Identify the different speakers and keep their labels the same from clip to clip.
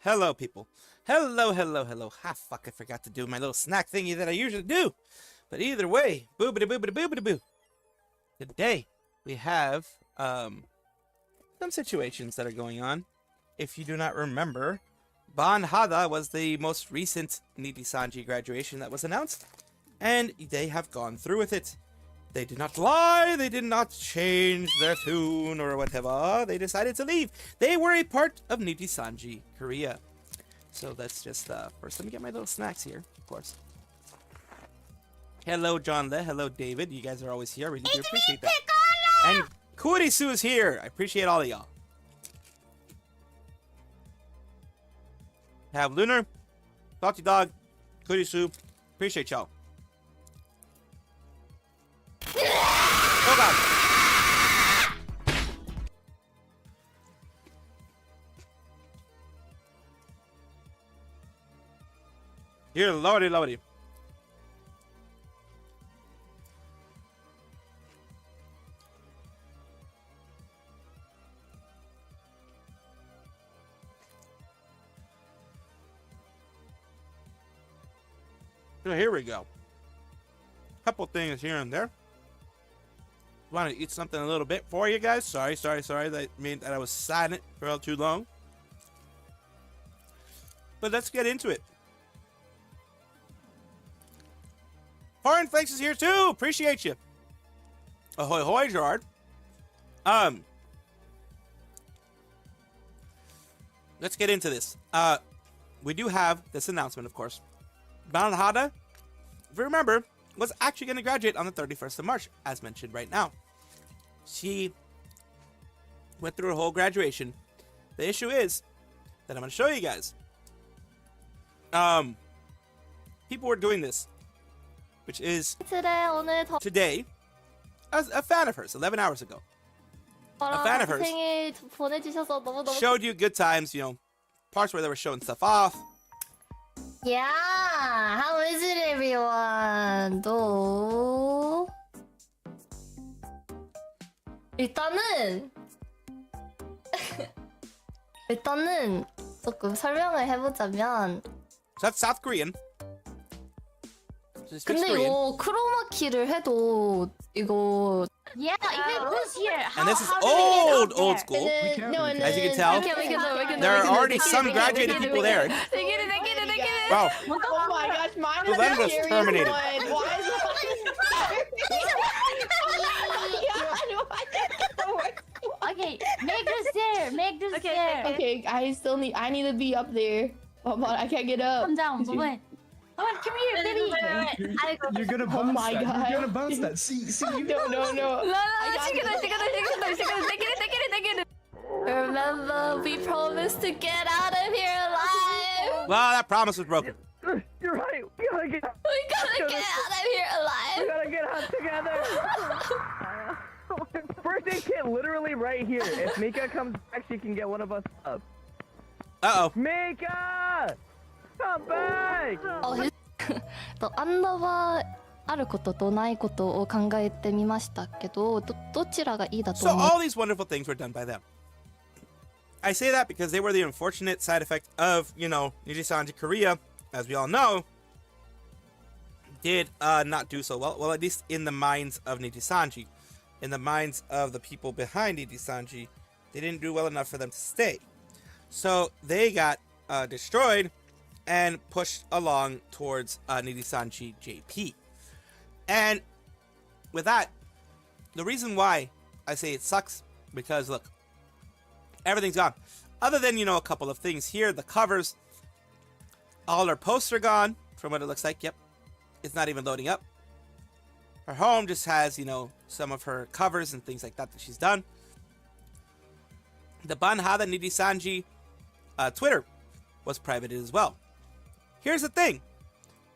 Speaker 1: Hello, people. Hello, hello, hello. Ah, fuck, I forgot to do my little snack thingy that I usually do. But either way, boobity boobity boobity boo. Today, we have, some situations that are going on. If you do not remember, Banhada was the most recent Nijisanji graduation that was announced. And they have gone through with it. They did not lie, they did not change their tune or whatever. They decided to leave. They were a part of Nijisanji Korea. So let's just, first let me get my little snacks here, of course. Hello, John Le. Hello, David. You guys are always here. I really do appreciate that. And Kurisu is here. I appreciate all of y'all. Have Lunar, Salty Dog, Kurisu. Appreciate y'all. Oh god. Here, lordy, lordy. So here we go. Couple things here and there. Want to eat something a little bit for you guys. Sorry. That meant that I was silent for too long. But let's get into it. Foreign Flakes is here too. Appreciate you. Ahoy, hoy, Gerard. Let's get into this. We do have this announcement, of course. Banhada, if you remember, was actually going to graduate on the 31st of March, as mentioned right now. She went through her whole graduation. The issue is that I'm going to show you guys. People were doing this, which is today, a fan of hers, 11 hours ago. A fan of hers showed you good times, you know, parts where they were showing stuff off.
Speaker 2: Yeah, how is it, everyone? 또 일단은 조금 설명을 해보자면.
Speaker 1: So that's South Korean.
Speaker 2: 근데 이거 크로마키를 해도 이거.
Speaker 3: Yeah, even this year.
Speaker 1: And this is old school. As you can tell, there are already some graduated people there. Wow.
Speaker 4: Oh my gosh, mine
Speaker 1: The land was terminated.
Speaker 4: Why is
Speaker 3: Okay, make this there. Make this there.
Speaker 4: Okay, I need to be up there. Oh, but I can't get up.
Speaker 3: Come down, boy. Come on, come here, baby.
Speaker 5: You're gonna bounce
Speaker 4: my
Speaker 5: that.
Speaker 4: God.
Speaker 5: You're gonna bounce that. See.
Speaker 4: No.
Speaker 2: Remember, we promised to get out of here alive.
Speaker 1: Well, that promise was broken.
Speaker 5: You're right. We gotta get
Speaker 2: We gotta get out of here alive.
Speaker 5: We gotta get out together. First aid kit literally right here. If Mika comes back, she can get one of us up.
Speaker 1: Uh-oh.
Speaker 5: Mika! Come back!
Speaker 2: 案内はあることとないことを考えてみましたけど、どちらがいいだと
Speaker 1: So
Speaker 2: 思う
Speaker 1: all these wonderful things were done by them. I say that because they were the unfortunate side effect of, you know, Nijisanji Korea, as we all know, did not do so well. Well, at least in the minds of Nijisanji. In the minds of the people behind Nijisanji, they didn't do well enough for them to stay. So they got destroyed and pushed along towards Nijisanji JP. And with that, the reason why I say it sucks, because look, everything's gone. Other than, you know, a couple of things here, the covers, all her posts are gone, from what it looks like. Yep, it's not even loading up. Her home just has, you know, some of her covers and things like that she's done. The Banhada Nijisanji Twitter was privated as well. Here's the thing.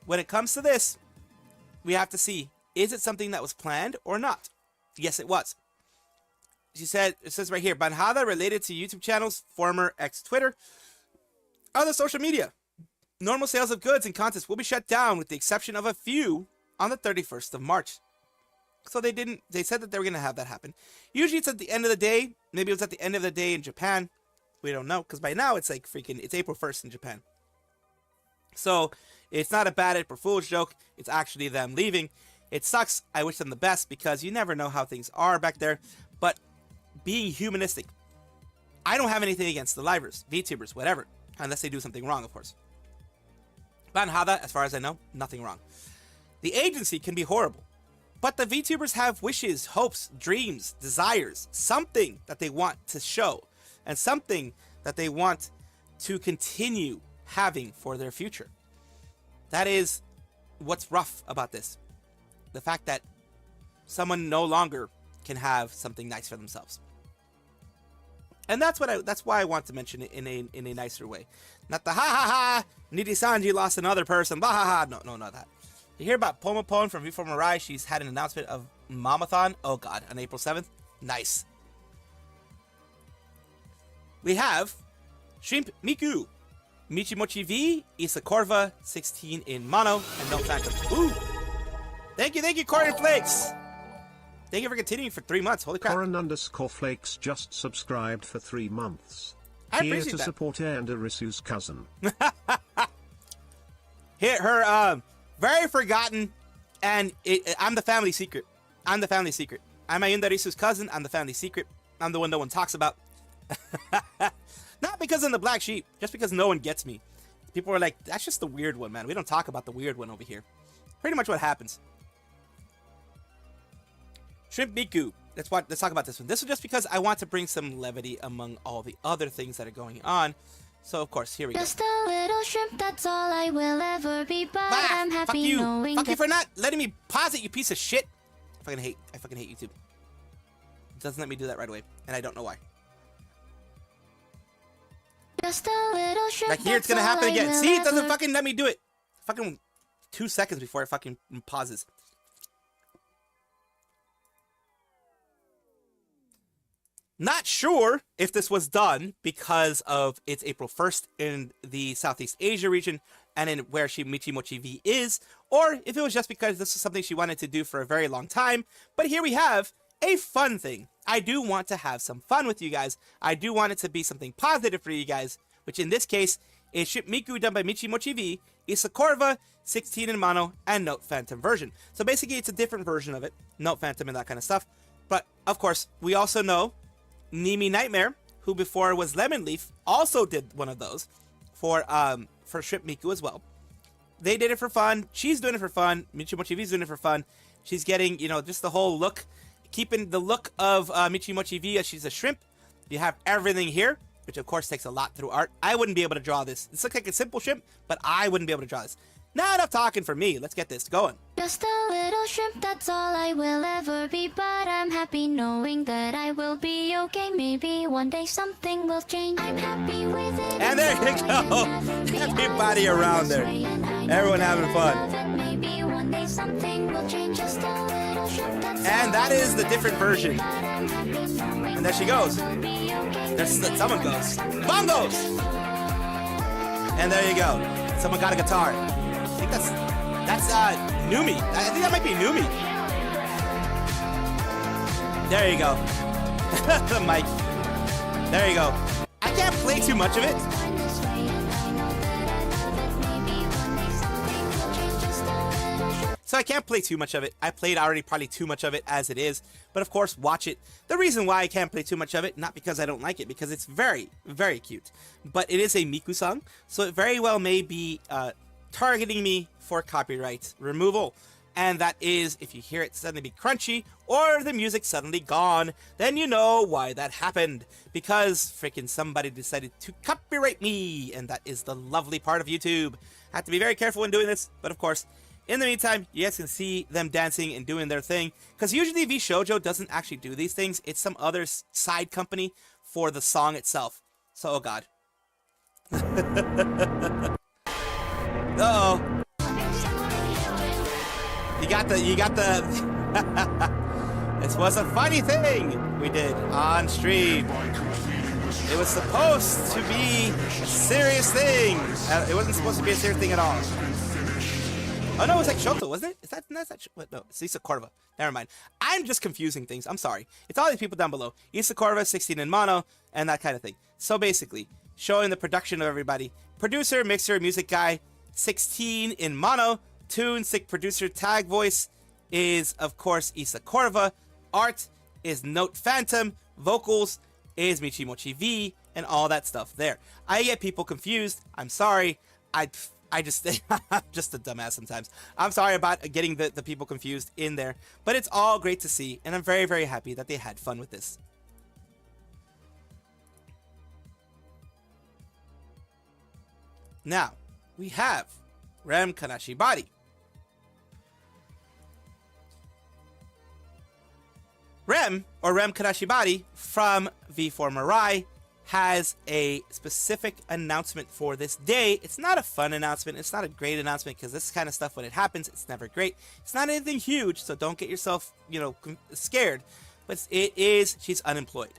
Speaker 1: When it comes to this, we have to see, is it something that was planned or not? Yes, it was. She said, it says right here, Banhada related to YouTube channels, former ex-Twitter, other social media. Normal sales of goods and contents will be shut down with the exception of a few on the 31st of March. So they said that they were going to have that happen. Usually it's at the end of the day. Maybe it was at the end of the day in Japan. We don't know, because by now it's like freaking, it's April 1st in Japan. So it's not a bad April Fool's joke. It's actually them leaving. It sucks. I wish them the best because you never know how things are back there. But being humanistic, I don't have anything against the livers, VTubers, whatever, unless they do something wrong, of course. But Hada, as far as I know, nothing wrong. The agency can be horrible, but the VTubers have wishes, hopes, dreams, desires, something that they want to show, and something that they want to continue having for their future. That is what's rough about this. The fact that someone no longer can have something nice for themselves. And that's why I want to mention it in a nicer way. Not the ha ha ha, Niti-sanji lost another person, bah ha ha. No, not that. You hear about Pomopon from V4 Mirai? She's had an announcement of Mamathon. Oh god, on April 7th. Nice. We have Shrimp Miku, Michimochi V, Isakorva, 16 in mono, and no phantom. Ooh! Thank you, Corn Flakes! Thank you for continuing for 3 months. Holy crap.
Speaker 6: Corin_Flakes just subscribed for 3 months.
Speaker 1: I
Speaker 6: Here
Speaker 1: appreciate
Speaker 6: to
Speaker 1: that.
Speaker 6: support Arisu's cousin.
Speaker 1: Here, her, very forgotten, and I'm the family secret. I'm the family secret. I'm Ayunda Risu's cousin. I'm the family secret. I'm the one no one talks about. Not because I'm the black sheep, just because no one gets me. People are like, that's just the weird one, man. We don't talk about the weird one over here. Pretty much what happens. Shrimp Miku. Let's talk about this one. This was just because I want to bring some levity among all the other things that are going on. So of course, here we go.
Speaker 7: Just a little shrimp, that's all I will ever be, but I'm
Speaker 1: Fuck
Speaker 7: happy
Speaker 1: you.
Speaker 7: knowing
Speaker 1: Fuck you
Speaker 7: that
Speaker 1: for not letting me pause it, you piece of shit. I fucking hate YouTube. It doesn't let me do that right away, and I don't know why.
Speaker 7: just a little shrimp,
Speaker 1: Like here, it's gonna
Speaker 7: that's all
Speaker 1: happen
Speaker 7: I
Speaker 1: again.
Speaker 7: will
Speaker 1: See, it doesn't
Speaker 7: ever-
Speaker 1: fucking let me do it. Fucking 2 seconds before it fucking pauses. Not sure if this was done because of it's April 1st in the Southeast Asia region and in where Michimochi V is, or if it was just because this is something she wanted to do for a very long time. But here we have a fun thing. I do want to have some fun with you guys. I do want it to be something positive for you guys, which in this case is Ship Miku done by Michimochi V, Isakorva, 16 in mono, and Note Phantom version. So basically it's a different version of it, Note Phantom and that kind of stuff. But of course, we also know Nimi Nightmare, who before was Lemon Leaf, also did one of those for Shrimp Miku as well. They did it for fun. She's doing it for fun. Michimochi V's doing it for fun. She's getting, just the whole look, keeping the look of Michimochi V as she's a shrimp. You have everything here, which of course takes a lot through art. I wouldn't be able to draw this. This looks like a simple shrimp, but I wouldn't be able to draw this. Not enough talking for me. Let's get this going.
Speaker 7: Just a little shrimp, that's all I will ever be, but I'm happy knowing that I will be okay. Maybe one day something will change. I'm happy with it.
Speaker 1: And there you go. Everybody around there. Everyone having fun.
Speaker 7: Maybe one day something will change. Just a little shrimp, that's
Speaker 1: And that is the different version. And there she goes. There's someone goes. Bongos! And there you go. Someone got a guitar. I think that's Numi. I think that might be Numi. There you go. The mic. There you go. I can't play too much of it. So I can't play too much of it. I played already probably too much of it as it is. But of course, watch it. The reason why I can't play too much of it, not because I don't like it, because it's very, very cute. But it is a Miku song, so it very well may be targeting me for copyright removal. And that is, if you hear it suddenly be crunchy, or the music suddenly gone, then you know why that happened. Because freaking somebody decided to copyright me, and that is the lovely part of YouTube. I have to be very careful when doing this, but of course, in the meantime, you guys can see them dancing and doing their thing. Because usually V Shoujo doesn't actually do these things. It's some other side company for the song itself. So, oh god. Uh-oh. You got the... This was a funny thing we did on stream. It was supposed to be a serious thing. It wasn't supposed to be a serious thing at all. Oh no, it was like Shoto, wasn't it? Is that that's not what? No, it's Issa Corva. Never mind. I'm just confusing things. I'm sorry. It's all these people down below. Issa Corva, 16 in mono, and that kind of thing. So basically, showing the production of everybody. Producer, mixer, music guy, 16 in mono. Tune, sick producer, tag voice is of course Issa Corva. Art is Note Phantom. Vocals is Michimochi V, and all that stuff there. I get people confused. I'm sorry. I just I'm just a dumbass sometimes. I'm sorry about getting the people confused in there, but it's all great to see, and I'm very, very happy that they had fun with this. Now, we have Rem Kanashibari. Rem, or Rem Kanashibari, from V4 Mirai, has a specific announcement for this day. It's not a fun announcement. It's not a great announcement because this kind of stuff, when it happens, it's never great. It's not anything huge, so don't get yourself, scared. But it is, she's unemployed.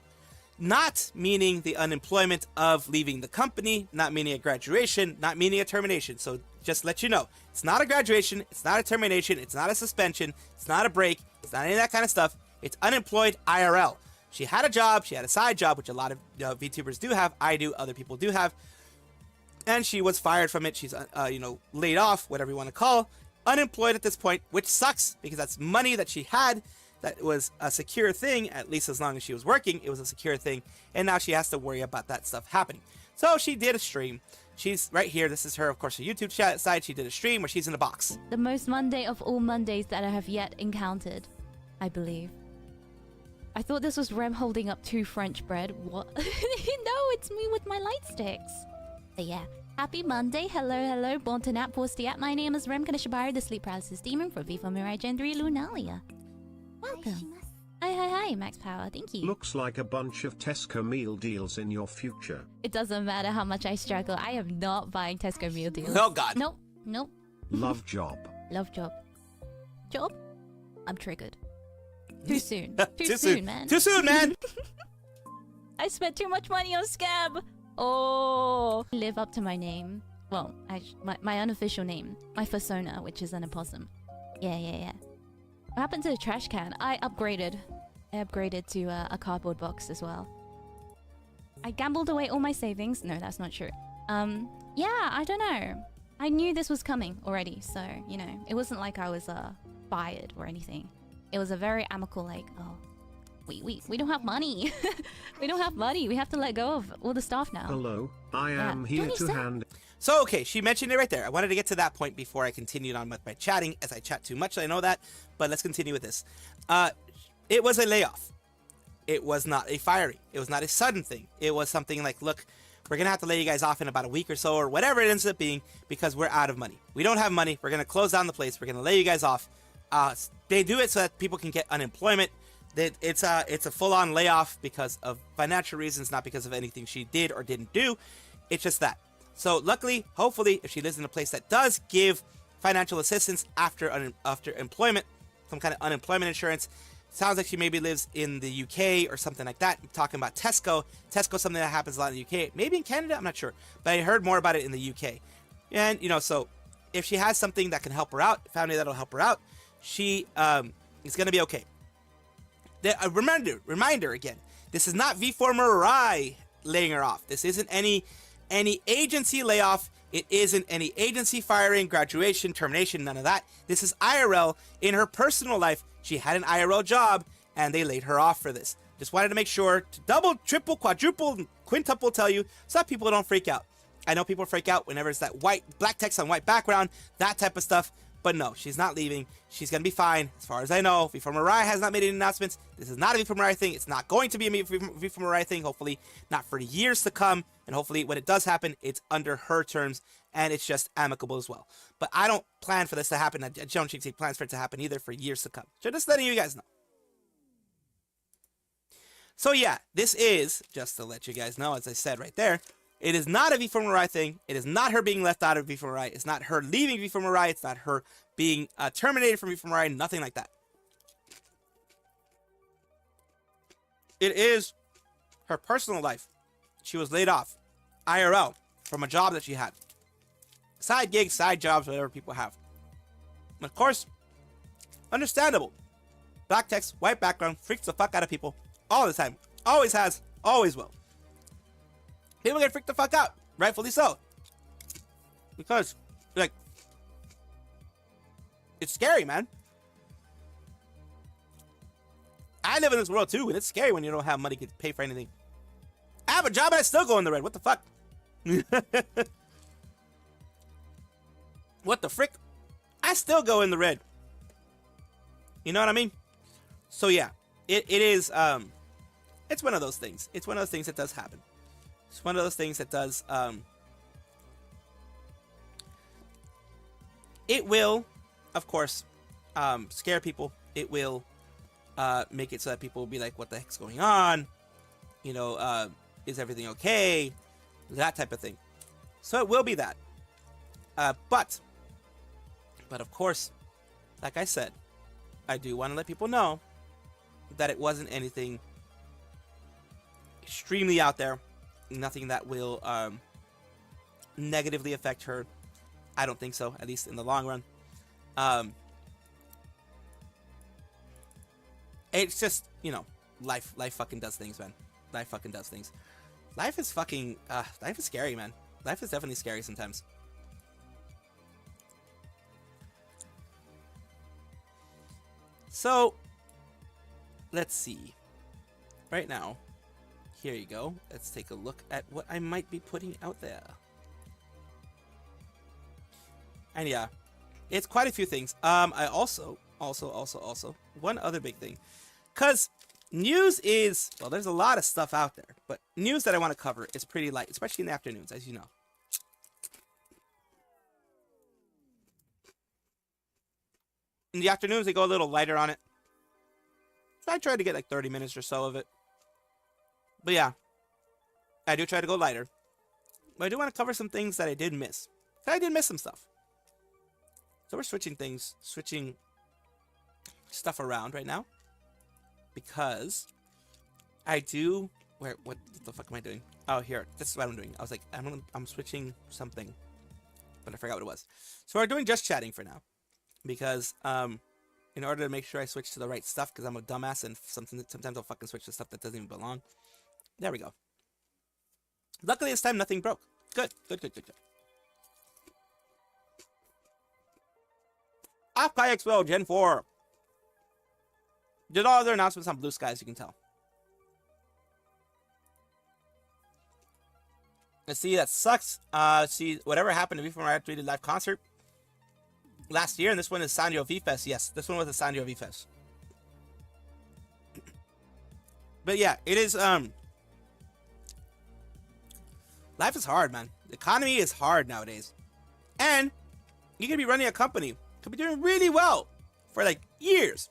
Speaker 1: Not meaning the unemployment of leaving the company, not meaning a graduation, not meaning a termination. So just let you know, it's not a graduation, it's not a termination, it's not a suspension, it's not a break, it's not any of that kind of stuff. It's unemployed IRL. She had a job, she had a side job, which a lot of VTubers do have. I do, other people do have. And she was fired from it. She's, laid off, whatever you want to call. Unemployed at this point, which sucks because that's money that she had. That was a secure thing, at least as long as she was working, it was a secure thing. And now she has to worry about that stuff happening. So she did a stream. She's right here. This is her, of course, her YouTube side. She did a stream where she's in a box.
Speaker 8: The most Monday of all Mondays that I have yet encountered, I believe. I thought this was Rem holding up 2 French bread. What? No, it's me with my light sticks. But yeah, happy Monday. Hello. Bon tanap, postiat. My name is Rem Kanashibari, the sleep paralysis demon from V4 Mirai Gen 3 Lunalia. Welcome. Hi, Max Power. Thank you.
Speaker 6: Looks like a bunch of Tesco meal deals in your future.
Speaker 8: It doesn't matter how much I struggle. I am not buying Tesco meal deals.
Speaker 1: Oh, God.
Speaker 8: Nope.
Speaker 6: Love job.
Speaker 8: Love job. Job? I'm triggered. Too soon.
Speaker 1: Too
Speaker 8: soon, man.
Speaker 1: Too soon, man.
Speaker 8: I spent too much money on scab. Oh. Live up to my name. Well, my unofficial name. My persona, which is an opossum. Yeah. What happened to the trash can? I upgraded. To a cardboard box as well. I gambled away all my savings. No, that's not true. Yeah, I don't know. I knew this was coming already, so, it wasn't like I was fired or anything. It was a very amicable, we don't have money. We don't have money. We have to let go of all the staff now.
Speaker 6: Hello, I am here to hand...
Speaker 1: So, okay, she mentioned it right there. I wanted to get to that point before I continued on with my chatting, as I chat too much, I know that, but let's continue with this. It was a layoff. It was not a firing. It was not a sudden thing. It was something like, look, we're going to have to lay you guys off in about a week or so, or whatever it ends up being, because we're out of money. We don't have money. We're going to close down the place. We're going to lay you guys off. They do it so that people can get unemployment. It's a full-on layoff because of financial reasons, not because of anything she did or didn't do. It's just that. So luckily, hopefully, if she lives in a place that does give financial assistance after employment, some kind of unemployment insurance, sounds like she maybe lives in the UK or something like that. I'm talking about Tesco. Tesco's something that happens a lot in the UK. Maybe in Canada, I'm not sure. But I heard more about it in the UK. And, so if she has something that can help her out, family that'll help her out, she is going to be okay. Reminder again, this is not V4 Mirai laying her off. This isn't any agency layoff. It isn't any agency firing, graduation, termination, none of that. This is IRL. In her personal life, she had an IRL job, and they laid her off for this. Just wanted to make sure to double, triple, quadruple, quintuple tell you so that people don't freak out. I know people freak out whenever it's that black text on white background, that type of stuff. But no, she's not leaving. She's going to be fine. As far as I know, V4 Mirai has not made any announcements. This is not a V4 Mirai thing. It's not going to be a V4 Mirai thing, hopefully not for years to come. And hopefully when it does happen, it's under her terms and it's just amicable as well. But I don't plan for this to happen. I don't see plans for it to happen either for years to come. So just letting you guys know. So yeah, this is, just to let you guys know, as I said right there, it is not a V4 Mirai thing. It is not her being left out of V4 Mirai. It's not her leaving V4 Mirai. It's not her being terminated from V4 Mirai. Nothing like that. It is her personal life. She was laid off, IRL, from a job that she had. Side gigs, side jobs, whatever people have. Of course, understandable. Black text, white background, freaks the fuck out of people all the time. Always has, always will. People get freaked the fuck out, rightfully so. Because, like, it's scary, man. I live in this world too, and it's scary when you don't have money to pay for anything. I have a job and I still go in the red. What the fuck? What the frick? I still go in the red. You know what I mean? So yeah, it is, it's one of those things. It's one of those things that does happen. It's one of those things that does, it will, of course, scare people. It will, make it so that people will be like, what the heck's going on? You know, is everything okay? That type of thing. So it will be that. But of course, like I said, I do want to let people know that it wasn't anything extremely out there. Nothing that will negatively affect her. I don't think so, at least in the long run. It's just, you know, life fucking does things, man. Life fucking does things. Life is fucking, life is scary, man. Life is definitely scary sometimes. So, let's see. Right now, here you go. Let's take a look at what I might be putting out there. And yeah, it's quite a few things. I also, one other big thing. Because news is, well, there's a lot of stuff out there, but news that I want to cover is pretty light, especially in the afternoons, as you know. In the afternoons, they go a little lighter on it. So I try to get like 30 minutes or so of it. But yeah, I do try to go lighter. But I do want to cover some things that I did miss. I did miss some stuff. So we're switching stuff around right now. Because I do... What the fuck am I doing? Oh, here. This is what I'm doing. I was like, I'm switching something. But I forgot what it was. So we're doing just chatting for now. Because, in order to make sure I switch to the right stuff, because I'm a dumbass and sometimes I'll fucking switch to stuff that doesn't even belong. There we go. Luckily this time nothing broke. Good. Off-Kai Expo Gen 4. Did all their announcements on Blue Sky, as you can tell. Let's see, that sucks. See, whatever happened to Before My Tweeted live concert last year, and this one is Sanrio V-Fest. Yes, this one was a Sanrio V-Fest. But yeah, it is, life is hard, man. The economy is hard nowadays. And you could be running a company, could be doing really well for like years.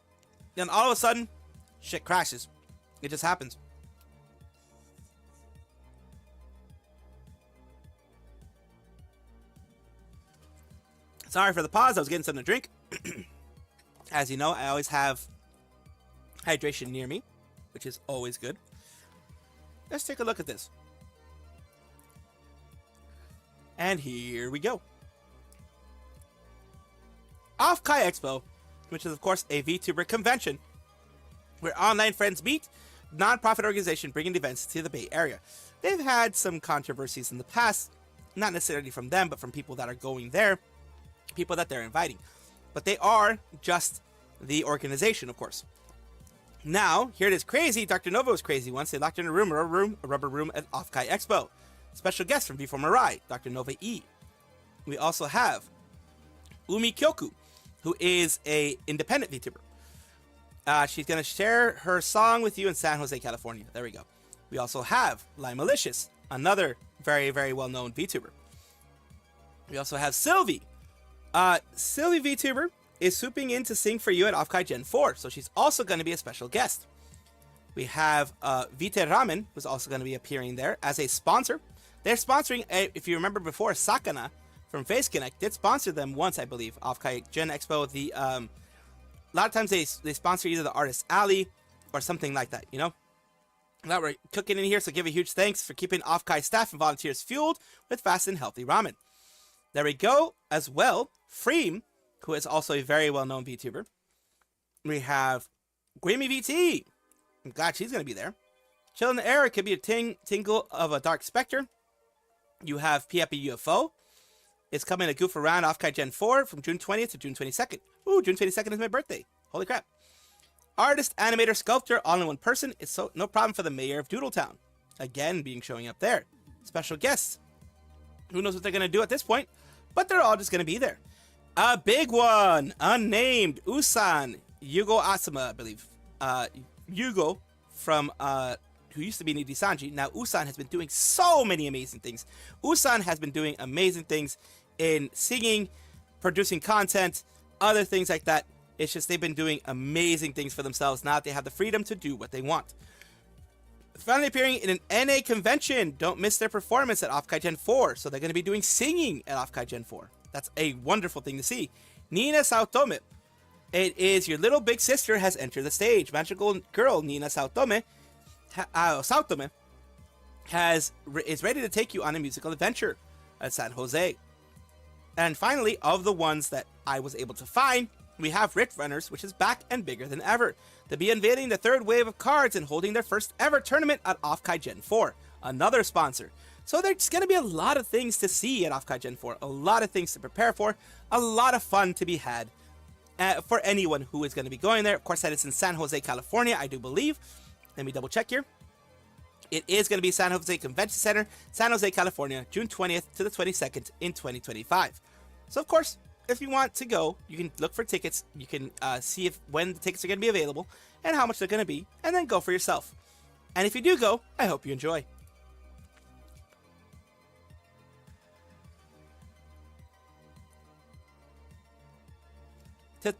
Speaker 1: Then all of a sudden, shit crashes. It just happens. Sorry for the pause. I was getting something to drink. As you know, I always have hydration near me, which is always good. Let's take a look at this. And here we go. Off-Kai Expo, which is of course a VTuber convention where online friends meet, non-profit organization bringing events to the Bay Area. They've had some controversies in the past, not necessarily from them, but from people that are going there, people that they're inviting. But they are just the organization, of course. Now, here it is crazy. Dr. Nova was crazy once. They locked in a rubber room at Off-Kai Expo. Special guest from Before Mirai, Dr. Nova E. We also have Umi Kyoku, who is a independent VTuber. She's going to share her song with you in San Jose, California. There we go. We also have Lai Malicious, another very, very well-known VTuber. We also have Sylvie. Sylvie VTuber is swooping in to sing for you at Off-Kai Gen 4, so she's also going to be a special guest. We have Vite Ramen, who's also going to be appearing there as a sponsor. They're sponsoring, if you remember before, Sakana from Face Connect did sponsor them once, I believe, Off-Kai Gen Expo. The a lot of times they sponsor either the Artist Alley or something like that, you know? That we're cooking in here, so give a huge thanks for keeping Off-Kai staff and volunteers fueled with fast and healthy ramen. There we go, as well. Freem who is also a very well-known VTuber. We have Grammy VT. I'm glad she's going to be there. Chill in the Air, it could be a tingle of a Dark Spectre. You have P-Happy UFO. It's coming to goof around Offkai Gen 4 from June 20th to June 22nd. Ooh, June 22nd is my birthday. Holy crap. Artist, animator, sculptor, all in one person. It's so no problem for the mayor of Doodletown. Again, showing up there. Special guests. Who knows what they're going to do at this point, but they're all just going to be there. A big one, unnamed, Usan Yugo Asuma, I believe. Yugo from, who used to be Nidisanji. Now, Usan has been doing so many amazing things. Usan has been doing amazing things in singing, producing content, other things like that. It's just they've been doing amazing things for themselves. Now they have the freedom to do what they want. Finally appearing in an NA convention. Don't miss their performance at Offkai Gen 4. So they're going to be doing singing at Offkai Gen 4. That's a wonderful thing to see. Nina Saotome. It is your little big sister has entered the stage. Magical girl Nina Saotome, is ready to take you on a musical adventure at San Jose. And finally, of the ones that I was able to find, we have Rift Runners, which is back and bigger than ever. They'll be unveiling the third wave of cards and holding their first ever tournament at Offkai Gen 4, another sponsor. So there's going to be a lot of things to see at Offkai Gen 4, a lot of things to prepare for, a lot of fun to be had for anyone who is going to be going there. Of course, that is in San Jose, California, I do believe. Let me double check here. It is going to be San Jose Convention Center, San Jose, California, June 20th to the 22nd in 2025. So, of course, if you want to go, you can look for tickets. You can see when the tickets are going to be available and how much they're going to be, and then go for yourself. And if you do go, I hope you enjoy.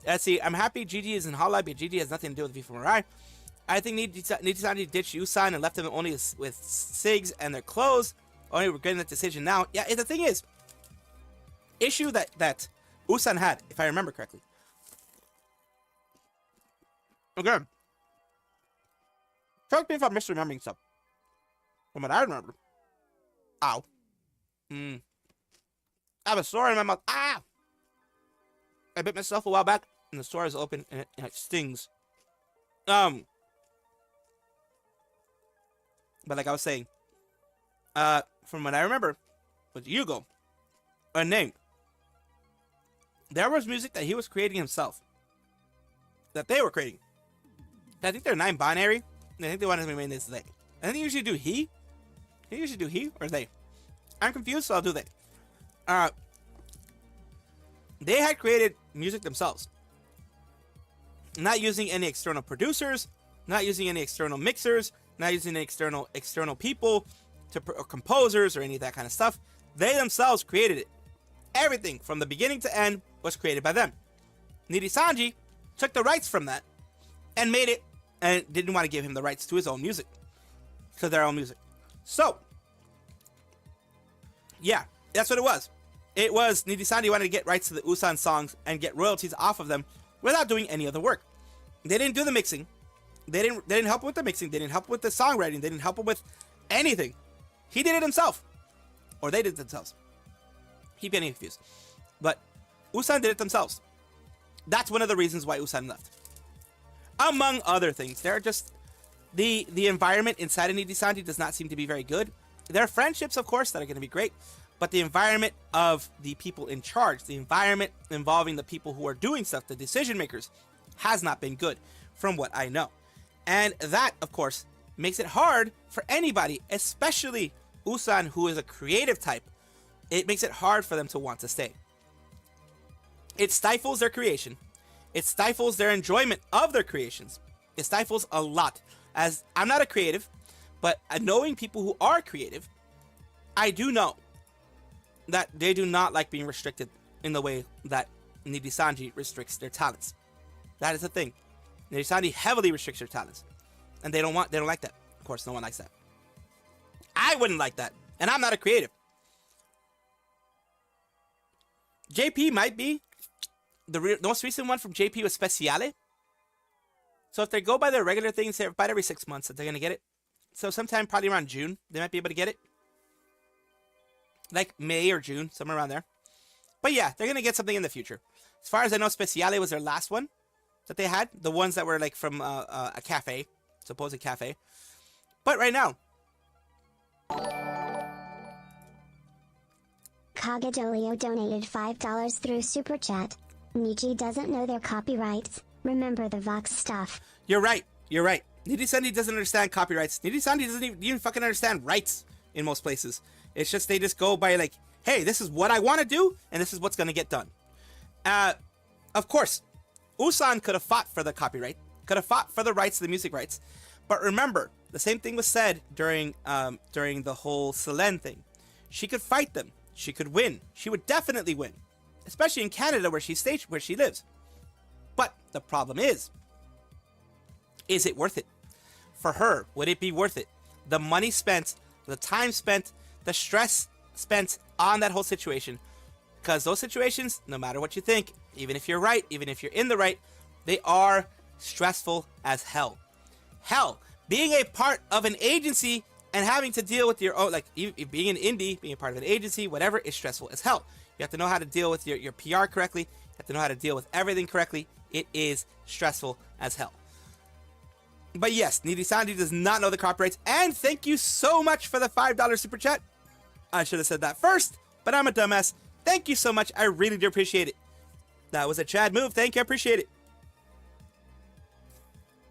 Speaker 1: Let's see, I'm happy Gigi is in Hollow, but Gigi has nothing to do with V4 Mirai. I think Nijisanji ditched Usan and left them only with SIGs and their clothes. Only regretting that decision now. Yeah, the thing is, issue that Usan had, if I remember correctly. Okay. Correct me if I'm misremembering stuff. From what I remember. Ow. I have a sore in my mouth. Ah! I bit myself a while back, and the sore is open, and it stings. But like I was saying, from what I remember, with Yugo, unnamed, there was music that he was creating himself. That they were creating. I think they're 9-binary, and I think they wanted to remain this they. I think they usually do he. They usually do he or they. I'm confused, so I'll do they. They had created music themselves. Not using any external producers, not using any external mixers, not using any external people or composers or any of that kind of stuff. They themselves created it. Everything from the beginning to end was created by them. Nidisanji took the rights from that and made it, and didn't want to give him the rights to his own music, to their own music. So, yeah, that's what it was. It was Nidisanji wanted to get rights to the Usan songs and get royalties off of them without doing any other work. They didn't do the mixing. They didn't help with the mixing. They didn't help with the songwriting. They didn't help him with anything. He did it himself, or they did it themselves. Keep getting confused, but Usan did it themselves. That's one of the reasons why Usan left. Among other things, they're just the environment inside of Nidisanji does not seem to be very good. There are friendships, of course, that are going to be great, but the environment of the people in charge, the environment involving the people who are doing stuff, the decision makers, has not been good, from what I know. And that, of course, makes it hard for anybody, especially Usan, who is a creative type. It makes it hard for them to want to stay. It stifles their creation. It stifles their enjoyment of their creations. It stifles a lot. As I'm not a creative, but knowing people who are creative, I do know that they do not like being restricted in the way that Nidisanji restricts their talents. That is the thing. Nidisanji heavily restricts their talents, and they don't like that. Of course, no one likes that. I wouldn't like that, and I'm not a creative. JP might be. The most recent one from JP was Speciale. So if they go by their regular things, they're about every 6 months that they're going to get it. So sometime probably around June, they might be able to get it. Like May or June, somewhere around there. But yeah, they're going to get something in the future. As far as I know, Speciale was their last one that they had. The ones that were like from a cafe, supposed cafe. But right now,
Speaker 9: Kagadolio donated $5 through Super Chat. Niji doesn't know their copyrights. Remember the Vox stuff.
Speaker 1: you're right. You're right. Nidhi-Sanji doesn't understand copyrights. Nidhi-Sanji doesn't even fucking understand rights in most places. It's just they just go by like, hey, this is what I want to do, and this is what's going to get done. Of course, Usan could have fought for the copyright, could have fought for the rights, the music rights. But remember, the same thing was said during the whole Selene thing. She could fight them. She could win. She would definitely win, especially in Canada where she lives. But the problem is it worth it? For her, would it be worth it? The money spent, the time spent, the stress spent on that whole situation. Because those situations, no matter what you think, even if you're right, even if you're in the right, they are stressful as hell. Hell, being a part of an agency and having to deal with your own, like being an indie, being a part of an agency, whatever, is stressful as hell. You have to know how to deal with your PR correctly. You have to know how to deal with everything correctly. It is stressful as hell. But yes, Nidhi-Sanji does not know the copyrights. And thank you so much for the $5 super chat. I should have said that first, but I'm a dumbass. Thank you so much. I really do appreciate it. That was a Chad move. Thank you. I appreciate it.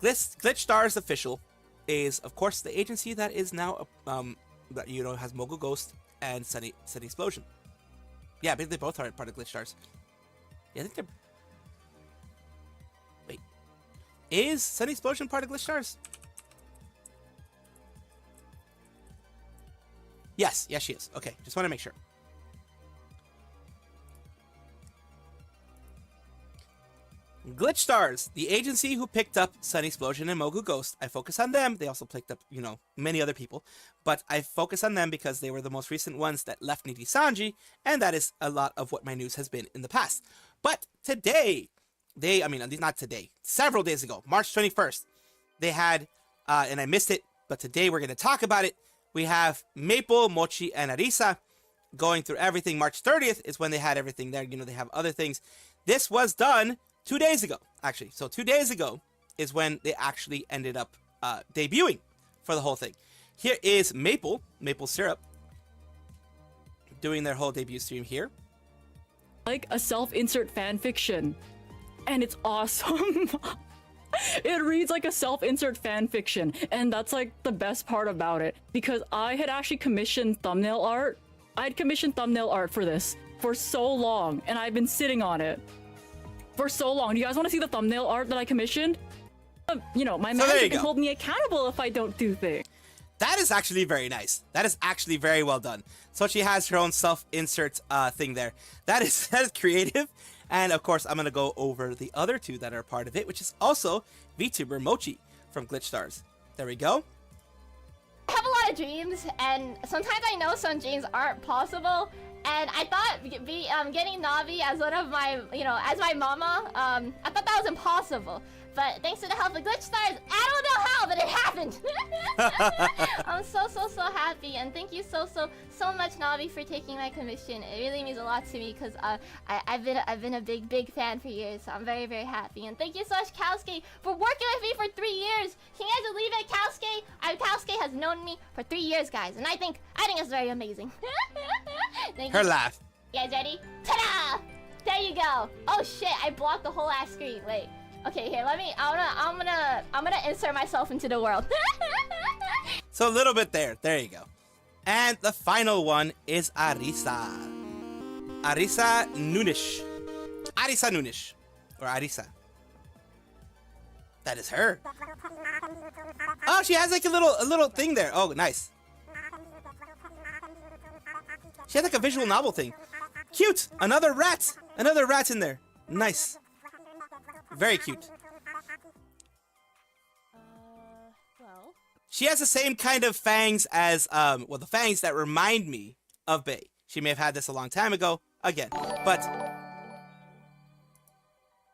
Speaker 1: Glitch Stars Official is, of course, the agency that is now, that, you know, has Mogul Ghost and Sunny Explosion. Yeah, I think they both are part of Glitch Stars. Yeah, I think they're... Wait. Is Sunny Explosion part of Glitch Stars? Yes, she is. Okay, just want to make sure. Glitch Stars, the agency who picked up Sunny Explosion and Mogu Ghost. I focus on them. They also picked up, you know, many other people. But I focus on them because they were the most recent ones that left Nidhi-Sanji, and that is a lot of what my news has been in the past. But today, not today, several days ago, March 21st, they had, and I missed it, but today we're going to talk about it. We have Maple, Mochi, and Arisa going through everything. March 30th is when they had everything there. You know, they have other things. This was done 2 days ago, actually. So 2 days ago is when they actually ended up debuting for the whole thing. Here is Maple Syrup, doing their whole debut stream here.
Speaker 10: Like a self-insert fanfiction, and it's awesome. It reads like a self-insert fanfiction, and that's like the best part about it, because I had actually commissioned thumbnail art. I had commissioned thumbnail art for this for so long, and I've been sitting on it for so long. Do you guys want to see the thumbnail art that I commissioned? You know, my manager can hold me accountable if I don't do things.
Speaker 1: That is actually very nice. That is actually very well done. So she has her own self-insert thing there. That is creative. And of course, I'm going to go over the other two that are part of it, which is also VTuber Mochi from Glitch Stars. There we go.
Speaker 3: I have a lot of dreams, and sometimes I know some dreams aren't possible. And I thought getting Navi as one of my, as my mama, I thought that was impossible. But thanks to the help of Glitch Stars, I don't know how, but it happened. I'm so happy, and thank you so much, Navi, for taking my commission. It really means a lot to me because I've been a big fan for years. So I'm very happy, and thank you so much, Kowski, for working with me for 3 years. Can you guys believe it, Kowski? Kowski has known me for 3 years, guys, and I think it's very amazing. Thank
Speaker 1: Her
Speaker 3: you.
Speaker 1: laugh.
Speaker 3: You guys ready? Ta-da! There you go. Oh shit! I blocked the whole ass screen. Wait. Okay, here. I'm gonna insert myself into the world.
Speaker 1: So a little bit there. There you go. And the final one is Arisa. Arisa Nunish. Arisa Nunish. Or Arisa. That is her. Oh, she has like a little thing there. Oh, nice. She has like a visual novel thing. Cute! Another rat! Another rat in there. Nice. Very cute.
Speaker 8: Well.
Speaker 1: She has the same kind of fangs as, the fangs that remind me of Bae. She may have had this a long time ago, again, but...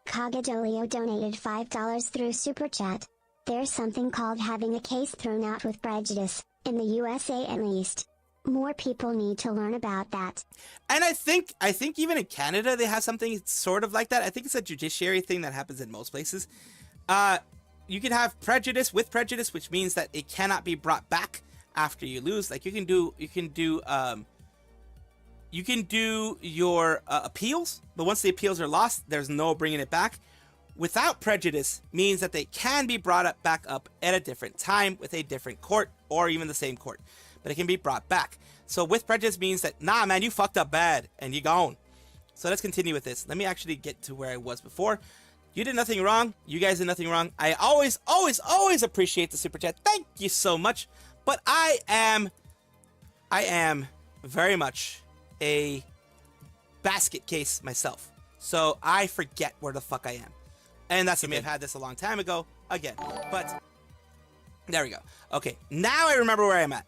Speaker 9: Kagadolio donated $5 through Super Chat. There's something called having a case thrown out with prejudice, in the USA at least. More people need to learn about that.
Speaker 1: And I think even in Canada they have something sort of like that. I think it's a judiciary thing that happens in most places. You can have prejudice with prejudice, which means that it cannot be brought back after you lose. Like you can do your appeals, but once the appeals are lost, there's no bringing it back. Without prejudice means that they can be brought back up at a different time with a different court or even the same court, but it can be brought back. So with prejudice means that, nah, man, you fucked up bad and you gone. So let's continue with this. Let me actually get to where I was before. You did nothing wrong. You guys did nothing wrong. I always appreciate the super chat. Thank you so much. But I am very much a basket case myself. So I forget where the fuck I am. And that's, I may have had this a long time ago again, but there we go. Okay, now I remember where I'm at.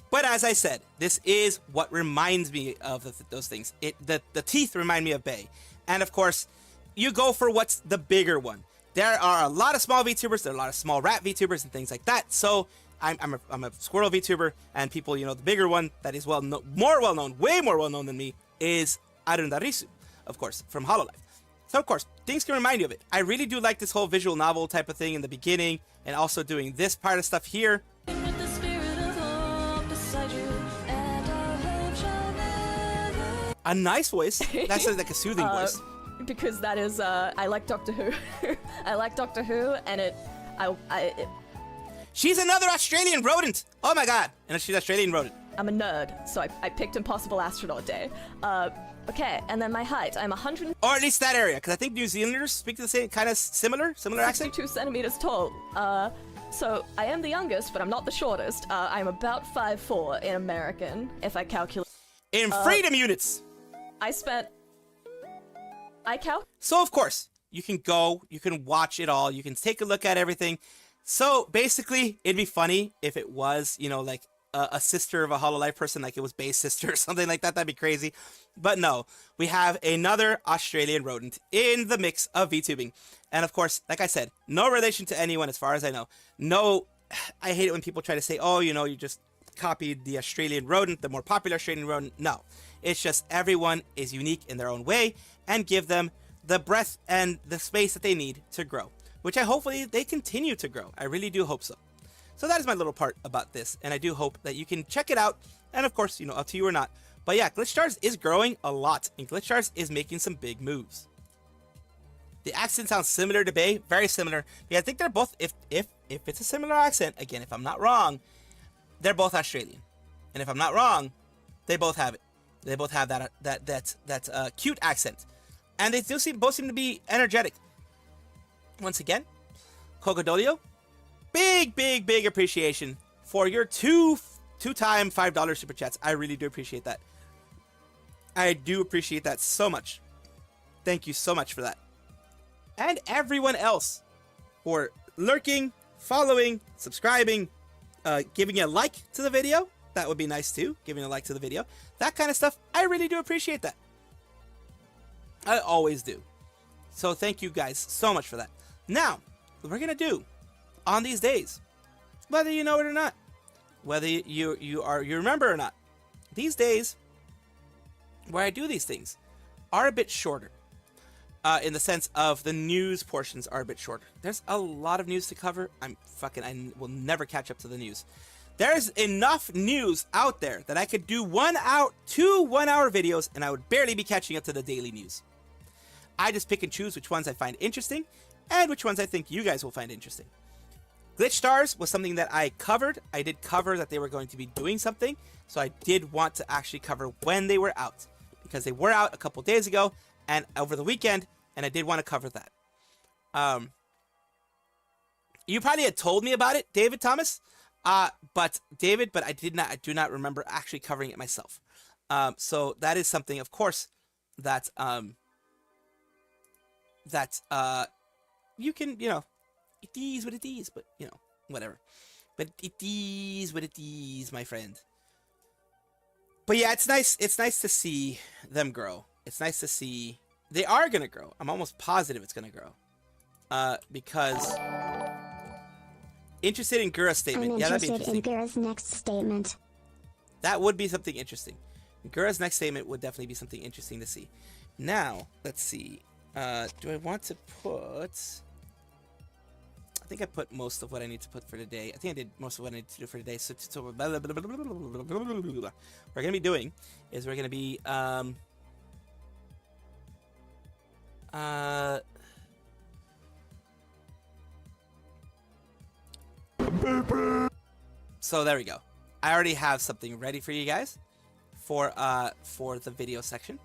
Speaker 1: But as I said, this is what reminds me of those things. The teeth remind me of Bay. And of course, you go for what's the bigger one. There are a lot of small VTubers, there are a lot of small rat VTubers and things like that. So I'm a squirrel VTuber, and people, you know, the bigger one that is way more well known than me is Arundarisu, of course, from Hololive. So of course, things can remind you of it. I really do like this whole visual novel type of thing in the beginning, and also doing this part of stuff here. A nice voice. That's like a soothing voice.
Speaker 11: Because that is, I like Doctor Who. I like Doctor Who, and
Speaker 1: She's another Australian rodent. Oh my god. And she's Australian rodent.
Speaker 11: I'm a nerd, so I picked Impossible Astronaut Day. Okay, and then my height. I'm 100.
Speaker 1: Or at least that area, because I think New Zealanders speak the same, kind of similar accent.
Speaker 11: 62 centimeters tall. So I am the youngest, but I'm not the shortest. I'm about 5'4" in American, if I calculate.
Speaker 1: In freedom units. So of course, you can go, you can watch it all, you can take a look at everything. So basically, it'd be funny if it was, you know, like a sister of a Hololive person, like it was Bay's sister or something like that. That'd be crazy. But no, we have another Australian rodent in the mix of VTubing. And of course, like I said, no relation to anyone as far as I know. No, I hate it when people try to say, oh, you know, you just copied the Australian rodent, the more popular Australian rodent. No, it's just everyone is unique in their own way, and give them the breadth and the space that they need to grow, which I hopefully they continue to grow. I really do hope so. So that is my little part about this, and I do hope that you can check it out, and of course, you know, up to you or not. But yeah, Glitch Stars is growing a lot, and Glitch Stars is making some big moves. The accent sounds similar to Bay, very similar. Yeah, I think they're both, if it's a similar accent, again, if I'm not wrong, they're both Australian. And if I'm not wrong, they both have it. They both have that cute accent. And they still both seem to be energetic. Once again, Cocodolio, big appreciation for your two-time $5 super chats. I really do appreciate that. I do appreciate that so much. Thank you so much for that. And everyone else for lurking, following, subscribing, giving a like to the video. That would be nice too, giving a like to the video. That kind of stuff, I really do appreciate that. I always do. So thank you guys so much for that. Now, what we're going to do on these days, whether you know it or not, whether you remember or not, these days where I do these things are a bit shorter. In the sense of the news portions are a bit shorter. There's a lot of news to cover. I will never catch up to the news. There's enough news out there that I could do 1 hour, 2 1-hour videos, and I would barely be catching up to the daily news. I just pick and choose which ones I find interesting, and which ones I think you guys will find interesting. Glitch Stars was something that I covered. I did cover that they were going to be doing something, so I did want to actually cover when they were out, because they were out a couple days ago, and over the weekend, and I did want to cover that. You probably had told me about it, David Thomas, but I do not remember actually covering it myself. So that is something, of course, that you can, you know, it is what it is, but you know, whatever. But it is what it is, my friend. But yeah, it's nice. It's nice to see them grow. It's nice to see they are gonna grow. I'm almost positive it's gonna grow, because Interested in Gura's statement.
Speaker 9: I'm
Speaker 1: Yeah, that'd be
Speaker 9: interested in
Speaker 1: interesting.
Speaker 9: Gura's next statement.
Speaker 1: That would be something interesting. Gura's next statement would definitely be something interesting to see. Now, let's see. Do I want to put... I think I put most of what I need to put for today. I think I did most of what I need to do for today. So what we're going to be doing is we're going to be... So there we go. I already have something ready for you guys for the video section.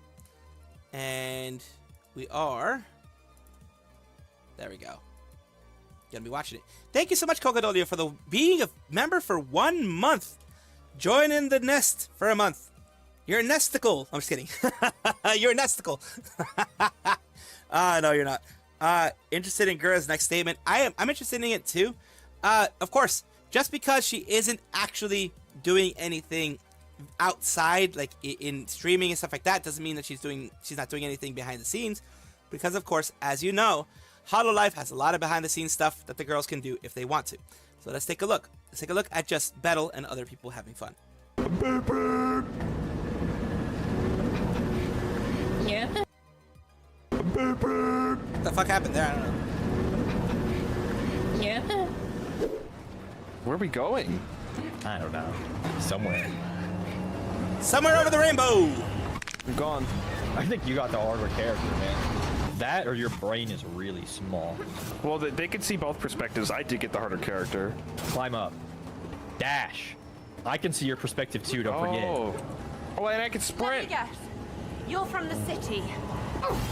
Speaker 1: And we are... There we go. Gonna be watching it. Thank you so much, Cocodolio, for being a member for 1 month. Join in the nest for a month. You're a nesticle. I'm just kidding. You're a nesticle. No, you're not. Interested in Gura's next statement. I'm interested in it too. Of course, just because she isn't actually doing anything outside, like in streaming and stuff like that, doesn't mean that she's not doing anything behind the scenes. Because of course, as you know, Hololive has a lot of behind the scenes stuff that the girls can do if they want to. So let's take a look. Let's take a look at just Bettel and other people having fun.
Speaker 4: Yeah.
Speaker 1: What the fuck happened there? I don't know.
Speaker 4: Yeah.
Speaker 12: Where are we going?
Speaker 13: I don't know. Somewhere.
Speaker 1: Somewhere over the rainbow!
Speaker 12: I'm gone.
Speaker 13: I think you got the harder character, man. That or your brain is really small.
Speaker 12: Well, they can see both perspectives. I did get the harder character.
Speaker 13: Climb up. Dash. I can see your perspective too, don't forget.
Speaker 12: Oh, and I can sprint.
Speaker 14: Guess. You're from the city.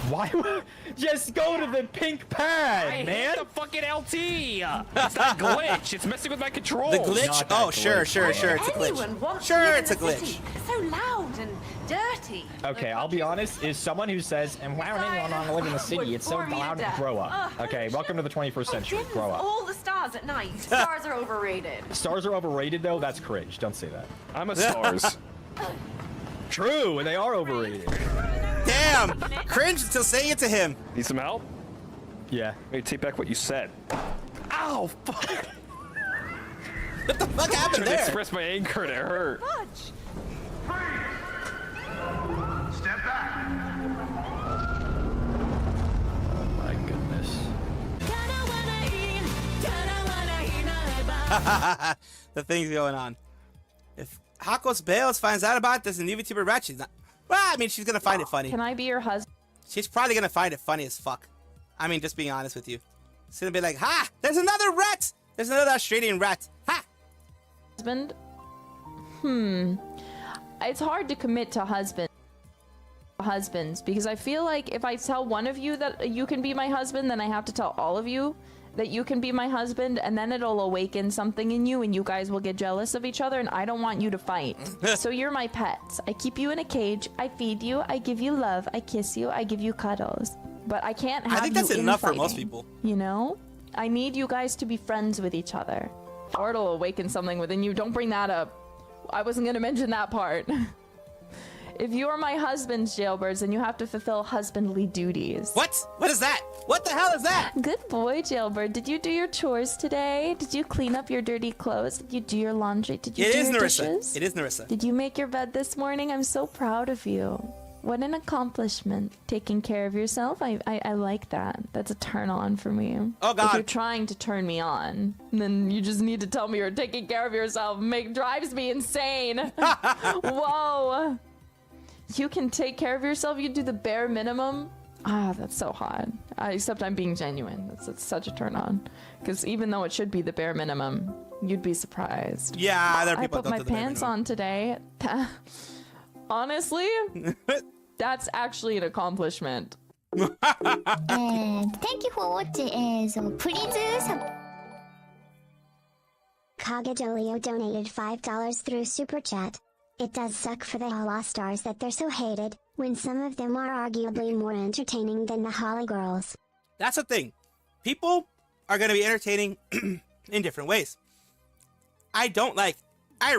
Speaker 13: Why would... Just go to the pink pad, man!
Speaker 12: Hit the fucking LT! It's not glitch, it's messing with my controls.
Speaker 1: The glitch? Oh, sure, it's a glitch. Sure, it's a glitch.
Speaker 14: So loud and dirty.
Speaker 13: Okay, I'll be honest, is someone who says, and why don't anyone want to live in the city? It's so loud to grow up. Okay, welcome to the 21st century. Grow up.
Speaker 14: All the stars at night. Stars are overrated.
Speaker 13: Stars are overrated, though? That's cringe. Don't say that.
Speaker 12: I'm a stars.
Speaker 13: True, and they are overrated.
Speaker 1: Damn! Cringe until saying it to him.
Speaker 12: Need some help?
Speaker 13: Yeah.
Speaker 12: Let me take back what you said. Ow! Fuck!
Speaker 1: What the fuck happened there?
Speaker 12: I expressed my anger and it hurt.
Speaker 14: Fudge.
Speaker 15: Step back.
Speaker 13: Oh my goodness.
Speaker 1: The thing's going on. If Hakos Bales finds out about this and Vtuber rat, she's not... Well, I mean, she's gonna find it funny.
Speaker 4: Can I be your husband?
Speaker 1: She's probably gonna find it funny as fuck. I mean, just being honest with you. She's gonna be like, ha! There's another rat! There's another Australian rat. Ha!
Speaker 4: Husband? It's hard to commit to husbands because I feel like if I tell one of you that you can be my husband, then I have to tell all of you that you can be my husband, and then it'll awaken something in you and you guys will get jealous of each other, and I don't want you to fight. So you're my pets. I keep you in a cage, I feed you, I give you love, I kiss you, I give you cuddles. But I can't have you
Speaker 1: I think that's enough for most
Speaker 4: infighting,
Speaker 1: people.
Speaker 4: You know? I need you guys to be friends with each other. Or it'll awaken something within you. Don't bring that up. I wasn't gonna mention that part. If you are my husband's Jailbirds, then you have to fulfill husbandly duties.
Speaker 1: What? What is that? What the hell is that?
Speaker 4: Good boy, Jailbird. Did you do your chores today? Did you clean up your dirty clothes? Did you do your laundry? Did you do your dishes?
Speaker 1: It is Narissa.
Speaker 4: Did you make your bed this morning? I'm so proud of you. What an accomplishment. Taking care of yourself. I like that. That's a turn on for me.
Speaker 1: Oh, God.
Speaker 4: If you're trying to turn me on, then you just need to tell me you're taking care of yourself. Drives me insane. Whoa. You can take care of yourself. You can do the bare minimum. Ah, that's so hot. Except I'm being genuine. That's such a turn on. Because even though it should be the bare minimum, you'd be surprised.
Speaker 1: Yeah, other people
Speaker 4: I put
Speaker 1: don't
Speaker 4: my
Speaker 1: do the bare
Speaker 4: pants
Speaker 1: minimum.
Speaker 4: on today. Honestly, that's actually an accomplishment.
Speaker 9: And thank you for watching. So please Kagadolio donated $5 through Super Chat. It does suck for the Hala stars that they're so hated, when some of them are arguably more entertaining than the Hala girls.
Speaker 1: That's the thing. People are going to be entertaining in different ways. I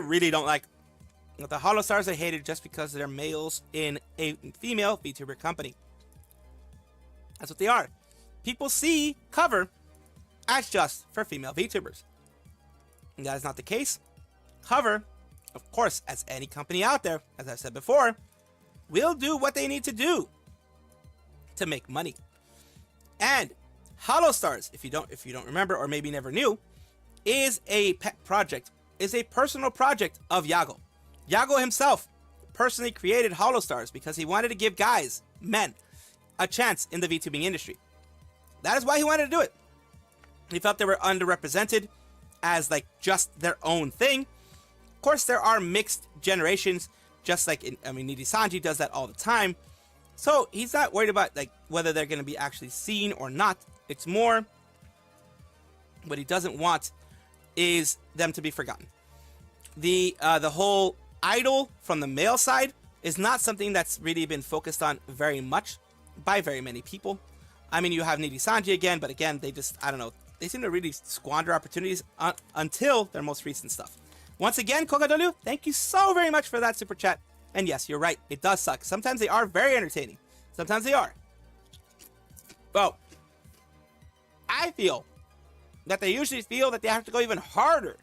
Speaker 1: really don't like the Hollow Stars are hated just because they're males in a female VTuber company. That's what they are. People see cover as just for female VTubers. And that is not the case. However, of course, as any company out there, as I've said before, will do what they need to do to make money. And Holostars, if you don't remember or maybe never knew, is a pet project, is a personal project of Yago. Yago himself personally created Holostars because he wanted to give guys, men, a chance in the VTubing industry. That is why he wanted to do it. He felt they were underrepresented as like just their own thing. Of course, there are mixed generations, just like Nidhi Sanji does that all the time. So he's not worried about like whether they're going to be actually seen or not. It's more what he doesn't want is them to be forgotten. The whole idol from the male side is not something that's really been focused on very much by very many people. I mean, you have Nidhi Sanji again, but again, they just, I don't know, they seem to really squander opportunities until their most recent stuff. Once again, Kokadolu, thank you so very much for that super chat. And yes, you're right, it does suck. Sometimes they are very entertaining. Sometimes they are. Well, I feel that they usually feel that they have to go even harder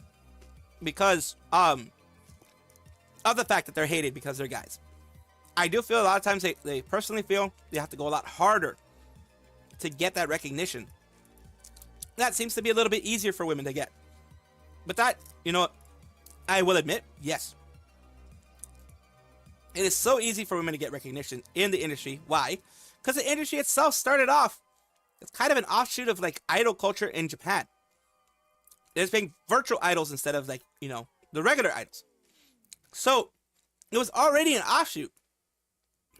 Speaker 1: because of the fact that they're hated because they're guys. I do feel a lot of times they personally feel they have to go a lot harder to get that recognition. That seems to be a little bit easier for women to get. But that, you know, I will admit, yes. It is so easy for women to get recognition in the industry. Why? Because the industry itself started off, it's kind of an offshoot of like idol culture in Japan. There's been virtual idols instead of like, you know, the regular idols. So it was already an offshoot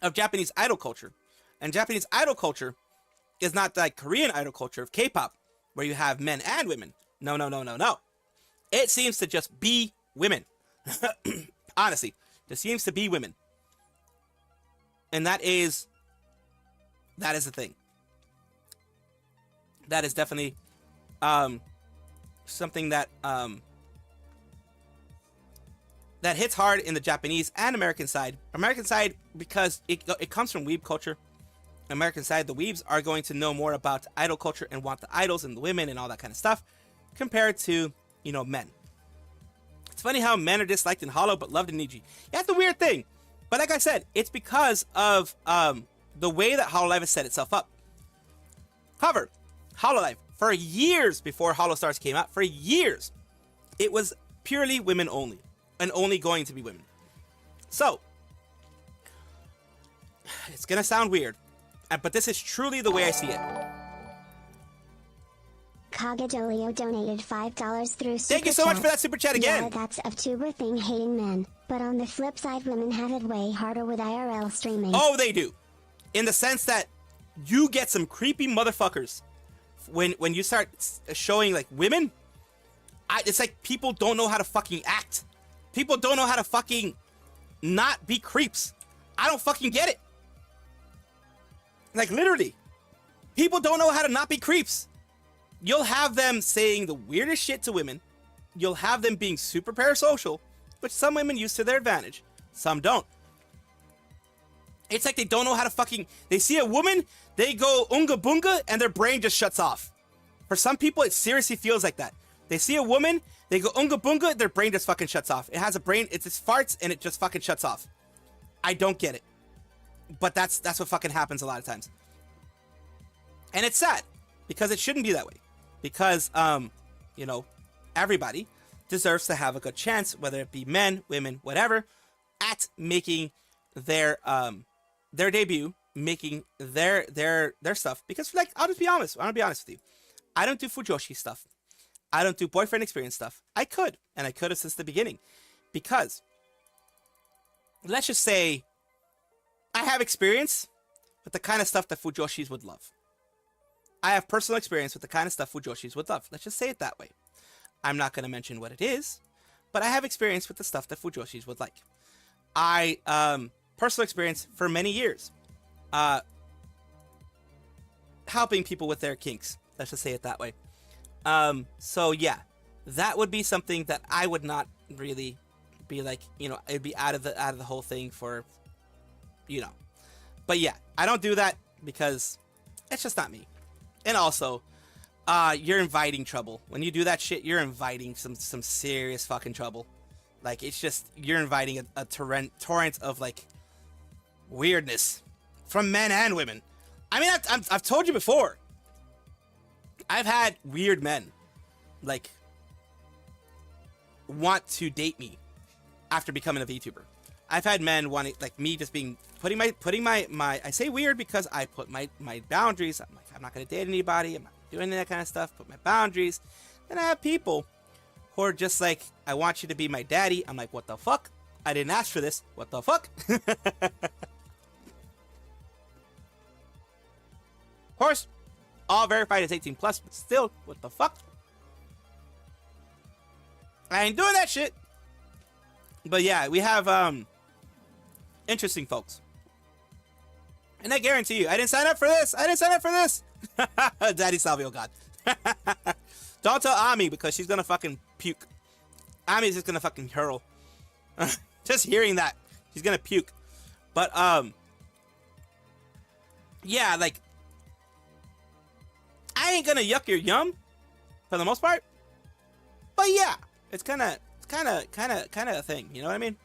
Speaker 1: of Japanese idol culture. And Japanese idol culture is not like Korean idol culture of K-pop, where you have men and women. No, no, no, no, no. It seems to just be women. Honestly, it seems to be women. And that is the thing. That is definitely something that that hits hard in the Japanese and American side. American side, because it comes from weeb culture. American side, the weebs are going to know more about idol culture and want the idols and the women and all that kind of stuff compared to, you know, men. It's funny how men are disliked in Hollow but loved in Niji. Yeah, that's the weird thing. But like I said, it's because of the way that Hololive has set itself up. However, Hololive, for years before Holostars came out, for years, it was purely women only and only going to be women. So, it's going to sound weird, but this is truly the way I see it.
Speaker 9: Kagadolio donated $5 through Super
Speaker 1: Thank you so much for that super chat again.
Speaker 9: Yeah, that's a Vtuber thing, hating men. But on the flip side, women have it way harder with IRL streaming.
Speaker 1: Oh, they do. In the sense that you get some creepy motherfuckers when you start showing like women. It's like people don't know how to fucking act. People don't know how to fucking not be creeps. I don't fucking get it. Like literally, people don't know how to not be creeps. You'll have them saying the weirdest shit to women. You'll have them being super parasocial, which some women use to their advantage. Some don't. It's like they don't know how to fucking... They see a woman, they go unga bunga, and their brain just shuts off. For some people, it seriously feels like that. They see a woman, they go unga bunga, their brain just fucking shuts off. It has a brain, it just farts, and it just fucking shuts off. I don't get it. But that's what fucking happens a lot of times. And it's sad, because it shouldn't be that way. Because, you know, everybody deserves to have a good chance, whether it be men, women, whatever, at making their debut, making their stuff. Because, like, I'll just be honest. I'll be honest with you. I don't do Fujoshi stuff. I don't do boyfriend experience stuff. I could, and I could have since the beginning. Because, let's just say, I have experience with the kind of stuff that Fujoshis would love. I have personal experience with the kind of stuff Fujoshis would love. Let's just say it that way. I'm not going to mention what it is, but I have experience with the stuff that Fujoshis would like. I, personal experience for many years, helping people with their kinks. Let's just say it that way. So yeah, that would be something that I would not really be like, you know, it'd be out of the whole thing for, you know. But yeah, I don't do that because it's just not me. And also, you're inviting trouble. When you do that shit, you're inviting some serious fucking trouble. Like, it's just, you're inviting a torrent of, like, weirdness from men and women. I mean, I've told you before. I've had weird men, like, want to date me after becoming a VTuber. I've had men wanting, like, me just putting my I say weird because I put my boundaries. I'm like, I'm not going to date anybody. I'm not doing that kind of stuff. Put my boundaries. Then I have people who are just like, I want you to be my daddy. I'm like, what the fuck? I didn't ask for this. What the fuck? Of course, all verified as 18 plus, but still, what the fuck? I ain't doing that shit. But yeah, we have interesting folks. And I guarantee you, I didn't sign up for this. I didn't sign up for this. Daddy Salvio God. Don't tell Ami because she's gonna fucking puke. Ami's just gonna fucking hurl. Just hearing that, she's gonna puke. But yeah, like, I ain't gonna yuck your yum for the most part. But yeah, it's kind of a thing. You know what I mean?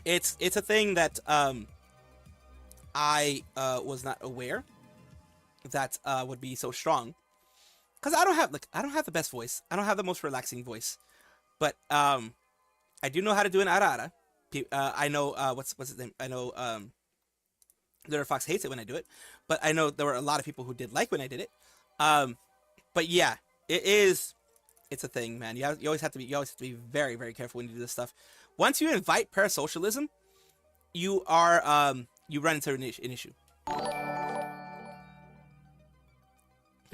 Speaker 1: It's a thing that I was not aware that would be so strong, because I don't have the best voice. I don't have the most relaxing voice, but I do know how to do an arara. I know what's his name. I know Little Fox hates it when I do it, but I know there were a lot of people who did like when I did it. But yeah, it's a thing, man. You always have to be very, very careful when you do this stuff. Once you invite parasocialism, you run into an issue.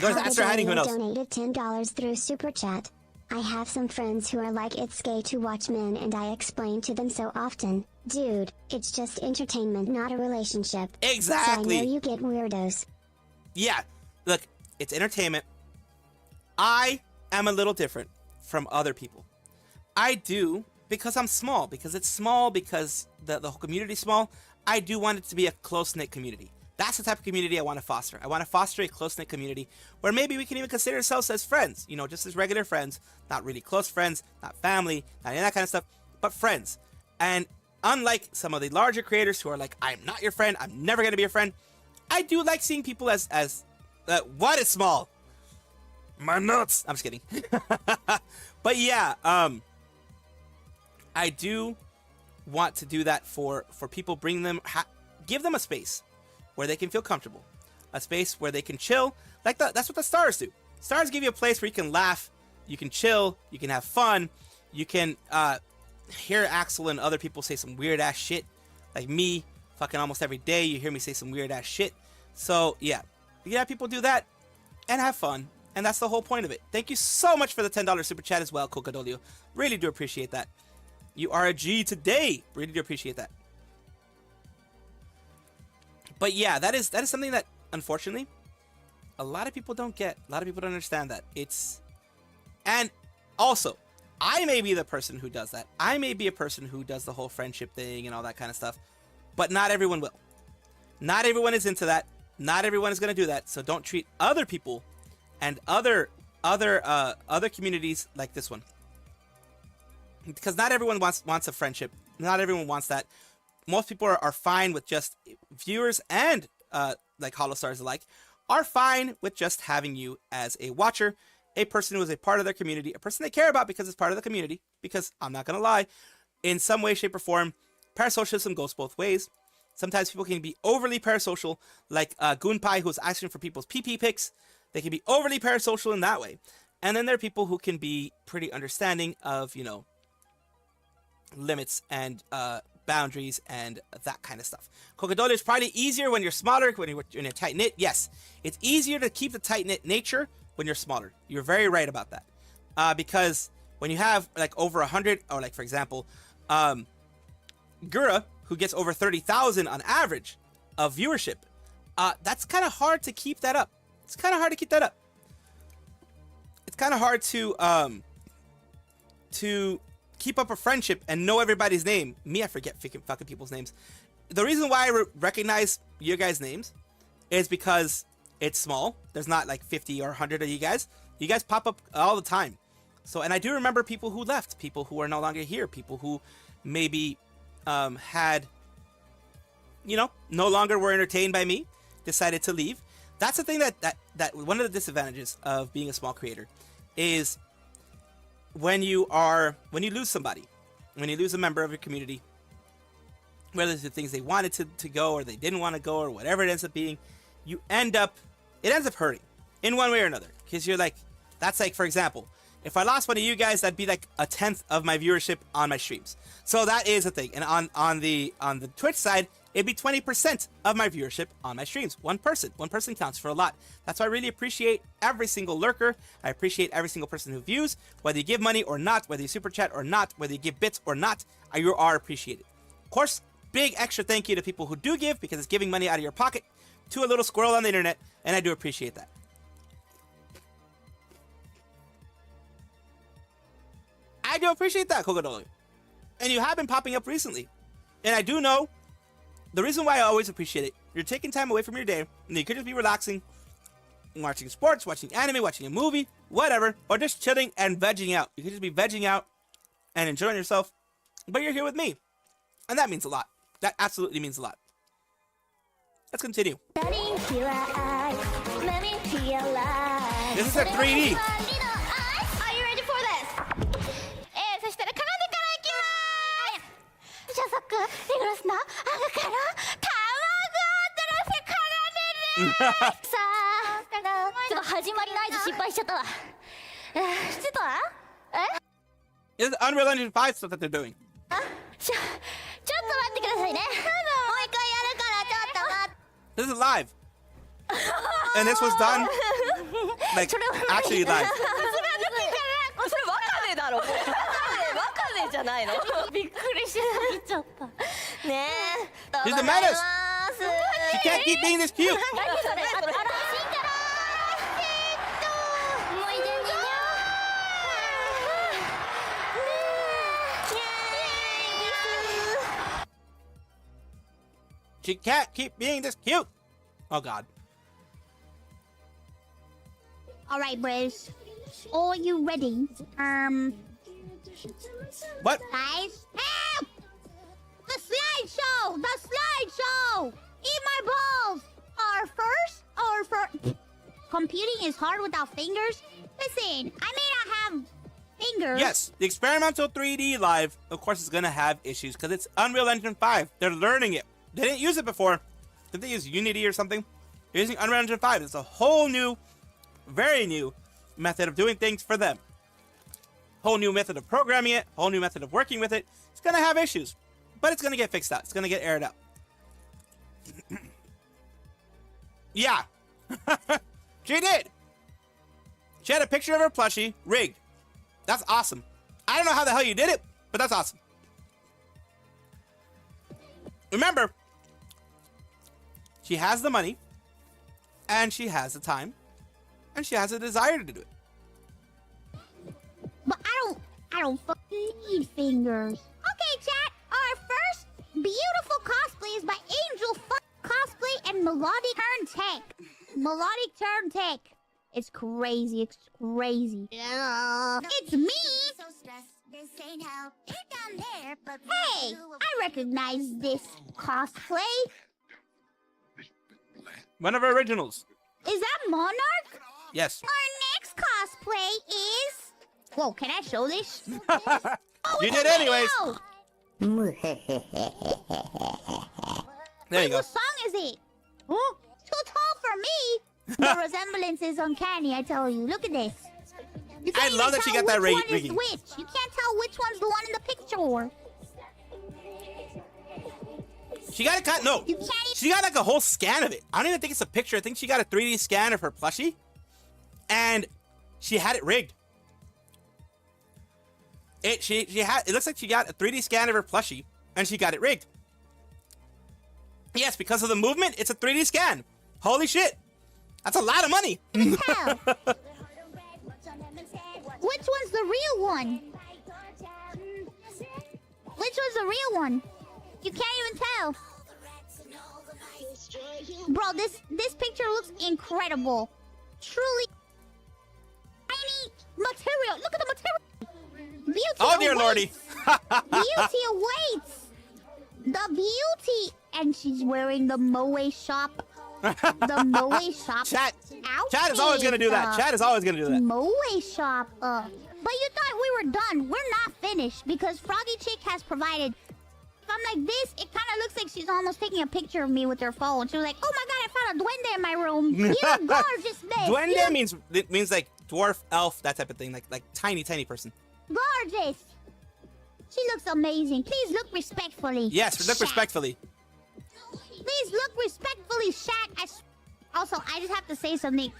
Speaker 1: After hiding, who knows?
Speaker 9: Donated $10 through Super Chat. I have some friends who are like, it's gay to watch men, and I explain to them so often, dude, it's just entertainment, not a relationship.
Speaker 1: Exactly.
Speaker 9: So I know you get weirdos.
Speaker 1: Yeah, look, it's entertainment. I am a little different from other people. I do, because I'm small, because it's small, because the whole community is small. I do want it to be a close-knit community. That's the type of community I want to foster. I want to foster a close-knit community where maybe we can even consider ourselves as friends, you know, just as regular friends, not really close friends, not family, not any of that kind of stuff, but friends. And unlike some of the larger creators who are like, I'm not your friend, I'm never going to be your friend, I do like seeing people as what is small? My nuts. I'm just kidding. But yeah, I do want to do that for people, bring them, give them a space where they can feel comfortable, a space where they can chill. That's what the stars do. Stars give you a place where you can laugh, you can chill, you can have fun, you can hear Axel and other people say some weird ass shit, like me, fucking almost every day you hear me say some weird ass shit. So yeah, you can have people do that and have fun, and that's the whole point of it. Thank you so much for the $10 super chat as well, Cocadolio. Really do appreciate that. You are a G today. Really do appreciate that. But yeah, that is something that, unfortunately, a lot of people don't get. A lot of people don't understand that. And also, I may be the person who does that. I may be a person who does the whole friendship thing and all that kind of stuff. But not everyone will. Not everyone is into that. Not everyone is going to do that. So don't treat other people and other communities like this one. Because not everyone wants a friendship. Not everyone wants that. Most people are fine with just viewers and like Holostars alike are fine with just having you as a watcher, a person who is a part of their community, a person they care about because it's part of the community. Because I'm not gonna lie, in some way, shape, or form, parasocialism goes both ways. Sometimes people can be overly parasocial, like Gunpai, who's asking for people's PP pics. They can be overly parasocial in that way. And then there are people who can be pretty understanding of, you know, limits and boundaries and that kind of stuff. Cocadolo is probably easier when you're smaller, when you're tight knit. Yes, it's easier to keep the tight knit nature when you're smaller. You're very right about that. Because when you have like over 100, or like for example, Gura, who gets over 30,000 on average of viewership, that's kind of hard to keep that up. It's kind of hard to keep that up. It's kind of hard to keep up a friendship and know everybody's name. Me, I forget fucking people's names. The reason why I recognize your guys' names is because It's small. There's not like 50 or 100 of you guys. You guys pop up all the time. So, and I do remember people who left, people who are no longer here, people who maybe had, you know, no longer were entertained by me, decided to leave. That's the thing that one of the disadvantages of being a small creator is when you lose somebody, when you lose a member of your community, whether it's the things they wanted to go or they didn't want to go or whatever it ends up being, it ends up hurting in one way or another. Because you're like, that's like, for example, if I lost one of you guys, that'd be like 1/10 of my viewership on my streams. So that is a thing. And on the Twitch side, it'd be 20% of my viewership on my streams. One person counts for a lot. That's why I really appreciate every single lurker. I appreciate every single person who views, whether you give money or not, whether you super chat or not, whether you give bits or not, you are appreciated. Of course, big extra thank you to people who do give, because it's giving money out of your pocket to a little squirrel on the internet, and I do appreciate that. I do appreciate that, Kokodoli. And you have been popping up recently. And I do know the reason why I always appreciate it. You're taking time away from your day, and you could just be relaxing, watching sports, watching anime, watching a movie, whatever, or just chilling and vegging out. You could just be vegging out and enjoying yourself, but you're here with me. And that means a lot. That absolutely means a lot. Let's continue. This is a 3D.
Speaker 3: Are you ready for this? そしたらかなでからいきまーす。じゃあさっくレグラスな赤から卵を垂らせからでね。さあ、ちょっと始まりないと失敗しちゃったわ。知ってた？え？
Speaker 1: This is Unreal Engine 5 stuff that they're doing.
Speaker 3: ちょっと待ってくださいね。もう一回やるからちょっと待って。
Speaker 1: This is live. And this was done like actually live.
Speaker 11: それワカメだろ。ワカメじゃないの。
Speaker 3: びっくりしすぎちゃった。ねえ。
Speaker 1: She's the menace. She can't keep being this cute.
Speaker 3: 何それ？あら、進化だ。もういでにゃ。
Speaker 1: She can't keep being this cute. Oh God.
Speaker 16: All right, Bruce. Are you ready?
Speaker 1: What?
Speaker 16: Guys, help! The slideshow! The slideshow! Eat my balls! Computing is hard without fingers? Listen, I may not have fingers.
Speaker 1: Yes, the experimental 3D live, of course, is gonna have issues because it's Unreal Engine 5. They're learning it. They didn't use it before. Did they use Unity or something? They're using Unreal Engine 5. It's a whole new, very new method of doing things for them. Whole new method of programming it, whole new method of working with it. It's gonna have issues, but it's gonna get fixed out. It's gonna get aired out. Yeah. She did. She had a picture of her plushie rigged. That's awesome. I don't know how the hell you did it, but that's awesome. Remember, she has the money, and she has the time, and she has a desire to do it.
Speaker 16: But I don't fucking need fingers. Okay, chat. Our first beautiful cosplay is by Angel Cosplay and Melodic Turn Tech. Melodic Turn Tech. It's crazy. It's crazy. Yeah. It's me. Hey, I recognize this cosplay.
Speaker 1: One of her originals.
Speaker 16: Is that Monarch?
Speaker 1: Yes.
Speaker 16: Our next cosplay is... Whoa, can I show this?
Speaker 1: You did anyways. There you go.
Speaker 16: What song is it? Oh, too tall for me. The resemblance is uncanny, I tell you. Look at this. You
Speaker 1: I
Speaker 16: can't
Speaker 1: love
Speaker 16: even
Speaker 1: that she
Speaker 16: tell
Speaker 1: got that
Speaker 16: which one is
Speaker 1: rigging.
Speaker 16: which. You can't tell which one's the one in the picture.
Speaker 1: She got a cut. No,
Speaker 16: You can't
Speaker 1: she got like a whole scan of it. I don't even think it's a picture. I think she got a 3D scan of her plushie, and she had it rigged. It looks like she got a 3D scan of her plushie, and she got it rigged. Yes, because of the movement, it's a 3D scan. Holy shit, that's a lot of money.
Speaker 16: tell. Which one's the real one? Which one's the real one? You can't even tell. Bro, this picture looks incredible. Truly tiny material. Look at the material. Beauty
Speaker 1: Oh dear
Speaker 16: awaits.
Speaker 1: lordy.
Speaker 16: Beauty awaits. The beauty. And she's wearing the Moe shop. The Moe shop.
Speaker 1: Chat
Speaker 16: outfit.
Speaker 1: is always gonna do that. Chat is always gonna do that.
Speaker 16: Moe shop. But you thought we were done. We're not finished because Froggy Chick has provided. If I'm like this, it kind of looks like she's almost taking a picture of me with her phone. She was like, "Oh my god, I found a duende in my room. You're gorgeous, miss.
Speaker 1: Duende
Speaker 16: You're
Speaker 1: means like dwarf, elf, that type of thing. Like tiny person.
Speaker 16: gorgeous. She looks amazing. Please look respectfully.
Speaker 1: Yes, look
Speaker 16: Shaq.
Speaker 1: respectfully.
Speaker 16: Please look respectfully, Shaq. Also, I just have to say something.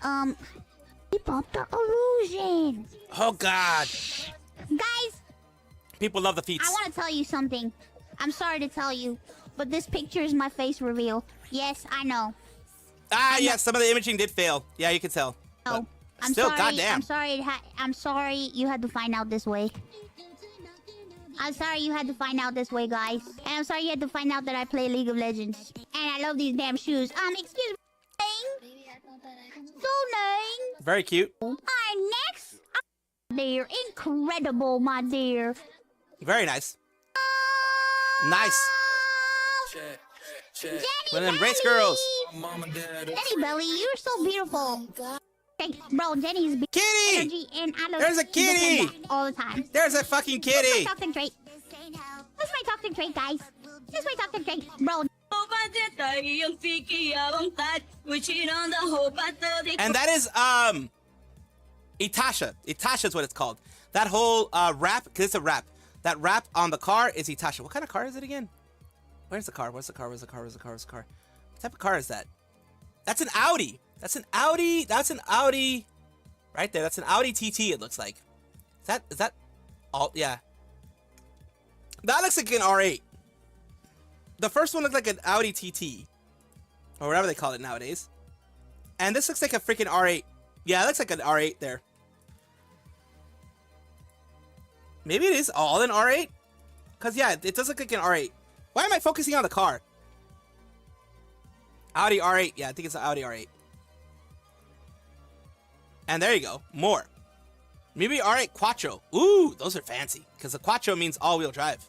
Speaker 16: Keep up the illusion.
Speaker 1: Oh God.
Speaker 16: Guys,
Speaker 1: People love the feats.
Speaker 16: I want to tell you something. I'm sorry to tell you, but this picture is my face reveal. Yes, I know.
Speaker 1: Yes, some of the imaging did fail. Yeah, you can tell.
Speaker 16: Oh,
Speaker 1: But
Speaker 16: I'm
Speaker 1: still,
Speaker 16: sorry.
Speaker 1: goddamn.
Speaker 16: I'm sorry. I'm sorry you had to find out this way. I'm sorry you had to find out this way, guys. And I'm sorry you had to find out that I play League of Legends. And I love these damn shoes. Excuse me. So nice.
Speaker 1: Very cute.
Speaker 16: Our next, dear, incredible, my dear.
Speaker 1: Very nice. Nice.
Speaker 16: Jenny
Speaker 1: Well, embrace girls.
Speaker 16: Jenny Belly, you're so beautiful. Bro, Jenny's
Speaker 1: Kitty!
Speaker 16: energy, and I love
Speaker 1: There's a kitty!
Speaker 16: that all the time.
Speaker 1: There's a fucking
Speaker 16: That's
Speaker 1: kitty.
Speaker 16: my toxic trait. That's my toxic trait, guys. That's my toxic trait, bro.
Speaker 1: And that is Itasha. Itasha is what it's called. That whole rap, because it's a rap. That rap on the car is Itasha. What kind of car is it again? Where's the car? Where's the car? Where's the car? Where's the car? Where's the car? What type of car is that? That's an Audi. That's an Audi. That's an Audi. Right there. That's an Audi TT, it looks like. Is that all? Yeah. That looks like an R8. The first one looked like an Audi TT. Or whatever they call it nowadays. And this looks like a freaking R8. Yeah, it looks like an R8 there. Maybe it is all an R8? Because, yeah, it does look like an R8. Why am I focusing on the car? Audi R8. Yeah, I think it's an Audi R8. And there you go. More. Maybe R8 Quattro. Ooh, those are fancy. Because the Quattro means all-wheel drive.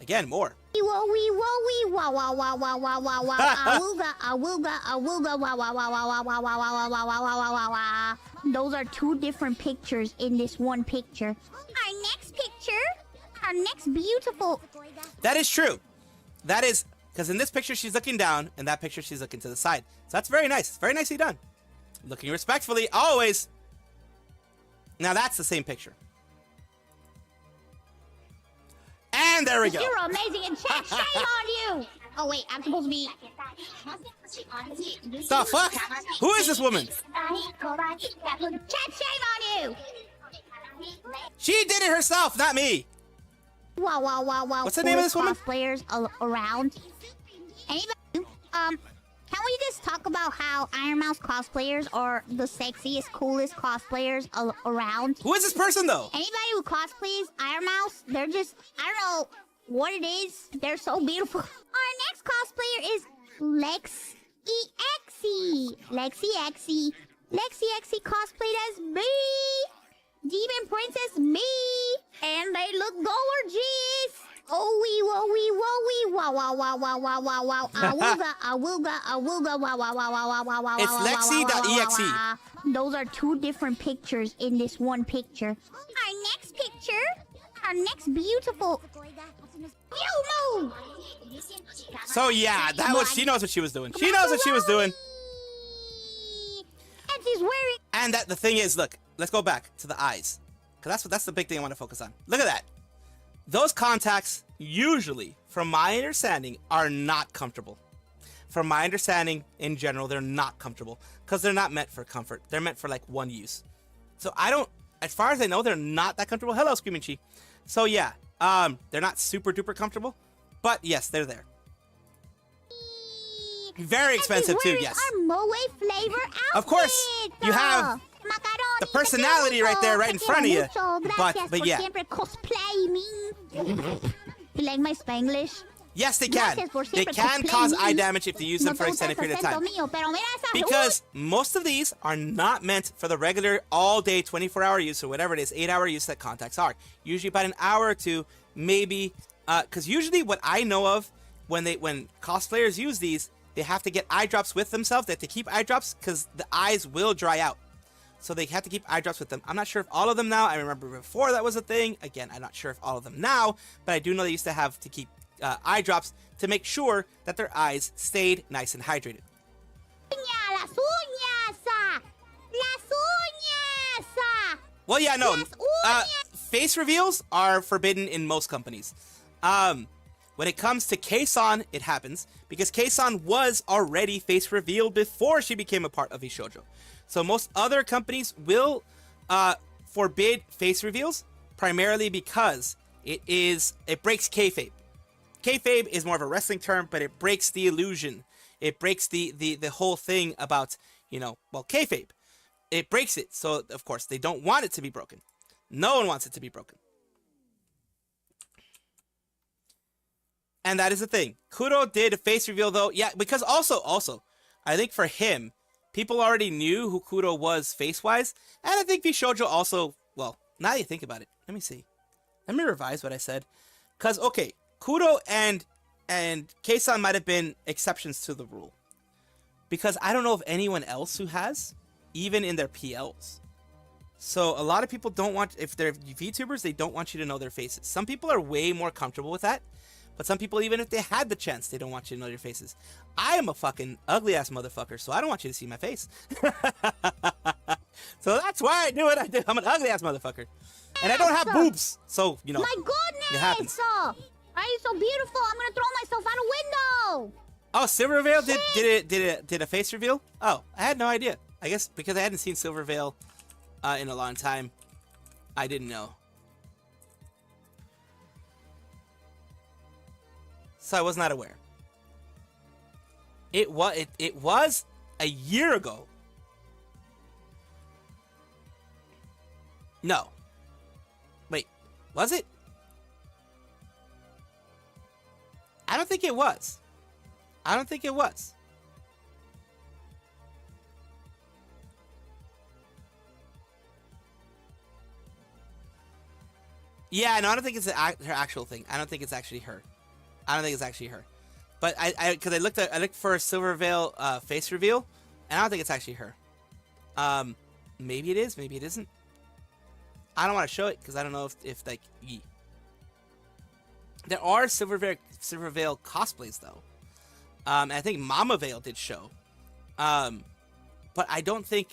Speaker 1: Again, more.
Speaker 16: Those are two different pictures in this one picture. Our next picture, our next beautiful.
Speaker 1: That is true. That is, because in this picture she's looking down, and that picture she's looking to the side. So that's very nice. Very nicely done. Looking respectfully, always. Now that's the same picture. And there we go.
Speaker 16: You're amazing, and chat, shame on you. Oh wait, I'm supposed to be.
Speaker 1: The fuck? Who is this woman?
Speaker 16: Chat, shame on you.
Speaker 1: She did it herself, not me.
Speaker 16: Wow.
Speaker 1: What's the name of this woman?
Speaker 16: Cosplayers around. Anybody? Can we just talk about how Iron Mouse cosplayers are the sexiest, coolest cosplayers around?
Speaker 1: Who is this person, though?
Speaker 16: Anybody who cosplays Iron Mouse, they're just, I don't know what it is. They're so beautiful. Our next cosplayer is Lexi Exy cosplayed as me. Demon Princess me. And they look gorgeous. Oh wee wow wow. Awooga wow.
Speaker 1: It's Lexi.exe.
Speaker 16: Those are two different pictures in this one picture. Our next picture, our next beautiful. You move.
Speaker 1: So yeah, that was. She knows what she was doing. She knows what she was doing.
Speaker 16: And she's wearing.
Speaker 1: And that the thing is, look. Let's go back to the eyes, because that's the big thing I want to focus on. Look at that. Those contacts, usually, from my understanding, are not comfortable. From my understanding, in general, they're not comfortable. Because they're not meant for comfort. They're meant for, like, one use. So I don't... As far as I know, they're not that comfortable. Hello, Screaming Chi. So, yeah. They're not super duper comfortable. But, yes, they're there. Very expensive, too, yes.
Speaker 16: Our Moe flavor outfit.
Speaker 1: Of course, you have... the personality right there, right in front of you. But yeah.
Speaker 16: You like my Spanglish?
Speaker 1: Yes, they can. They can cause eye damage if you use them for an extended period of time. Because most of these are not meant for the regular all-day 24-hour use or whatever it is, 8-hour use that contacts are. Usually about an hour or two, maybe. Because usually what I know of, when cosplayers use these, they have to get eye drops with themselves. They have to keep eye drops because the eyes will dry out. So they have to keep eye drops with them. I'm not sure if all of them now. I remember before that was a thing. Again, I'm not sure if all of them now, but I do know they used to have to keep eye drops to make sure that their eyes stayed nice and hydrated. Well, yeah, no. Face reveals are forbidden in most companies. When it comes to Kei-san, it happens because Kei-san was already face revealed before she became a part of Ishoujo. So most other companies will forbid face reveals primarily because it breaks kayfabe. Kayfabe is more of a wrestling term, but it breaks the illusion. It breaks the whole thing about, kayfabe. It breaks it. So, of course, they don't want it to be broken. No one wants it to be broken. And that is the thing. Kuro did a face reveal, though. Yeah, because also, I think for him, people already knew who Kuro was face-wise. And I think Bishoujo also, well, now that you think about it, let me see. Let me revise what I said. Because, okay, Kuro and Kei-san might have been exceptions to the rule. Because I don't know of anyone else who has, even in their PLs. So a lot of people don't want, if they're VTubers, they don't want you to know their faces. Some people are way more comfortable with that. But some people, even if they had the chance, they don't want you to know their faces. I am a fucking ugly-ass motherfucker, so I don't want you to see my face. So that's why I do what I do. I'm an ugly-ass motherfucker. And I don't have boobs, so,
Speaker 16: My goodness!
Speaker 1: it happens.
Speaker 16: Are you so beautiful? I'm gonna throw myself out a window!
Speaker 1: Oh, Silverveil did a face reveal? Oh, I had no idea. I guess because I hadn't seen Silverveil in a long time, I didn't know. So I was not aware. It was a year ago. No. Wait, was it? I don't think it was. I don't think it was. Yeah, no, I don't think it's her actual thing. I don't think it's actually her. I don't think it's actually her. But because I looked for a Silverveil face reveal, and I don't think it's actually her. Maybe it is, maybe it isn't. I don't want to show it because I don't know if like there are Silverveil cosplays though. And I think Mama Veil did show. But I don't think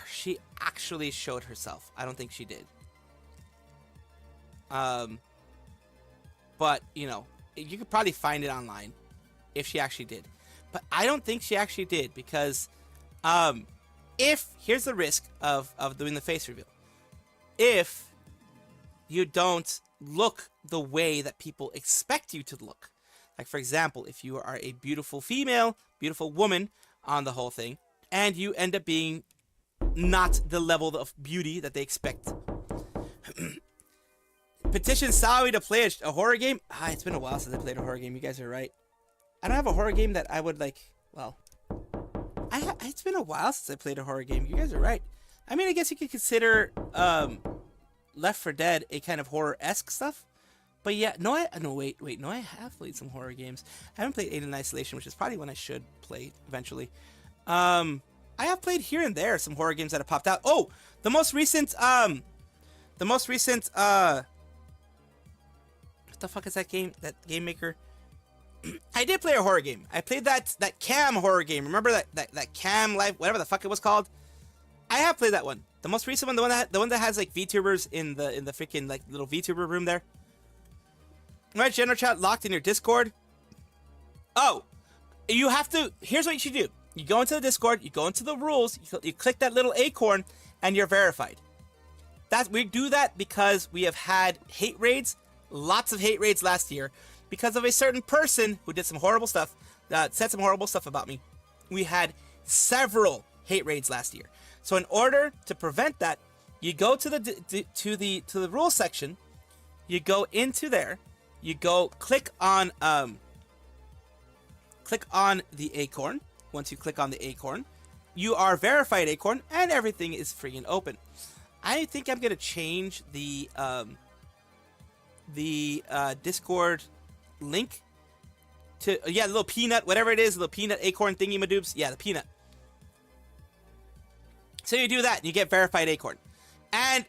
Speaker 1: she actually showed herself. I don't think she did. But you could probably find it online if she actually did. But I don't think she actually did because here's the risk of doing the face reveal. If you don't look the way that people expect you to look. Like, for example, if you are a beautiful female, beautiful woman on the whole thing, and you end up being not the level of beauty that they expect. Petition Sawi to play a horror game? It's been a while since I played a horror game. You guys are right. I don't have a horror game that I would like, well, it's been a while since I played a horror game. You guys are right. I mean, I guess you could consider Left 4 Dead a kind of horror-esque stuff. But yeah, I have played some horror games. I haven't played Alien Isolation, which is probably one I should play eventually. I have played here and there some horror games that have popped out. Oh, the most recent, what the fuck is that game? That game maker? I did play a horror game. I played that Cam horror game. Remember that Cam Life, whatever the fuck it was called? I have played that one. The most recent one, the one that has like VTubers in the freaking like little VTuber room there. Right, general chat locked in your Discord. Oh, you have to. Here's what you should do. You go into the Discord. You go into the rules. You click that little acorn, and you're verified. We do that because we have had hate raids, lots of hate raids last year, because of a certain person who did some horrible stuff, said some horrible stuff about me. We had several hate raids last year. So in order to prevent that, you go to the rules section. You go into there, you go click on the acorn. Once you click on the acorn, you are verified acorn, and everything is free and open. I think I'm gonna change the Discord link to the little peanut, whatever it is, the little peanut acorn thingy madoobs. Yeah, the peanut. So you do that, and you get verified acorn. And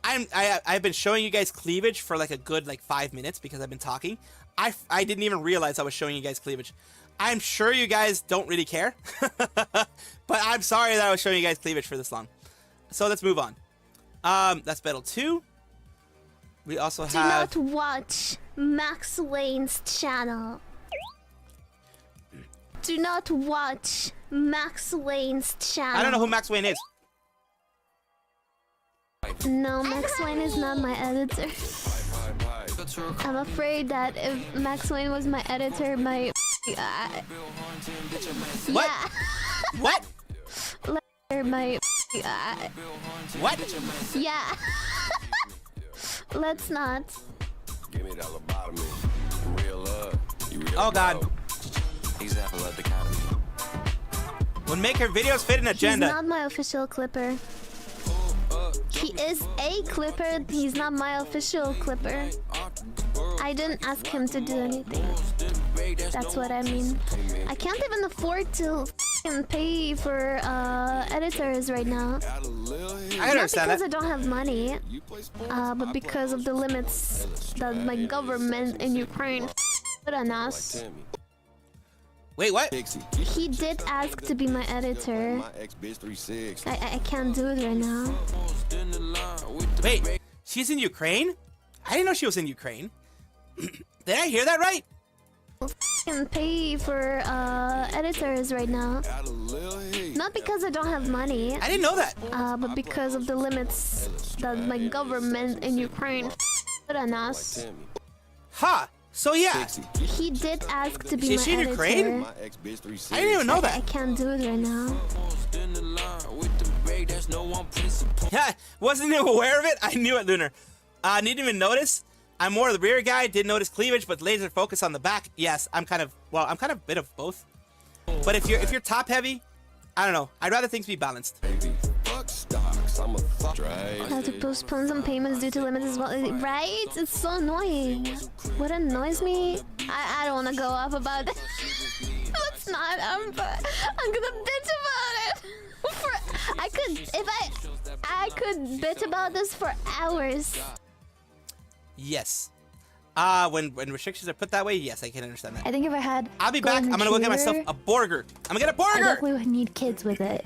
Speaker 1: I've been showing you guys cleavage for like a good 5 minutes because I've been talking. I didn't even realize I was showing you guys cleavage. I'm sure you guys don't really care, but I'm sorry that I was showing you guys cleavage for this long. So let's move on. That's battle 2. We also
Speaker 16: Do
Speaker 1: have.
Speaker 16: not watch Max Wayne's channel. Do not watch Max Wayne's channel.
Speaker 1: I don't know who Max Wayne is.
Speaker 16: No, Max Wayne is not my editor. I'm afraid that if Max Wayne was my editor, my
Speaker 1: What? What?
Speaker 16: My
Speaker 1: What?
Speaker 16: Yeah. Let's not.
Speaker 1: Oh God. Would make her videos fit an agenda.
Speaker 16: He's not my official clipper. He is a clipper. He's not my official clipper. I didn't ask him to do anything. That's what I mean. I can't even afford to pay for editors right now.
Speaker 1: I understand
Speaker 16: Not because
Speaker 1: that.
Speaker 16: I don't have money, but because of the limits that my government in Ukraine put on us.
Speaker 1: Wait, what?
Speaker 16: He did ask to be my editor. I can't do it right now.
Speaker 1: Wait, she's in Ukraine? I didn't know she was in Ukraine. Did I hear that right?
Speaker 16: Pay for editors right now. Not because I don't have money.
Speaker 1: I didn't know that.
Speaker 16: But because of the limits that my government in Ukraine put on us.
Speaker 1: Ha! So yeah.
Speaker 16: He did ask to be
Speaker 1: Is
Speaker 16: my
Speaker 1: she in
Speaker 16: editor.
Speaker 1: Ukraine? I didn't even know that.
Speaker 16: I can't do it right now.
Speaker 1: Yeah, wasn't even aware of it. I knew it, Lunar. Didn't even notice. I'm more the rear guy. Did notice cleavage, but laser focus on the back. Yes, I'm kind of a bit of both. But if you're top heavy, I don't know. I'd rather things be balanced.
Speaker 16: I have to postpone some payments due to limits as well. Right? It's so annoying. What annoys me? I don't want to go off about it. Let's not. I'm gonna bitch about it. I could bitch about this for hours.
Speaker 1: Yes. When restrictions are put that way, yes, I can understand that.
Speaker 2: I think if I had.
Speaker 1: I'll be back. I'm gonna go get myself a burger. I'm gonna get a
Speaker 2: I
Speaker 1: burger.
Speaker 2: definitely would need kids with it.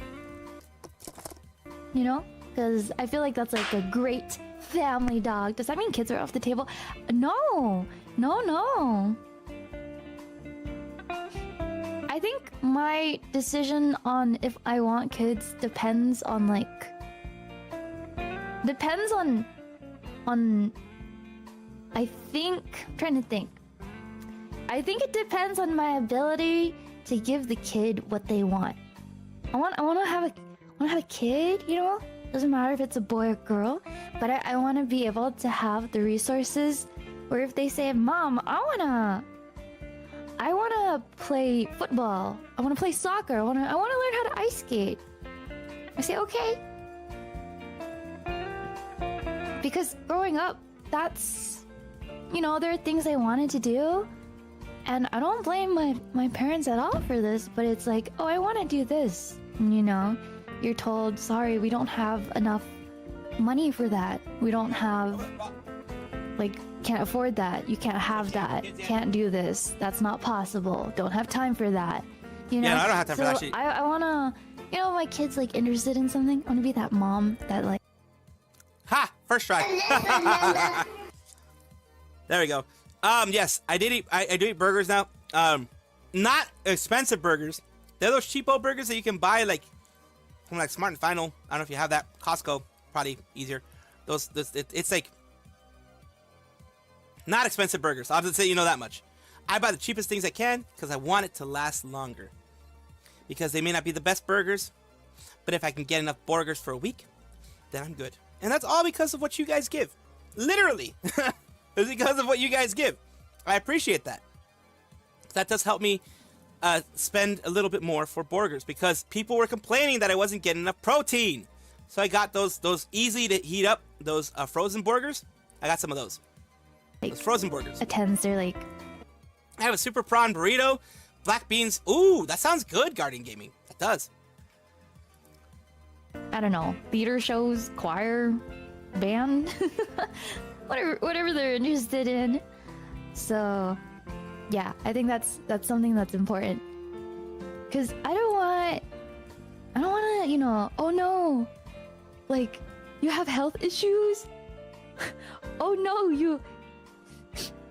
Speaker 2: You know? Because I feel like that's like a great family dog. Does that mean kids are off the table? No. No. I think my decision on if I want kids depends on I think it depends on my ability to give the kid what they want. I want to have a kid, you know? Doesn't matter if it's a boy or girl, but I want to be able to have the resources where if they say, "Mom, I want to play football. I want to play soccer. I want to learn how to ice skate." I say, "Okay." Because growing up, that's, you know, there are things I wanted to do, and I don't blame my parents at all for this, but it's like, "Oh, I want to do this." And, you know, you're told, "Sorry, we don't have enough money for that. We don't have, can't afford that. You can't have that. Can't do this. That's not possible. Don't have time for that." You know?
Speaker 1: Yeah, no, I don't have time for that shit.
Speaker 2: I wanna, you know, my kid's interested in something. I wanna be that mom that
Speaker 1: Ha! First try. There we go. Yes, I do eat burgers now. Not expensive burgers. They're those cheapo burgers that you can buy from Smart and Final. I don't know if you have that. Costco, probably easier. It's not expensive burgers. I'll just say that much. I buy the cheapest things I can because I want it to last longer. Because they may not be the best burgers, but if I can get enough burgers for a week, then I'm good. And that's all because of what you guys give. Literally. It's because of what you guys give. I appreciate that. That does help me spend a little bit more for burgers because people were complaining that I wasn't getting enough protein. So I got those easy to heat up, those frozen burgers. I got some of those. Those frozen burgers.
Speaker 2: Attends, they're like...
Speaker 1: I have a super prawn burrito, black beans. Ooh, that sounds good, Guardian Gaming. That does.
Speaker 2: I don't know, theater shows, choir, band, whatever they're interested in. So, yeah, I think that's something that's important. Cause I don't want to, you know, oh no, like you have health issues. Oh no,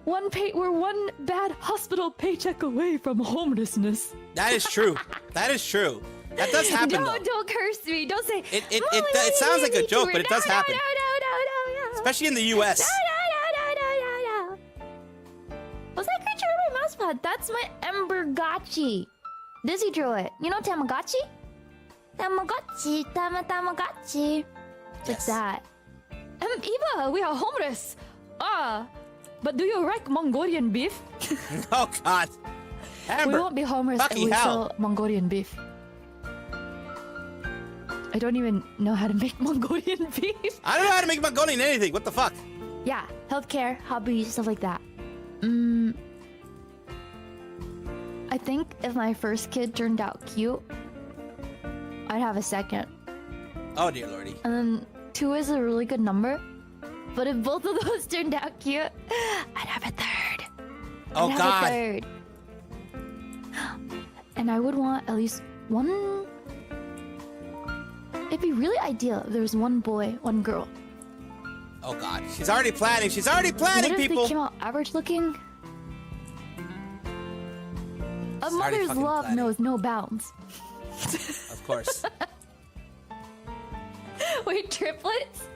Speaker 2: we're one bad hospital paycheck away from homelessness.
Speaker 1: That is true. That is true. That does happen.
Speaker 2: Don't curse me. Don't say.
Speaker 1: It sounds like a joke, but it does happen.
Speaker 2: No.
Speaker 1: Especially in the U.S.
Speaker 2: No. What's that creature on my mouse pad? That's my Embergotchi. Dizzy drew it. You know Tamagotchi? Tamagotchi. Like that. Eva, we are homeless. But do you like Mongolian beef?
Speaker 1: Oh God. Amber,
Speaker 2: we won't be homeless if we sell Mongolian beef. I don't even know how to make Mongolian beef.
Speaker 1: I don't know how to make Mongolian anything. What the fuck?
Speaker 2: Yeah, healthcare, hobbies, stuff like that. I think if my first kid turned out cute, I'd have a second.
Speaker 1: Oh dear lordy.
Speaker 2: And then 2 is a really good number. But if both of those turned out cute, I'd have a third.
Speaker 1: Oh God.
Speaker 2: A third. And I would want at least one. It'd be really ideal if there was one boy, one girl.
Speaker 1: Oh God. She's already planning. She's already planning,
Speaker 2: what if
Speaker 1: people.
Speaker 2: They came out average looking? A mother's love knows no bounds.
Speaker 1: Of course.
Speaker 2: Wait, triplets?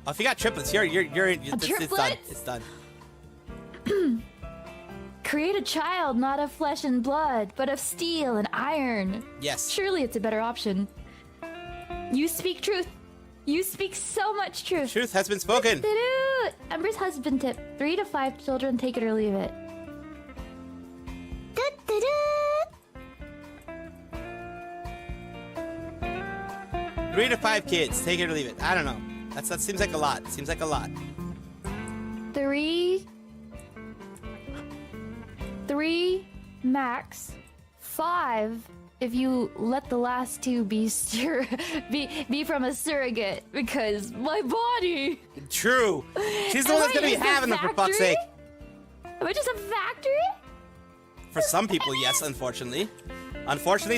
Speaker 1: Oh, if you got triplets, it's done. It's done.
Speaker 2: Create a child not of flesh and blood, but of steel and iron.
Speaker 1: Yes.
Speaker 2: Surely it's a better option. You speak truth. You speak so much truth.
Speaker 1: Truth has been spoken.
Speaker 2: Ember's husband tip: 3 to 5 children, take it or leave it.
Speaker 1: 3 to 5 kids, take it or leave it. I don't know. That seems like a lot. Seems like a lot.
Speaker 2: 3 max. 5 if you let the last 2 be from a surrogate, because my body.
Speaker 1: True. She's the one that's gonna be having them, for fuck's sake.
Speaker 2: Am I just a factory?
Speaker 1: For some people, yes. Unfortunately,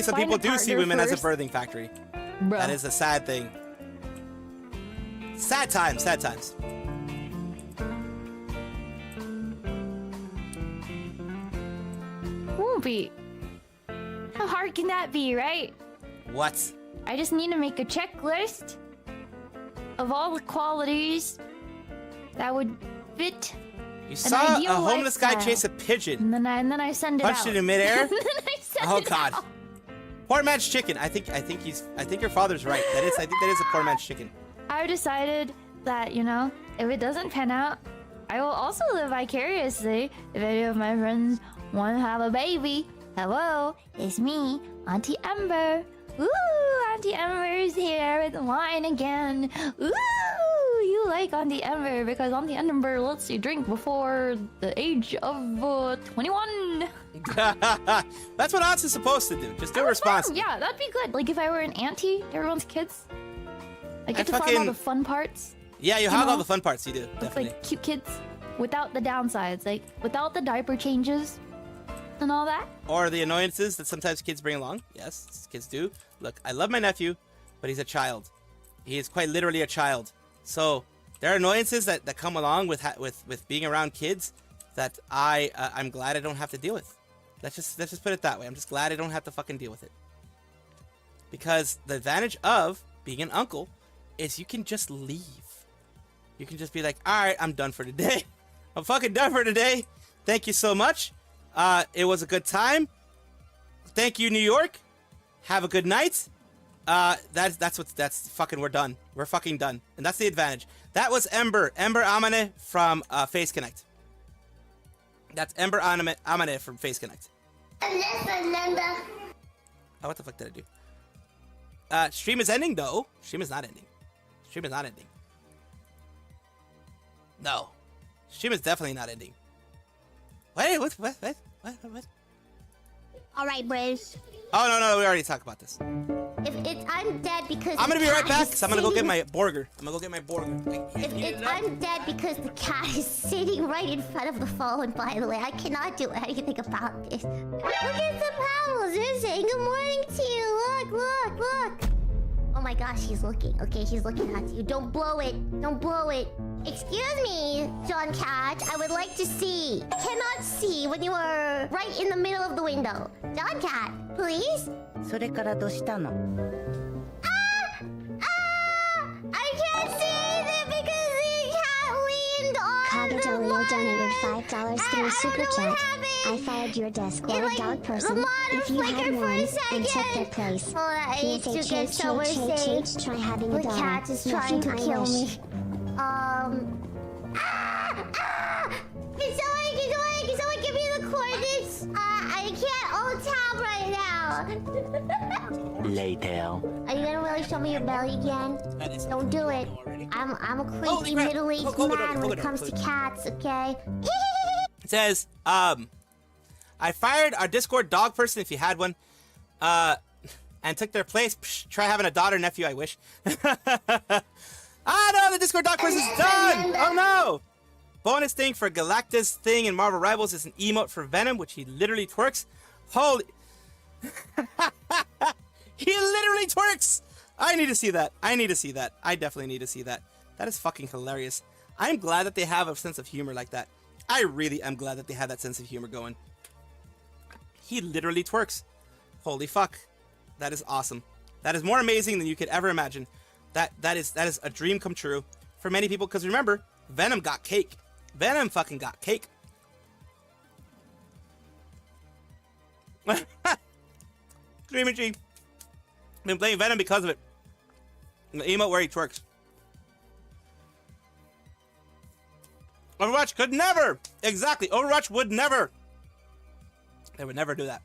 Speaker 1: some people do see women as a birthing factory.
Speaker 2: Bruh.
Speaker 1: That is a sad thing. Sad times. Sad times.
Speaker 2: Won't be. How hard can that be, right?
Speaker 1: What?
Speaker 2: I just need to make a checklist of all the qualities that would fit.
Speaker 1: You saw a homeless guy chase a pigeon.
Speaker 2: And then I send it out.
Speaker 1: Punched it in midair.
Speaker 2: And then I send
Speaker 1: Oh
Speaker 2: it
Speaker 1: God.
Speaker 2: out.
Speaker 1: Poor man's chicken. I think your father's right. I think that is a poor man's chicken.
Speaker 2: I've decided that, you know, if it doesn't pan out, I will also live vicariously if any of my friends want to have a baby. Hello, it's me, Auntie Ember. Ooh, Auntie Ember's here with wine again. Ooh, you like Auntie Ember because Auntie Ember lets you drink before the age of 21.
Speaker 1: That's what aunts is supposed to do. Just do a response.
Speaker 2: Yeah, that'd be good. Like if I were an auntie to everyone's kids. I get to find all the fun parts.
Speaker 1: Yeah, you hog all the fun parts. You do, definitely.
Speaker 2: Like cute kids without the downsides, like without the diaper changes and all that.
Speaker 1: Or the annoyances that sometimes kids bring along. Yes, kids do. Look, I love my nephew, but he's a child. He is quite literally a child. So there are annoyances that come along with being around kids that I'm glad I don't have to deal with. Let's just put it that way. I'm just glad I don't have to fucking deal with it. Because the advantage of being an uncle is you can just leave. You can just be like, all right, I'm done for today. I'm fucking done for today. Thank you so much. It was a good time. Thank you, New York. Have a good night. That's fucking, we're done. We're fucking done. And that's the advantage. That was Ember Amane from Face Connect. That's Ember Amane from Face Connect. Oh, what the fuck did I do? Stream is ending though. Stream is not ending. Stream is not ending. No. Stream is definitely not ending. Wait, what?
Speaker 16: All right, Bruce.
Speaker 1: Oh, no, we already talked about this.
Speaker 16: If I'm dead because
Speaker 1: I'm gonna be right back,
Speaker 16: because
Speaker 1: because I'm gonna go get my burger.
Speaker 16: If I'm dead because the cat is sitting right in front of the phone, by the way, I cannot do anything about this. Look at the Pebbles. They're saying good morning to you. Look. Oh my gosh, he's looking. Okay, he's looking at you. Don't blow it. Don't blow it. Excuse me, John Cat. I would like to see. Cannot see when you are right in the middle of the window. John Cat, please.
Speaker 17: それからどうしたの?
Speaker 16: I can't see anything because the cat leaned on the
Speaker 9: Kagadolio
Speaker 16: monitor.
Speaker 9: donated $5 through Super Chat. I followed your desk while a dog person, if you had one, and took their place.
Speaker 16: I need to get somewhere safe.
Speaker 9: Try having a
Speaker 16: The
Speaker 9: daughter.
Speaker 16: cat is trying to
Speaker 9: Nothing I
Speaker 16: kill
Speaker 9: wish.
Speaker 16: me. Can someone give me the coordinates? I can't hold tab right now.
Speaker 17: Later.
Speaker 16: Are you gonna really show me your belly again? Don't do it. I'm a creepy middle-aged man when it comes to cats, okay?
Speaker 1: It says, I fired our Discord dog person, if you had one, and took their place. Psh, try having a daughter, nephew, I wish. Ah, no, the Discord dog person's done! Oh, no! Bonus thing for Galactus thing in Marvel Rivals is an emote for Venom, which he literally twerks. Holy... He literally twerks! I need to see that. I definitely need to see that. That is fucking hilarious. I'm glad that they have a sense of humor like that. I really am glad that they have that sense of humor going. He literally twerks. Holy fuck. That is awesome. That is more amazing than you could ever imagine. That is a dream come true for many people, because remember, Venom got cake. Venom fucking got cake. Dreamy G. Been playing Venom because of it. The emote where he twerks. Overwatch could never! Exactly, Overwatch would never. They would never do that.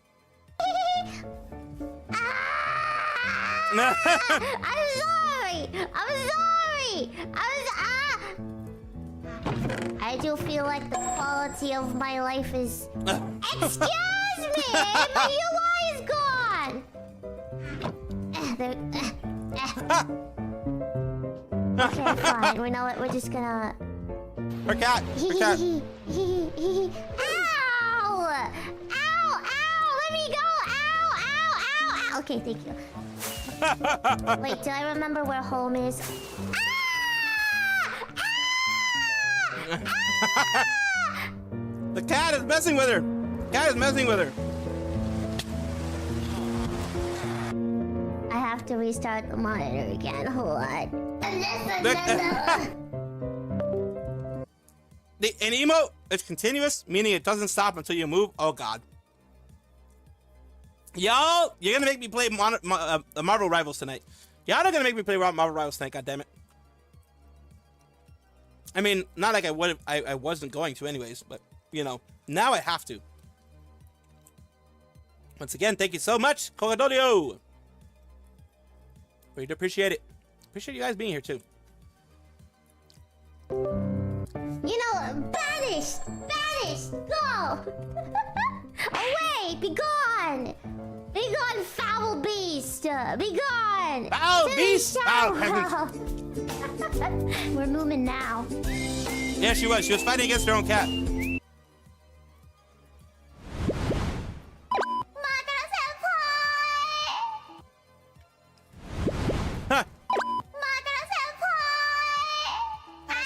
Speaker 16: I'm sorry! I do feel like the quality of my life is... Excuse me! My UI is gone! Okay, fine. We know what, we're just gonna...
Speaker 1: Her cat!
Speaker 16: Ow! Ow! Ow! Let me go! Ow! Okay, thank you. Wait, do I remember where home is?
Speaker 1: The cat is messing with her!
Speaker 16: I have to restart the monitor again. Hold on.
Speaker 1: An emote is continuous, meaning it doesn't stop until you move. Oh god. Y'all, you're gonna make me play Marvel Rivals tonight. Y'all are gonna make me play Marvel Rivals tonight, goddammit. I mean, not like I wasn't going to anyways, but, you know, now I have to. Once again, thank you so much, Cogadolio. Really appreciate it. Appreciate you guys being here, too.
Speaker 16: You know, banished, go! Away, be gone! Be gone, foul beast! Be gone!
Speaker 1: Foul beast!
Speaker 16: We're moving now.
Speaker 1: Yeah, she was. She was fighting against her own cat.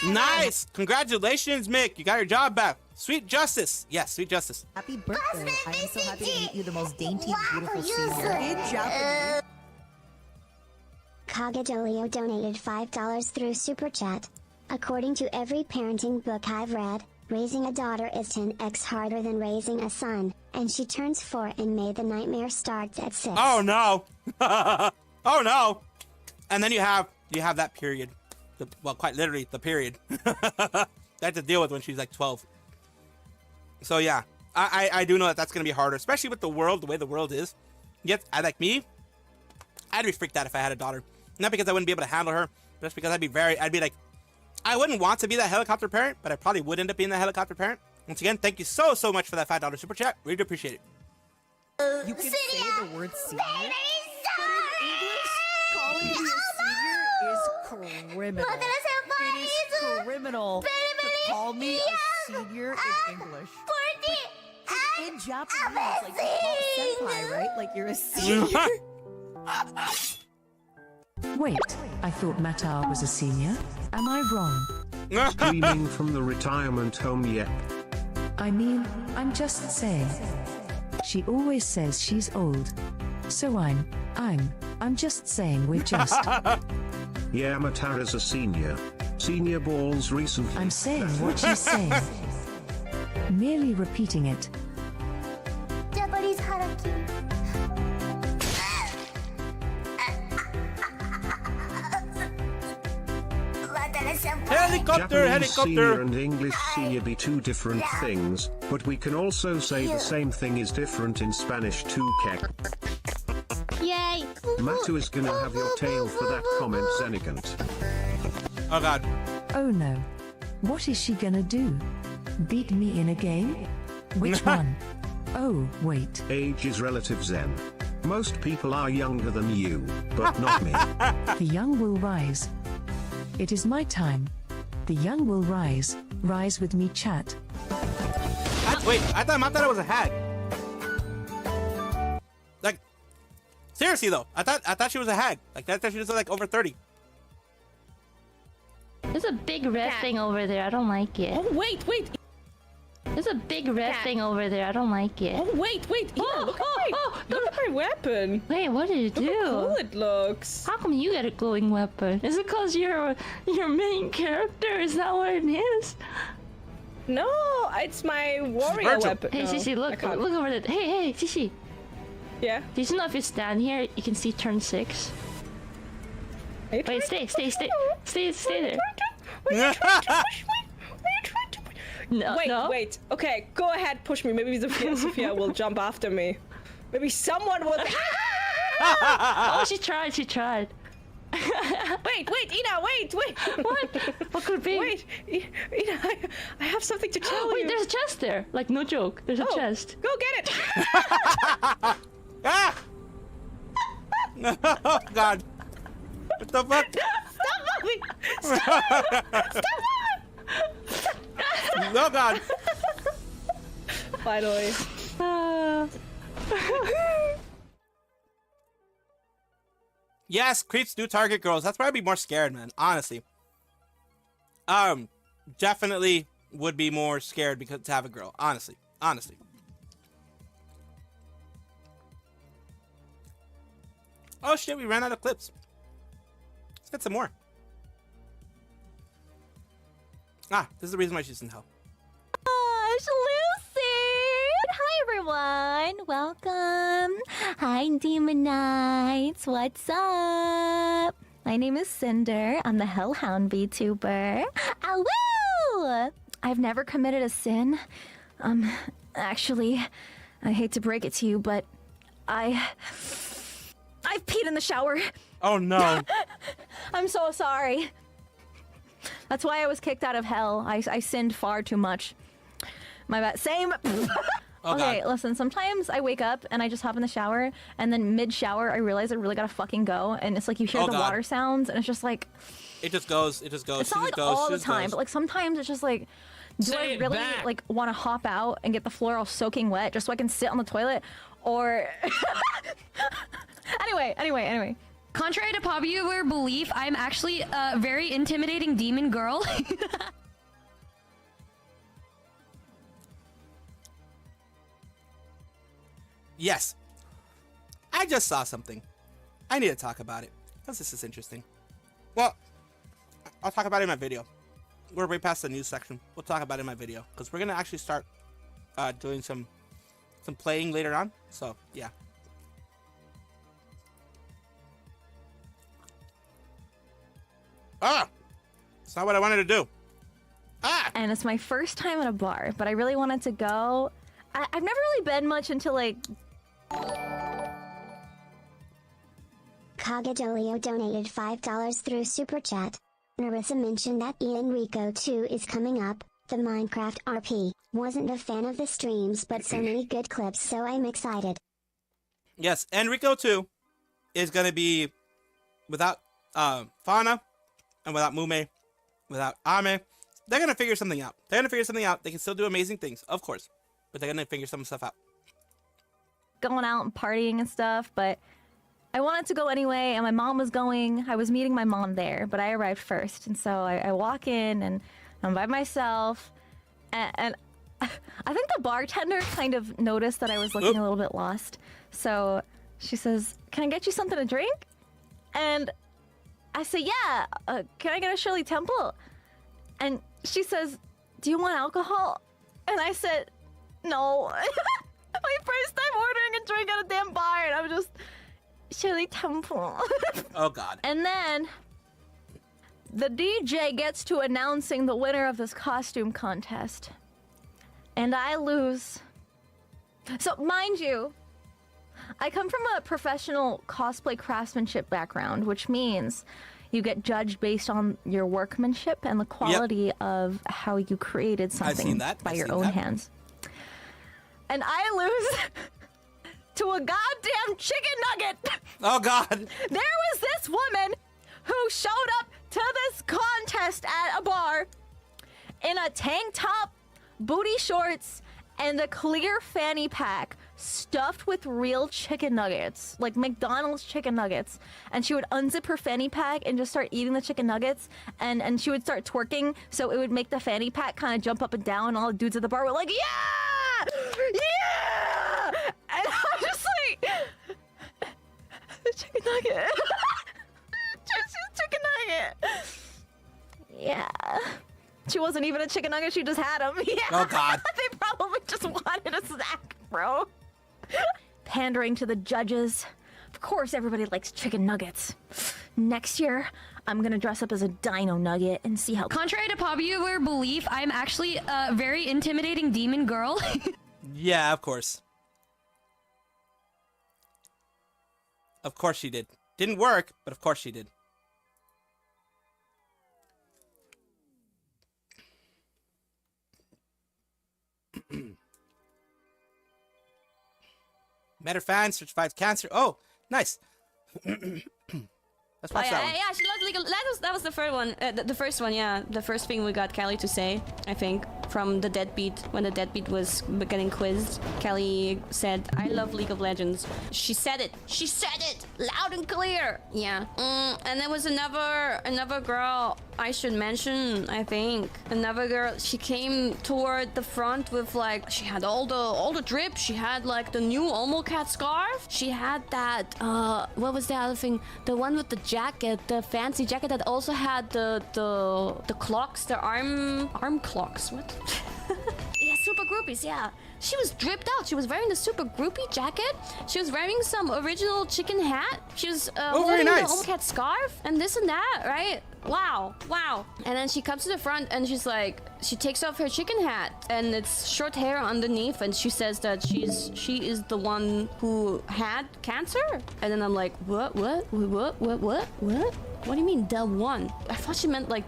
Speaker 1: Nice! Congratulations, Mick. You got your job back. Sweet justice. Yes, sweet justice.
Speaker 17: Happy birthday. I am so happy to meet you, the most dainty, beautiful senior in Japanese.
Speaker 9: Kagadolio donated $5 through Super Chat. According to every parenting book I've read, raising a daughter is 10x harder than raising a son, and she turns 4 in May. The nightmare starts at 6.
Speaker 1: Oh no! Oh no! And then you have that period, well, quite literally the period that I had to deal with when she's like 12. So yeah, I do know that that's gonna be harder, especially with the world, the way the world is. Yet, like me, I'd be freaked out if I had a daughter. Not because I wouldn't be able to handle her, but just because I'd be like, I wouldn't want to be that helicopter parent, but I probably would end up being that helicopter parent. Once again, thank you so much for that $5 super chat. Really do appreciate it.
Speaker 17: You can say the word senior, but in English, calling me a senior is criminal. It is criminal to call me a senior in English. In Japanese, like you call senpai, right? Like you're a senior.
Speaker 18: Wait, I thought Matar was a senior. Am I wrong?
Speaker 6: Streaming from the retirement home yet.
Speaker 18: I mean, I'm just saying. She always says she's old. So I'm just saying we're just.
Speaker 6: Yeah, Matara's a senior. Senior balls recently.
Speaker 18: I'm saying what she's saying. Merely repeating it.
Speaker 16: Japanese haraki.
Speaker 1: Helicopter,
Speaker 6: Japanese
Speaker 1: helicopter.
Speaker 6: senior and English senior be two different things, but we can also say the same thing is different in Spanish too. Kek.
Speaker 16: Yay!
Speaker 6: Matu is gonna have your tail for that comment, Zenigant.
Speaker 1: Oh god.
Speaker 18: Oh no. What is she gonna do? Beat me in a game? Which one? Oh, wait.
Speaker 6: Age is relative, Zen. Most people are younger than you, but not me.
Speaker 18: The young will rise. It is my time. The young will rise. Rise with me, chat.
Speaker 1: Wait, I thought it was a hag. Like, seriously though, I thought she was a hag. Like, I thought she was like over 30.
Speaker 2: There's a big red thing over there. I don't like it.
Speaker 11: Oh, wait.
Speaker 2: There's a big red thing over there. I don't like it.
Speaker 11: Oh, wait. Yeah, look at my weapon.
Speaker 2: Wait, what did it do?
Speaker 11: Look how cool it looks.
Speaker 2: How come you get a glowing weapon? Is it because you're your main character? Is that what it is?
Speaker 11: No, it's my warrior weapon.
Speaker 2: Hey,
Speaker 11: No,
Speaker 2: Shishi, look over there. Hey, Shishi.
Speaker 11: Yeah?
Speaker 2: Did you know if you stand here, you can see turn 6? Wait, stay there. No.
Speaker 11: Wait. Okay, go ahead, push me. Maybe Sophia will jump after me. Maybe someone will.
Speaker 2: Oh, she tried.
Speaker 11: Wait, Ina, wait.
Speaker 2: What could it be?
Speaker 11: Wait, Ina, I have something to tell you.
Speaker 2: Wait, there's a chest there. Like, no joke. There's a chest.
Speaker 11: Go get it.
Speaker 1: Ah! Oh god. What the fuck?
Speaker 11: Stop moving! Stop
Speaker 1: No god.
Speaker 11: Finally.
Speaker 1: Yes, creeps do target girls. That's why I'd be more scared, man. Honestly. Definitely would be more scared because to have a girl. Honestly. Oh shit, we ran out of clips. Let's get some more. This is the reason why she's in hell.
Speaker 19: Gosh, Lucy! Hi, everyone. Welcome. Hi, Demon Knights. What's up? My name is Cinder. I'm the Hellhound Vtuber. Woo! I've never committed a sin. Actually, I hate to break it to you, but I've peed in the shower.
Speaker 1: Oh no.
Speaker 19: I'm so sorry. That's why I was kicked out of hell. I sinned far too much. My bad. Same. Okay,
Speaker 1: God.
Speaker 19: listen, sometimes I wake up and I just hop in the shower, and then mid-shower I realize I really gotta fucking go, and it's like you hear the water sounds, and it's just like...
Speaker 1: It just goes.
Speaker 19: It's not like all the time, but like sometimes it's just like... Do I really like want to hop out and get the floor all soaking wet just so I can sit on the toilet? Or... Anyway.
Speaker 20: Contrary to popular belief, I'm actually a very intimidating demon girl.
Speaker 1: Yes. I just saw something. I need to talk about it because this is interesting. Well, I'll talk about it in my video. We're way past the news section. We'll talk about it in my video because we're gonna actually start doing some playing later on. So yeah. Ah! It's not what I wanted to do. Ah!
Speaker 19: And it's my first time at a bar, but I really wanted to go. I've never really been much into like.
Speaker 9: Kagadolio donated $5 through Super Chat. Narissa mentioned that Ian Rico 2 is coming up. The Minecraft RP. Wasn't a fan of the streams, but so many good clips, so I'm excited.
Speaker 1: Yes, Enrico 2 is going to be without Fauna and without Mume, without Ame. They're going to figure something out. They're going to figure something out. They can still do amazing things, of course, but they're going to figure some stuff out.
Speaker 19: Going out and partying and stuff, but I wanted to go anyway, and my mom was going. I was meeting my mom there, but I arrived first, and so I walk in, and I'm by myself, and I think the bartender kind of noticed that I was looking a little bit lost, so she says, "Can I get you something to drink?" And I say, "Yeah, can I get a Shirley Temple?" And she says, "Do you want alcohol?" And I said, "No." My first time ordering a drink at a damn bar, and I'm just, Shirley Temple.
Speaker 1: Oh, God.
Speaker 19: And then the DJ gets to announcing the winner of this costume contest. And I lose. So, mind you, I come from a professional cosplay craftsmanship background, which means you get judged based on your workmanship and the quality of how you created something by your own hands. And I lose to a goddamn chicken nugget.
Speaker 1: Oh, God.
Speaker 19: There was this woman who showed up to this contest at a bar in a tank top, booty shorts, and a clear fanny pack stuffed with real chicken nuggets, like McDonald's chicken nuggets. And she would unzip her fanny pack and just start eating the chicken nuggets, and she would start twerking, so it would make the fanny pack kind of jump up and down, and all the dudes at the bar were like, "Yeah! Yeah!" And I'm just like, chicken nugget. Just chicken nugget. Yeah. She wasn't even a chicken nugget, she just had them. Yeah.
Speaker 1: Oh, God.
Speaker 19: They probably just wanted a snack, bro. Pandering to the judges. Of course, everybody likes chicken nuggets. Next year, I'm gonna dress up as a dino nugget and see how.
Speaker 20: Contrary to popular belief, I'm actually a very intimidating demon girl.
Speaker 1: Yeah, of course. Of course she did. Didn't work, but of course she did. Met her fan, search fights cancer. Oh, nice. Let's watch that one.
Speaker 21: Yeah, she loves legal. That was the first one. The first one, yeah. The first thing we got Callie to say, I think, from the Deadbeat, when the Deadbeat was getting quizzed. Callie said, "I love League of Legends." She said it. She said it loud and clear. Yeah. And there was another girl I should mention. I think another girl. She came toward the front with like she had all the drip. She had like the new Omo Cat scarf. She had that. What was the other thing? The one with the jacket, the fancy jacket that also had the clocks, the arm clocks. What? Yeah, super groupies. Yeah, she was dripped out. She was wearing the super groupie jacket. She was wearing some original chicken hat. She was holding the Home Cat scarf and this and that. Right? Wow. And then she comes to the front and she's like, she takes off her chicken hat and it's short hair underneath, and she says that she is the one who had cancer. And then I'm like, what? What do you mean the one? I thought she meant like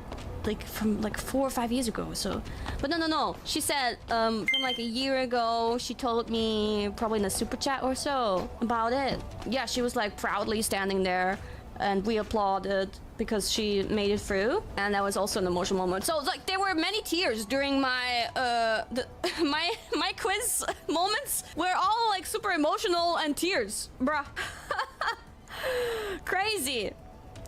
Speaker 21: from like 4 or 5 years ago. So, but no. She said from like a year ago. She told me probably in a super chat or so about it. Yeah, she was like proudly standing there, and we applauded because she made it through, and that was also an emotional moment. So like there were many tears during my my quiz moments were all like super emotional and tears, bruh. Crazy.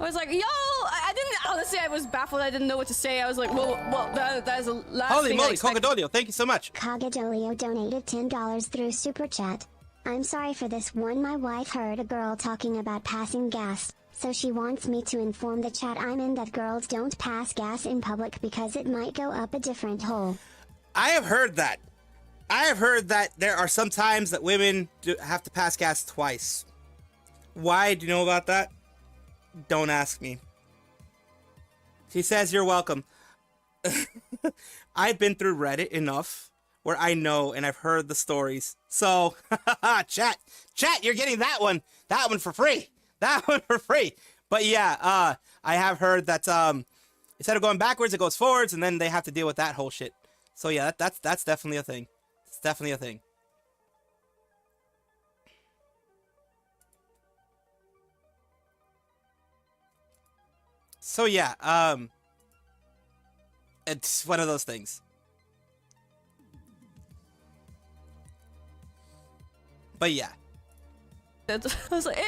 Speaker 21: I was like, yo, I didn't, honestly, I was baffled. I didn't know what to say. I was like, whoa, that is the last
Speaker 1: Holy
Speaker 21: thing
Speaker 1: moly,
Speaker 21: I expected.
Speaker 1: Cogadolio, thank you so much.
Speaker 9: Cogadolio donated $10 through Super Chat. I'm sorry for this one. My wife heard a girl talking about passing gas, so she wants me to inform the chat I'm in that girls don't pass gas in public because it might go up a different hole.
Speaker 1: I have heard that. I have heard that there are some times that women have to pass gas twice. Why? Do you know about that? Don't ask me. She says you're welcome. I've been through Reddit enough where I know and I've heard the stories. So, chat, you're getting that one for free. That one for free. But yeah, I have heard that instead of going backwards, it goes forwards, and then they have to deal with that whole shit. So yeah, that's definitely a thing. It's definitely a thing. So yeah, it's one of those things. But yeah.
Speaker 21: I was like,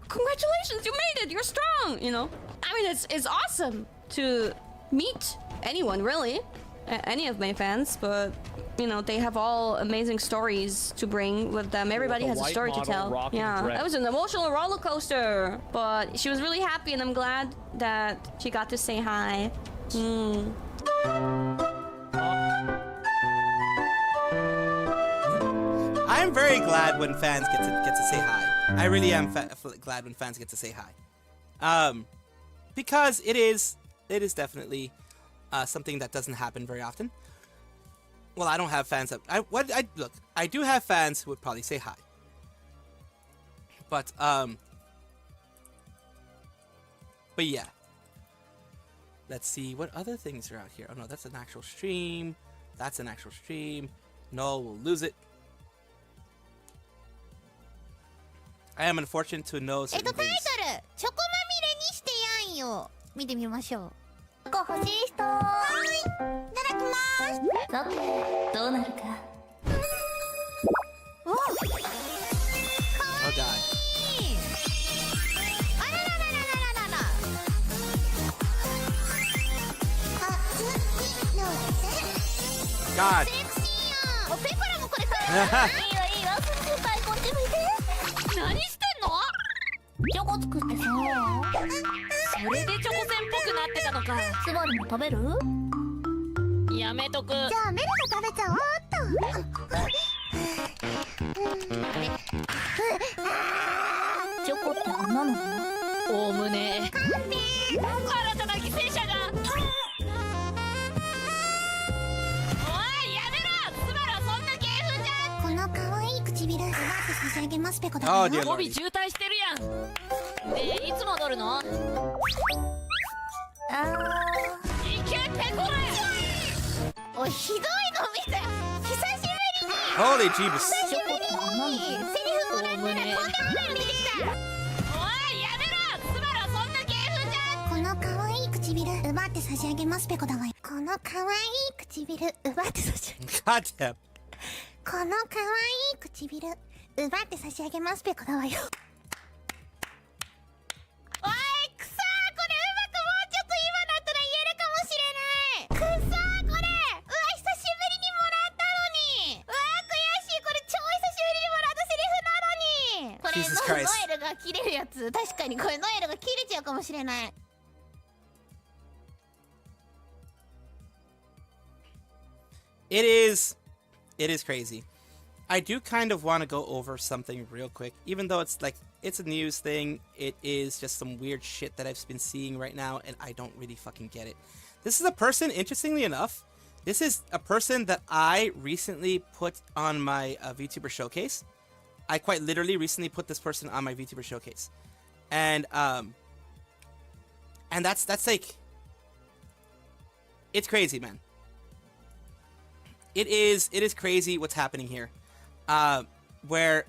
Speaker 21: congratulations, you made it, you're strong, you know? I mean, it's awesome to meet anyone, really. Any of my fans, but, you know, they have all amazing stories to bring with them. Everybody has a story to tell. Yeah, that was an emotional roller coaster, but she was really happy, and I'm glad that she got to say hi.
Speaker 1: I'm very glad when fans get to say hi. I really am glad when fans get to say hi, because it is definitely something that doesn't happen very often. Well, I don't have fans that look. I do have fans who would probably say hi, but yeah. Let's see what other things are out here. Oh no, that's an actual stream. That's an actual stream. No, we'll lose it. I am unfortunate to know certain
Speaker 16: タイ
Speaker 1: things.
Speaker 16: トルチョコまみれにしてやんよ。見てみましょう。チョコ欲しい人。はい。いただきます。さてどうなるか。お。
Speaker 1: Oh god.
Speaker 16: あらららららららら。初のせ。
Speaker 1: God.
Speaker 16: セクシーやん。おペコラもこれから。いいわいいわ。先輩こっち向いて。何してんの？チョコ作ってさ。それでチョコせんっぽくなってたのか。スバルも食べる？やめとく。じゃあメルが食べちゃおうっと。チョコって花なの？おおむね。勘弁。新たな犠牲者が。この可愛い唇奪って差し上げますペコだから。帯渋滞してるやん。でいつ戻るの？いけペコレ。おいひどいの見て。久しぶりに。
Speaker 1: Holy Jeebus.
Speaker 16: 久しぶりに。セリフもらったらとんでもないの出てきた。おいやめろ。スバルはそんな芸風じゃん。この可愛い唇奪って差し上げますペコだわよ。この可愛い唇奪って差し上げ。
Speaker 1: God damn.
Speaker 16: この可愛い唇奪って差し上げますペコだわよ。おいくさー、これうまくもうちょっと今だったら言えるかもしれない。くっさーこれ、うわ久しぶりにもらったのに。うわ悔しい、これ超久しぶりにもらったセリフなのに。これ
Speaker 1: Jesus
Speaker 16: ノ
Speaker 1: Christ.
Speaker 16: エルが切れるやつ。確かにこれノエルが切れちゃうかもしれない。
Speaker 1: It is crazy. I do kind of want to go over something real quick, even though it's like, it's a news thing. It is just some weird shit that I've been seeing right now, and I don't really fucking get it. This is a person, interestingly enough, this is a person that I recently put on my VTuber showcase. I quite literally recently put this person on my VTuber showcase. And that's like, it's crazy, man. It is crazy what's happening here. Where,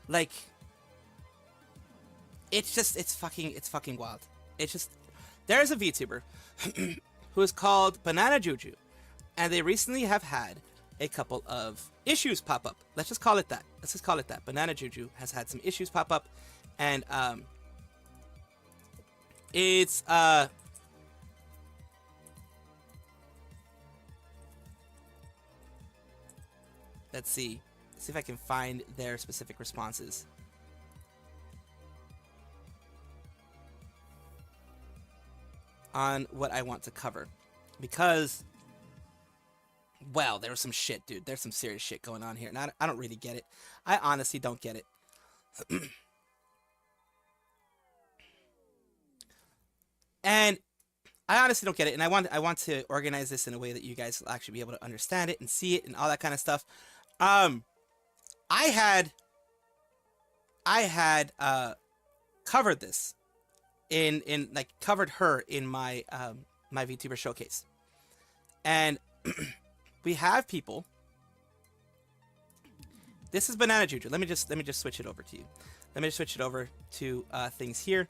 Speaker 1: like, it's fucking wild. It's just, there's a VTuber who is called Banana Juju, and they recently have had a couple of issues pop up. Let's just call it that. Banana Juju has had some issues pop up, and, it's, let's see if I can find their specific responses. On what I want to cover. Because, well, there was some shit, dude. There's some serious shit going on here. And I don't really get it. I honestly don't get it. And I honestly don't get it, and I want to organize this in a way that you guys will actually be able to understand it and see it and all that kind of stuff. I had covered this in like covered her in my my VTuber showcase, and we have people. This is Banana Juju. Let me just switch it over to you. Let me just switch it over to things here.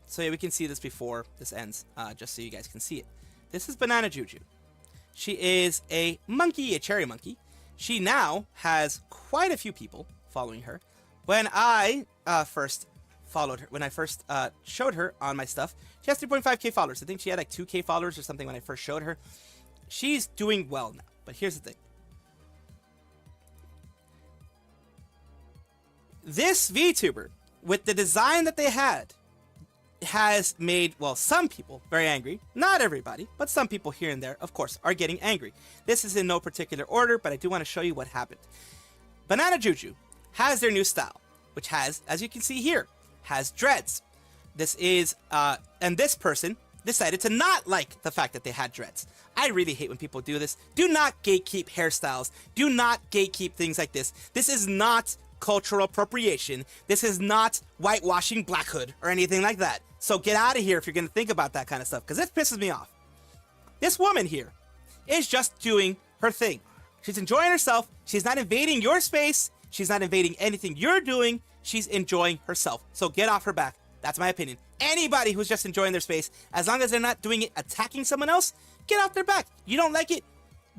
Speaker 1: So yeah, we can see this before this ends, just so you guys can see it. This is Banana Juju. She is a monkey, a cherry monkey. She now has quite a few people following her. When I first followed her, when I first showed her on my stuff, she has 3.5k followers. I think she had like 2k followers or something when I first showed her. She's doing well now. But here's the thing. This VTuber, with the design that they had, has made, well, some people very angry. Not everybody, but some people here and there, of course, are getting angry. This is in no particular order, but I do want to show you what happened. Banana Juju has their new style, which has, as you can see here, has dreads. This is, and this person decided to not like the fact that they had dreads. I really hate when people do this. Do not gatekeep hairstyles. Do not gatekeep things like this. This is not cultural appropriation. This is not whitewashing Blackhood or anything like that. So get out of here if you're going to think about that kind of stuff, because this pisses me off. This woman here is just doing her thing. She's enjoying herself. She's not invading your space. She's not invading anything you're doing. She's enjoying herself. So get off her back. That's my opinion. Anybody who's just enjoying their space, as long as they're not doing it attacking someone else, get off their back. You don't like it,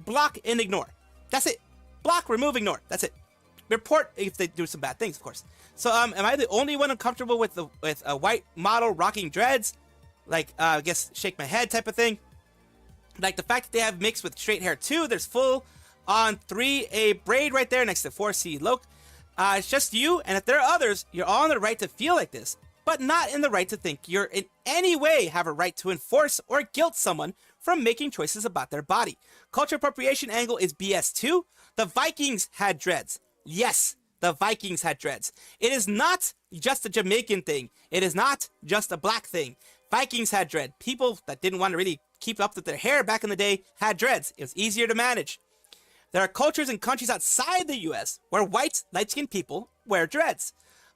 Speaker 1: block and ignore. That's it. Block, remove, ignore. That's it. Report if they do some bad things, of course. So, am I the only one uncomfortable with a white model rocking dreads? Like, I guess shake my head type of thing. Like the fact that they have mixed with straight hair too. There's full on 3A braid right there next to 4C look. It's just you, and if there are others, you're all in the right to feel like this, but not in the right to think you're in any way have a right to enforce or guilt someone from making choices about their body. Culture appropriation angle is BS too. The Vikings had dreads. Yes, the Vikings had dreads. It is not just a Jamaican thing. It is not just a black thing. Vikings had dread. People that didn't want to really keep up with their hair back in the day had dreads. It was easier to manage. There are cultures and countries outside the US where white, light-skinned people wear dreads.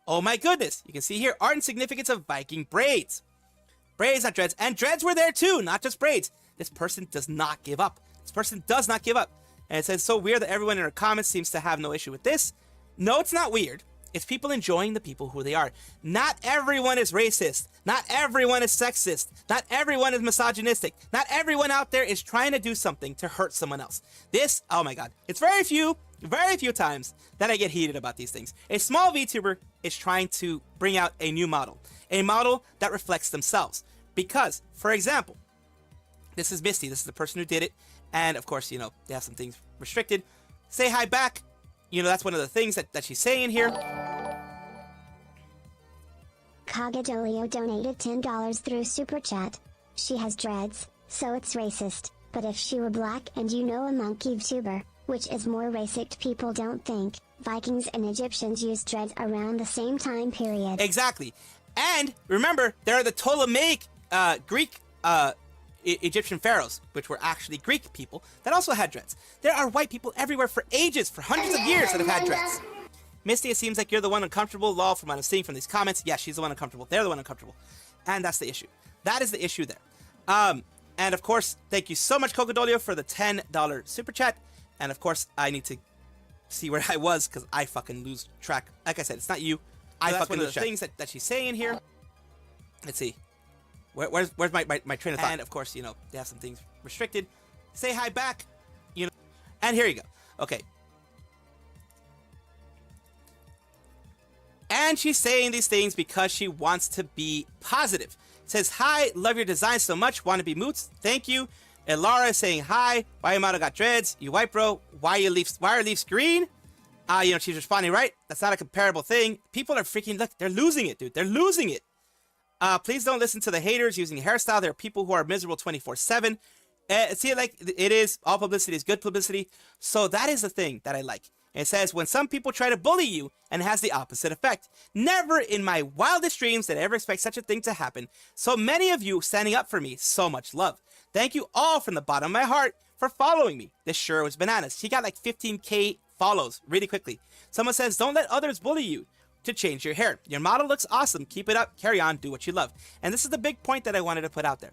Speaker 1: Oh my goodness. You can see here art and significance of Viking braids. Braids, not dreads. And dreads were there too, not just braids. This person does not give up. This person does not give up. And it says, so weird that everyone in our comments seems to have no issue with this. No, it's not weird. It's people enjoying the people who they are. Not everyone is racist. Not everyone is sexist. Not everyone is misogynistic. Not everyone out there is trying to do something to hurt someone else. This, oh my God. It's very few times that I get heated about these things. A small VTuber is trying to bring out a new model. A model that reflects themselves. Because, for example, this is Misty. This is the person who did it. And of course, you know, they have some things restricted. Say hi back. You know, that's one of the things that she's saying here.
Speaker 9: Kagadolio donated $10 through Super Chat. She has dreads, so it's racist. But if she were black and you know a monkey VTuber, which is more racist, people don't think. Vikings and Egyptians used dreads around the same time period.
Speaker 1: Exactly. And remember, there are the Ptolemaic Greek Egyptian pharaohs, which were actually Greek people, that also had dreads. There are white people everywhere for ages, for hundreds of years, that have had dreads. Misty, it seems like you're the one uncomfortable. Lol, from what I'm seeing from these comments. Yeah, she's the one uncomfortable. They're the one uncomfortable. And that's the issue. That is the issue there. And of course, thank you so much, Cocodolio, for the $10 super chat. And of course, I need to see where I was, because I fucking lose track. Like I said, it's not you. I fucking lose track. Things that she's saying here. Let's see. Where's my train of thought? And of course, you know, they have some things restricted. Say hi back, you know. And here you go. Okay. And she's saying these things because she wants to be positive. Says, hi, love your design so much. Want to be moots? Thank you. And Laura is saying, hi, why Yamato got dreads? You white bro. Why are leaves green? You know, she's responding, right? That's not a comparable thing. People are freaking, look, they're losing it, dude. They're losing it. Please don't listen to the haters using hairstyle. There are people who are miserable 24/7. See, like, it is, all publicity is good publicity. So that is the thing that I like. And it says, when some people try to bully you and it has the opposite effect. Never in my wildest dreams did I ever expect such a thing to happen. So many of you standing up for me. So much love. Thank you all from the bottom of my heart for following me. This sure was bananas. He got like 15K follows really quickly. Someone says, don't let others bully you to change your hair. Your model looks awesome. Keep it up. Carry on. Do what you love. And this is the big point that I wanted to put out there.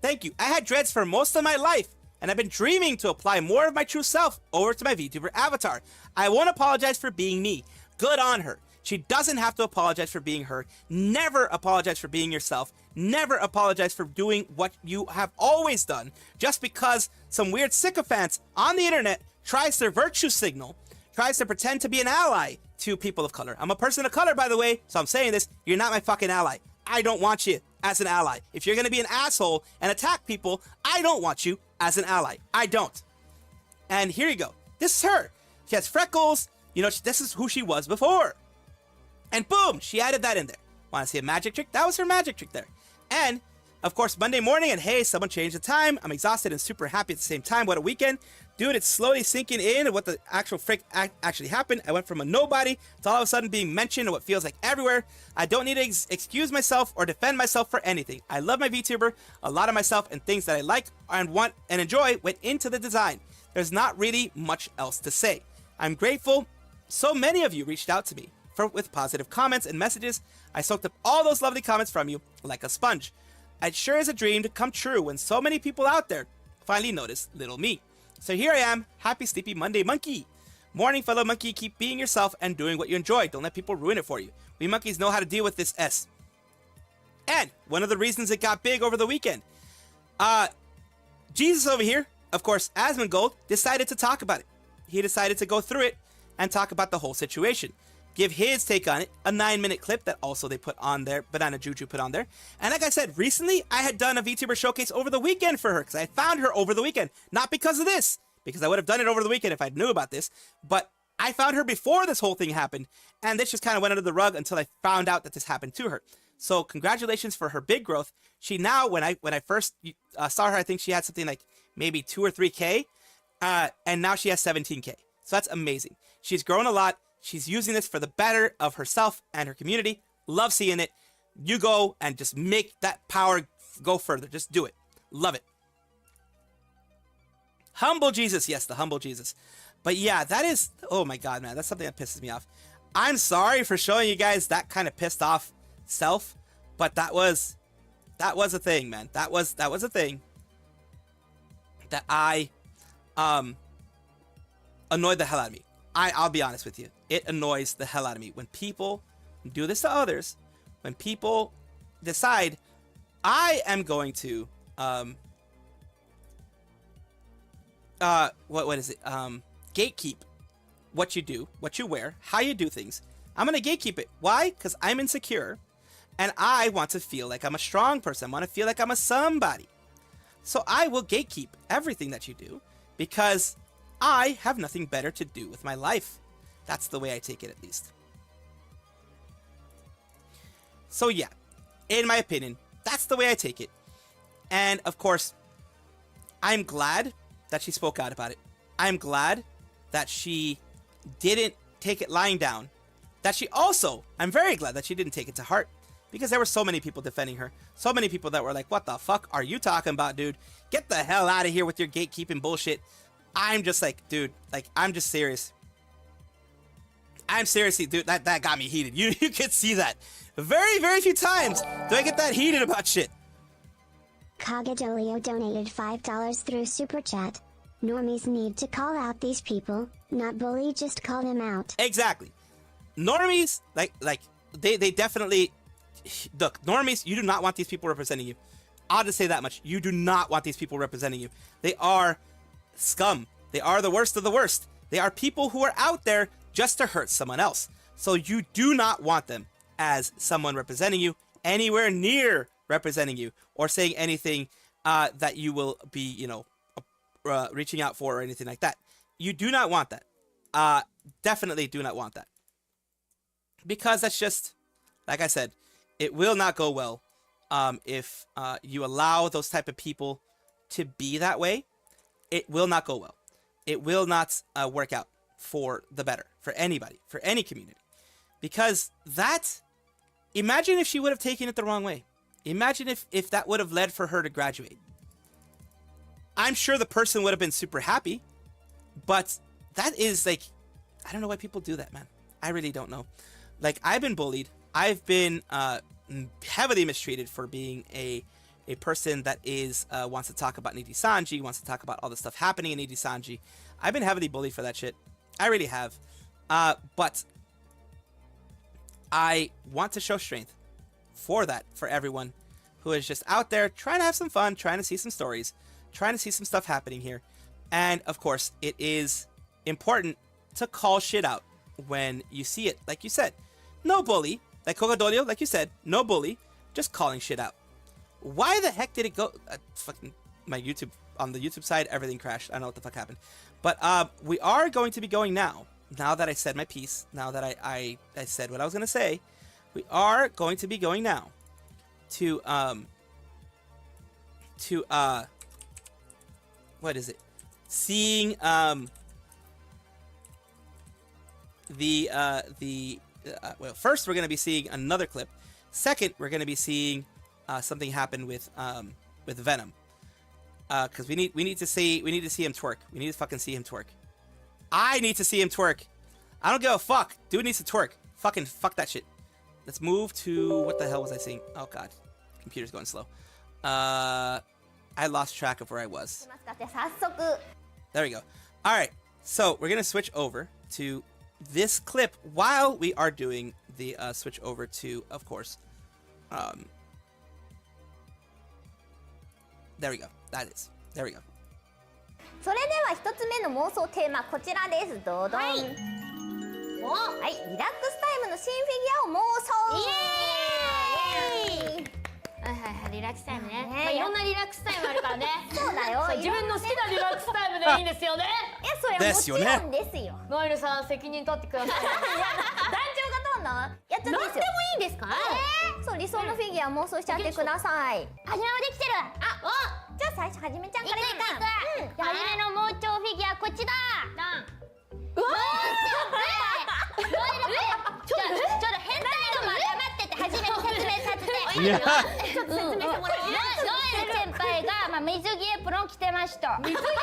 Speaker 1: Thank you. I had dreads for most of my life, and I've been dreaming to apply more of my true self over to my VTuber avatar. I won't apologize for being me. Good on her. She doesn't have to apologize for being her. Never apologize for being yourself. Never apologize for doing what you have always done just because some weird sycophants on the internet tries their virtue signal, tries to pretend to be an ally to people of color. I'm a person of color, by the way, so I'm saying this. You're not my fucking ally. I don't want you as an ally. If you're going to be an asshole and attack people, I don't want you as an ally. I don't. And here you go. This is her. She has freckles. You know, this is who she was before. And boom, she added that in there. Want to see a magic trick? That was her magic trick there. And, of course, Monday morning, and hey, someone changed the time. I'm exhausted and super happy at the same time. What a weekend. Dude, it's slowly sinking in what the actual frick actually happened. I went from a nobody to all of a sudden being mentioned in what feels like everywhere. I don't need to excuse myself or defend myself for anything. I love my VTuber. A lot of myself and things that I like and want and enjoy went into the design. There's not really much else to say. I'm grateful so many of you reached out to me with positive comments and messages. I soaked up all those lovely comments from you like a sponge. It sure is a dream to come true when so many people out there finally notice little me. So here I am, happy sleepy Monday monkey. Morning, fellow monkey, keep being yourself and doing what you enjoy. Don't let people ruin it for you. We monkeys know how to deal with this S. And one of the reasons it got big over the weekend, Jesus over here, of course, Asmongold, decided to talk about it. He decided to go through it and talk about the whole situation. Give his take on it, a 9-minute clip that also they put on there, Banana Juju put on there. And like I said, recently I had done a VTuber showcase over the weekend for her because I found her over the weekend. Not because of this, because I would have done it over the weekend if I knew about this, but I found her before this whole thing happened, and this just kind of went under the rug until I found out that this happened to her. So congratulations for her big growth. She now, when I first saw her, I think she had something like maybe 2 or 3K, and now she has 17K. So that's amazing. She's grown a lot. She's using this for the better of herself and her community. Love seeing it. You go and just make that power go further. Just do it. Love it. Humble Jesus. Yes, the humble Jesus. But yeah, that is, oh my God, man, that's something that pisses me off. I'm sorry for showing you guys that kind of pissed off self, but that was a thing, man. That was a thing that annoyed the hell out of me. I'll be honest with you. It annoys the hell out of me when people do this to others, when people decide I am going to what is it? Gatekeep what you do, what you wear, how you do things. I'm gonna gatekeep it. Why? Because I'm insecure and I want to feel like I'm a strong person. I want to feel like I'm a somebody. So I will gatekeep everything that you do because I have nothing better to do with my life. That's the way I take it, at least. So yeah, in my opinion, that's the way I take it. And of course, I'm glad that she spoke out about it. I'm glad that she didn't take it lying down. That she also, I'm very glad that she didn't take it to heart. Because there were so many people defending her. So many people that were like, what the fuck are you talking about, dude? Get the hell out of here with your gatekeeping bullshit. I'm just like, dude, like, I'm just serious. I'm seriously, dude, that got me heated. You could see that. Very, very few times do I get that heated about shit.
Speaker 9: Kagadolio donated $5 through Super Chat. Normies need to call out these people, not bully, just call them out.
Speaker 1: Exactly. Normies, like they definitely, look, normies, you do not want these people representing you. I'll just say that much. You do not want these people representing you. They are scum. They are the worst of the worst. They are people who are out there just to hurt someone else. So you do not want them as someone representing you, anywhere near representing you, or saying anything that you will be, you know, reaching out for or anything like that. You do not want that. Definitely do not want that. Because that's just, like I said, it will not go well if you allow those type of people to be that way. It will not go well. It will not work out for the better, for anybody, for any community. Because that, imagine if she would have taken it the wrong way. Imagine if that would have led for her to graduate. I'm sure the person would have been super happy, but that is like, I don't know why people do that, man. I really don't know. Like, I've been bullied. I've been heavily mistreated for being a person that is wants to talk about Nijisanji, wants to talk about all the stuff happening in Nijisanji. I've been heavily bullied for that shit. I really have. But I want to show strength for that, for everyone who is just out there trying to have some fun, trying to see some stories, trying to see some stuff happening here. And of course, it is important to call shit out when you see it. Like you said, no bully. Like Kogadorio, like you said, no bully, just calling shit out. Why the heck did it go? Fucking my YouTube, on the YouTube side, everything crashed. I don't know what the fuck happened. But we are going to be going now that I said my piece, now that I said what I was going to say, we are going to be going now to what is it? Seeing well, first we're going to be seeing another clip. Second, we're going to be seeing something happen with Venom. Because we need to see him twerk. We need to fucking see him twerk. I need to see him twerk. I don't give a fuck. Dude needs to twerk. Fucking fuck that shit. Let's move to, what the hell was I saying? Oh god, computer's going slow. I lost track of where I was. There we go. All right, so we're gonna switch over to this clip while we are doing the switch over to, of course, there we go. That is. There we go.
Speaker 16: それでは一つ目の妄想テーマこちらです。どうどん。はい。はい、リラックスタイムの新フィギュアを妄想。イエーイ。はいはいはい、リラックスタイムね。
Speaker 3: まあいろんなリラックスタイムあるからね。
Speaker 16: そうだよ。
Speaker 3: 自分の好きなリラックスタイムでいいんですよね。
Speaker 16: いやそれはもちろんですよ。
Speaker 3: ノエルさん責任取ってください。
Speaker 16: 団長がどんな？やっちゃっていいですよ。
Speaker 3: 何でもいいんですか？
Speaker 16: そう理想のフィギュア妄想しちゃってください。はじめもできてる。あ、お。じゃあ最初はじめちゃんからいく。
Speaker 3: はじめの盲腸フィギュアこっちだ。うわー。ちょっと変態のま黙ってて初めに説明させて。ちょっと説明してもらって。ノエル先輩が水着エプロン着てました。水着エプロ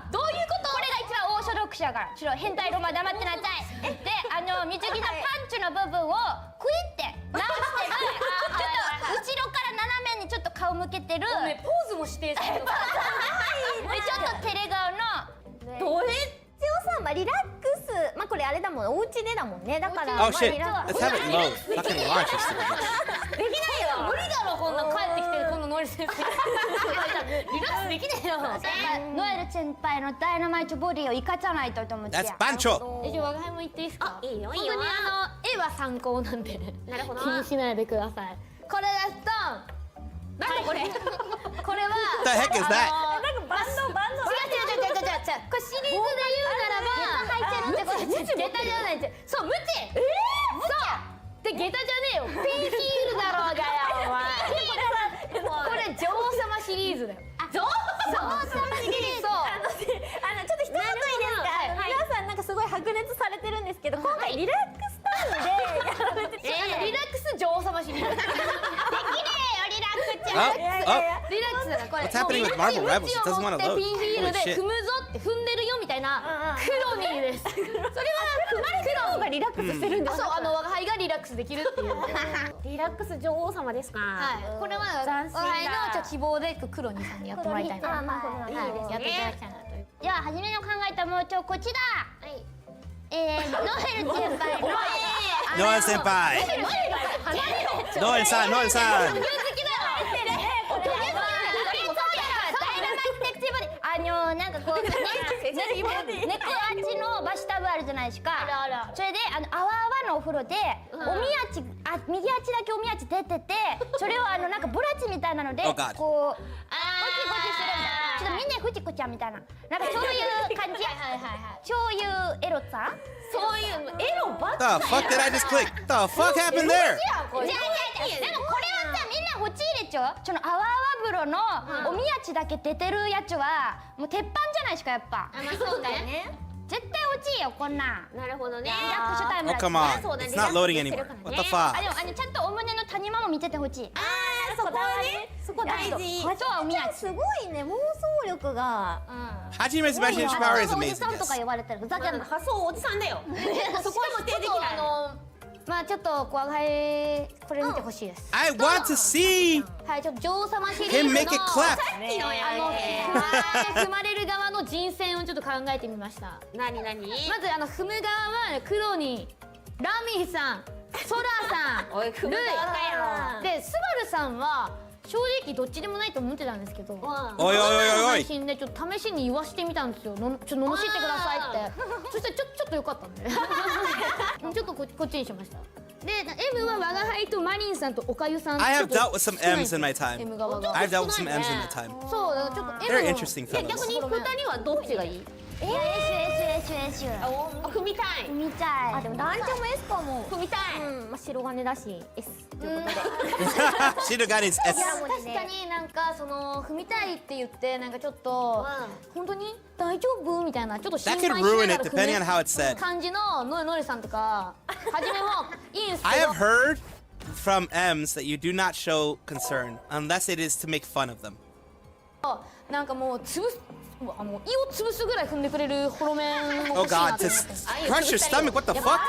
Speaker 3: ン？どういうこと？これが一番オーソドックスだから。ちょっと変態のま黙ってなさい。で、水着のパンツの部分をクイって直してる。ちょっと後ろから斜めにちょっと顔向けてる。ポーズも指定するの。ちょっとテレ顔の。どれ？
Speaker 16: 一応さ、まあリラックス、まあこれあれだもん、お家でだもんね。だから。
Speaker 1: Oh shit! Let's have it low. Fucking launch this thing.
Speaker 3: できないよ。無理だろこんな帰ってきてこのノエル先生。リラックスできないよ。
Speaker 16: ノエル先輩のダイナマイトボディを生かさないとと思って。
Speaker 1: That's Bancho.
Speaker 3: 我が輩も言っていいですか？
Speaker 16: いいよいいよ。
Speaker 3: 本当に絵は参考なんで。
Speaker 16: なるほど。
Speaker 3: 気にしないでください。これですと。なんだこれ？これは。
Speaker 1: The heck is that?
Speaker 16: なんかバンド。
Speaker 3: 違う。これシリーズで言うならば。下駄じゃない。そう無知。そうで下駄じゃねえよ。ピンヒールだろうがよお前。これ女王様シリーズだよ。女王様シリーズ。そう。
Speaker 16: ちょっと一言いいですか？皆さんなんかすごい白熱されてるんですけど、今回リラックスタイムでやられてて、
Speaker 3: リラックス女王様シリーズ。できねえよリラックスちゃん。リラックスだからこれ。
Speaker 1: What's happening with Marvel Rebels? It doesn't want to load.
Speaker 3: ピンヒールで踏むぞって踏んでるよみたいなクロニーです。それは踏まれてる方がリラックスしてるんです。そう、我が輩がリラックスできるっていう。
Speaker 16: リラックス女王様ですか？
Speaker 3: はい。これは我が輩の希望でクロニーさんにやってもらいたいな。
Speaker 16: いいですね。
Speaker 3: やっていただきたいなという。じゃあ初めの考えた盲腸こっちだ。はい。ノエル先輩。
Speaker 1: ノエル先輩。ノエルさん。
Speaker 16: なんかこう猫あっちのバスタブあるじゃないですか。それであわあわのお風呂でおみあち右あちだけおみあち出てて、それをなんかブラシみたいなのでこうゴチゴチするんだ。ちょっとみんなフチコちゃんみたいな、なんかそういう感じ。そういうエロさ。
Speaker 3: そういうエロばっ
Speaker 1: The fuck did I just click? The fuck happened there?
Speaker 16: でもこれはさみんなこっち入れちゃう。そのあわあわ風呂のおみあちだけ出てるやつはもう鉄板じゃないですかやっぱ。
Speaker 3: まあそうだよね。
Speaker 16: 絶対落ちいよこんなん
Speaker 14: なるほどね。
Speaker 16: リラックスタイム
Speaker 1: Oh
Speaker 16: だし
Speaker 1: come
Speaker 16: ね
Speaker 1: on.
Speaker 16: そうだね
Speaker 1: It's not loading anymore. What the fuck?
Speaker 16: でもちゃんとお胸の谷間も見ててほしい
Speaker 14: そこはね、そこ大事。
Speaker 16: あとはおみや
Speaker 14: すごいね、妄想力が。
Speaker 1: Hajime's imagination power is
Speaker 16: おじ
Speaker 1: amazing.
Speaker 16: さんとか
Speaker 1: Yes.
Speaker 16: 呼ばれてるふざけんな
Speaker 14: 発想おじさんだよ。そこは否定できない。
Speaker 16: まあちょっとこうはいこれ見てほしいです
Speaker 1: I want to see
Speaker 16: はいちょっと女王様シリーズ
Speaker 1: him
Speaker 16: の
Speaker 1: make it clap.
Speaker 16: 踏まれる側の人選をちょっと考えてみました
Speaker 14: 何
Speaker 16: まず踏む側は黒にラミーさんソラさん
Speaker 14: おい踏む側かよ
Speaker 16: でスバルさんは正直どっちでもないと思ってたんですけど
Speaker 1: おいおいおいおい
Speaker 16: 配信でちょっと試しに言わしてみたんですよちょっと罵ってくださいってそしたらちょっとよかったんでちょっとこっちにしましたで M は我が輩とマリンさんとおかゆさん
Speaker 1: I have dealt with some M's in my time.
Speaker 16: M 側が
Speaker 1: I've dealt with some M's in my time.
Speaker 16: そうだからちょっと
Speaker 1: Very
Speaker 16: M を
Speaker 1: interesting
Speaker 16: いや
Speaker 1: fellows.
Speaker 16: 逆に2人はどっちがいい
Speaker 14: エシュ踏みたい
Speaker 16: 踏みたい
Speaker 14: あ、でも団長も S かも
Speaker 16: 踏みたいまあ白金だし S ということで
Speaker 1: Shirogane is S.
Speaker 16: いや確かになんかその踏みたいって言ってなんかちょっと本当に大丈夫みたいなちょっと心
Speaker 1: That
Speaker 16: 配
Speaker 1: could
Speaker 16: しな
Speaker 1: ruin
Speaker 16: が
Speaker 1: it
Speaker 16: ら
Speaker 1: depending on how it's
Speaker 16: 踏
Speaker 1: said.
Speaker 16: む感じのノリさんとか初めもいいんす
Speaker 1: I
Speaker 16: けど
Speaker 1: have heard from M's that you do not show concern unless it is to make fun of them.
Speaker 16: なんかもう胃を潰すぐらい踏んでくれるホロメンも
Speaker 1: Oh
Speaker 16: 欲しいな
Speaker 1: god,
Speaker 16: と
Speaker 1: to
Speaker 16: 思って
Speaker 1: crush your stomach, what the
Speaker 16: やっぱ
Speaker 1: fuck?
Speaker 16: ラミ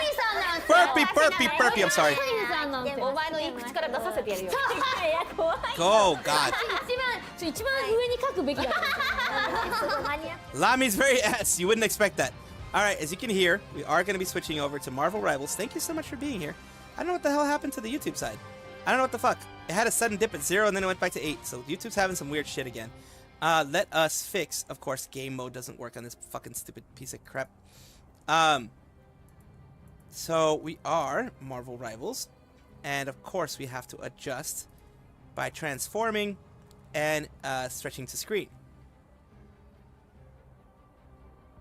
Speaker 16: ーさんなんですよ
Speaker 1: Burpee, burpee, burpee, I'm sorry.
Speaker 16: ラミーさんなんですよ
Speaker 14: お前のいい口から出させてやるよいや怖い
Speaker 1: Oh god.
Speaker 16: 一番上に書くべきだと思って
Speaker 1: Lami's very S. You wouldn't expect that. Alright, as you can hear, we are going to be switching over to Marvel Rivals. Thank you so much for being here. I don't know what the hell happened to the YouTube side. I don't know what the fuck. It had a sudden dip at 0 and then it went back to 8. So YouTube's having some weird shit again. Let us fix. Of course, game mode doesn't work on this fucking stupid piece of crap. So we are Marvel Rivals. And of course, we have to adjust by transforming and stretching to screen.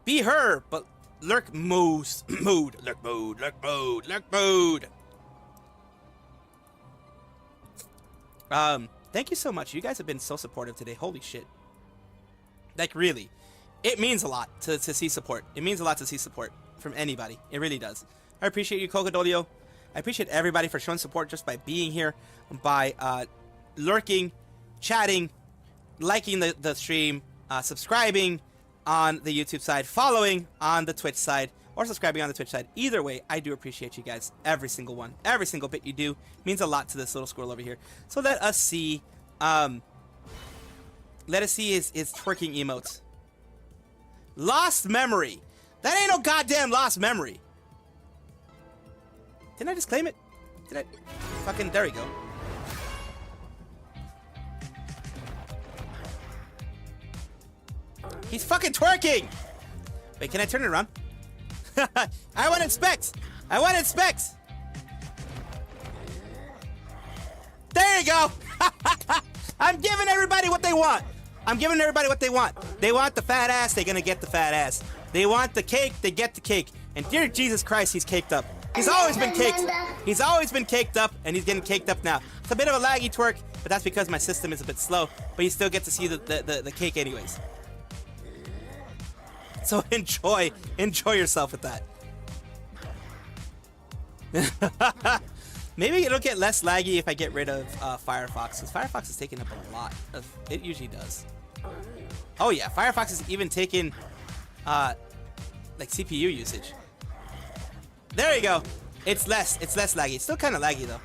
Speaker 1: Be her, but lurk mood, lurk mode, lurk mode, lurk mode. Thank you so much. You guys have been so supportive today. Holy shit. Like, really. It means a lot to see support. It means a lot to see support from anybody. It really does. I appreciate you, Cocodolio. I appreciate everybody for showing support just by being here, by lurking, chatting, liking the stream, subscribing on the YouTube side, following on the Twitch side, or subscribing on the Twitch side. Either way, I do appreciate you guys. Every single one. Every single bit you do means a lot to this little squirrel over here. So let us see his twerking emotes. Lost memory. That ain't no goddamn lost memory. Didn't I just claim it? Did I? Fucking, there we go. He's fucking twerking! Wait, can I turn it around? I want to inspect! I want to inspect! There you go! I'm giving everybody what they want! I'm giving everybody what they want. They want the fat ass, they're gonna get the fat ass. They want the cake, they get the cake. And dear Jesus Christ, he's caked up. He's always been caked. He's always been caked up, and he's getting caked up now. It's a bit of a laggy twerk, but that's because my system is a bit slow. But you still get to see the cake anyways. So enjoy yourself with that. Maybe it'll get less laggy if I get rid of Firefox, because Firefox is taking up a lot of. It usually does. Oh yeah, Firefox is even taking like CPU usage. There you go. It's less laggy. It's still kind of laggy though.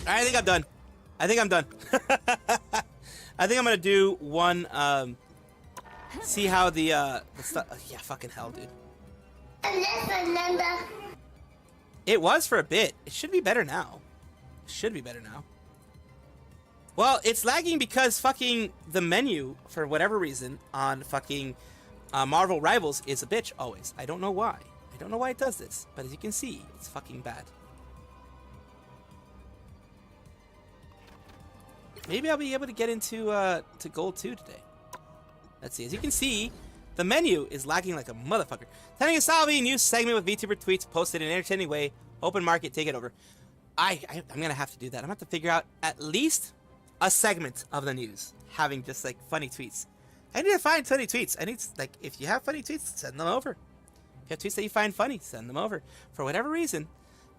Speaker 1: I think I'm done. I think I'm done. I think I'm gonna do one. See how the stuff. Yeah, fucking hell, dude. It was for a bit. It should be better now. It should be better now. Well, it's lagging because fucking the menu, for whatever reason, on fucking Marvel Rivals is a bitch always. I don't know why. I don't know why it does this, but as you can see, it's fucking bad. Maybe I'll be able to get into to Gold 2 today. Let's see. As you can see, the menu is lagging like a motherfucker. Telling a Salvi news segment with VTuber tweets posted in an entertaining way. Open market, take it over. I'm gonna have to do that. I'm gonna have to figure out at least a segment of the news having just like funny tweets. I need to find funny tweets. I need, like, if you have funny tweets, send them over. If you have tweets that you find funny, send them over. For whatever reason,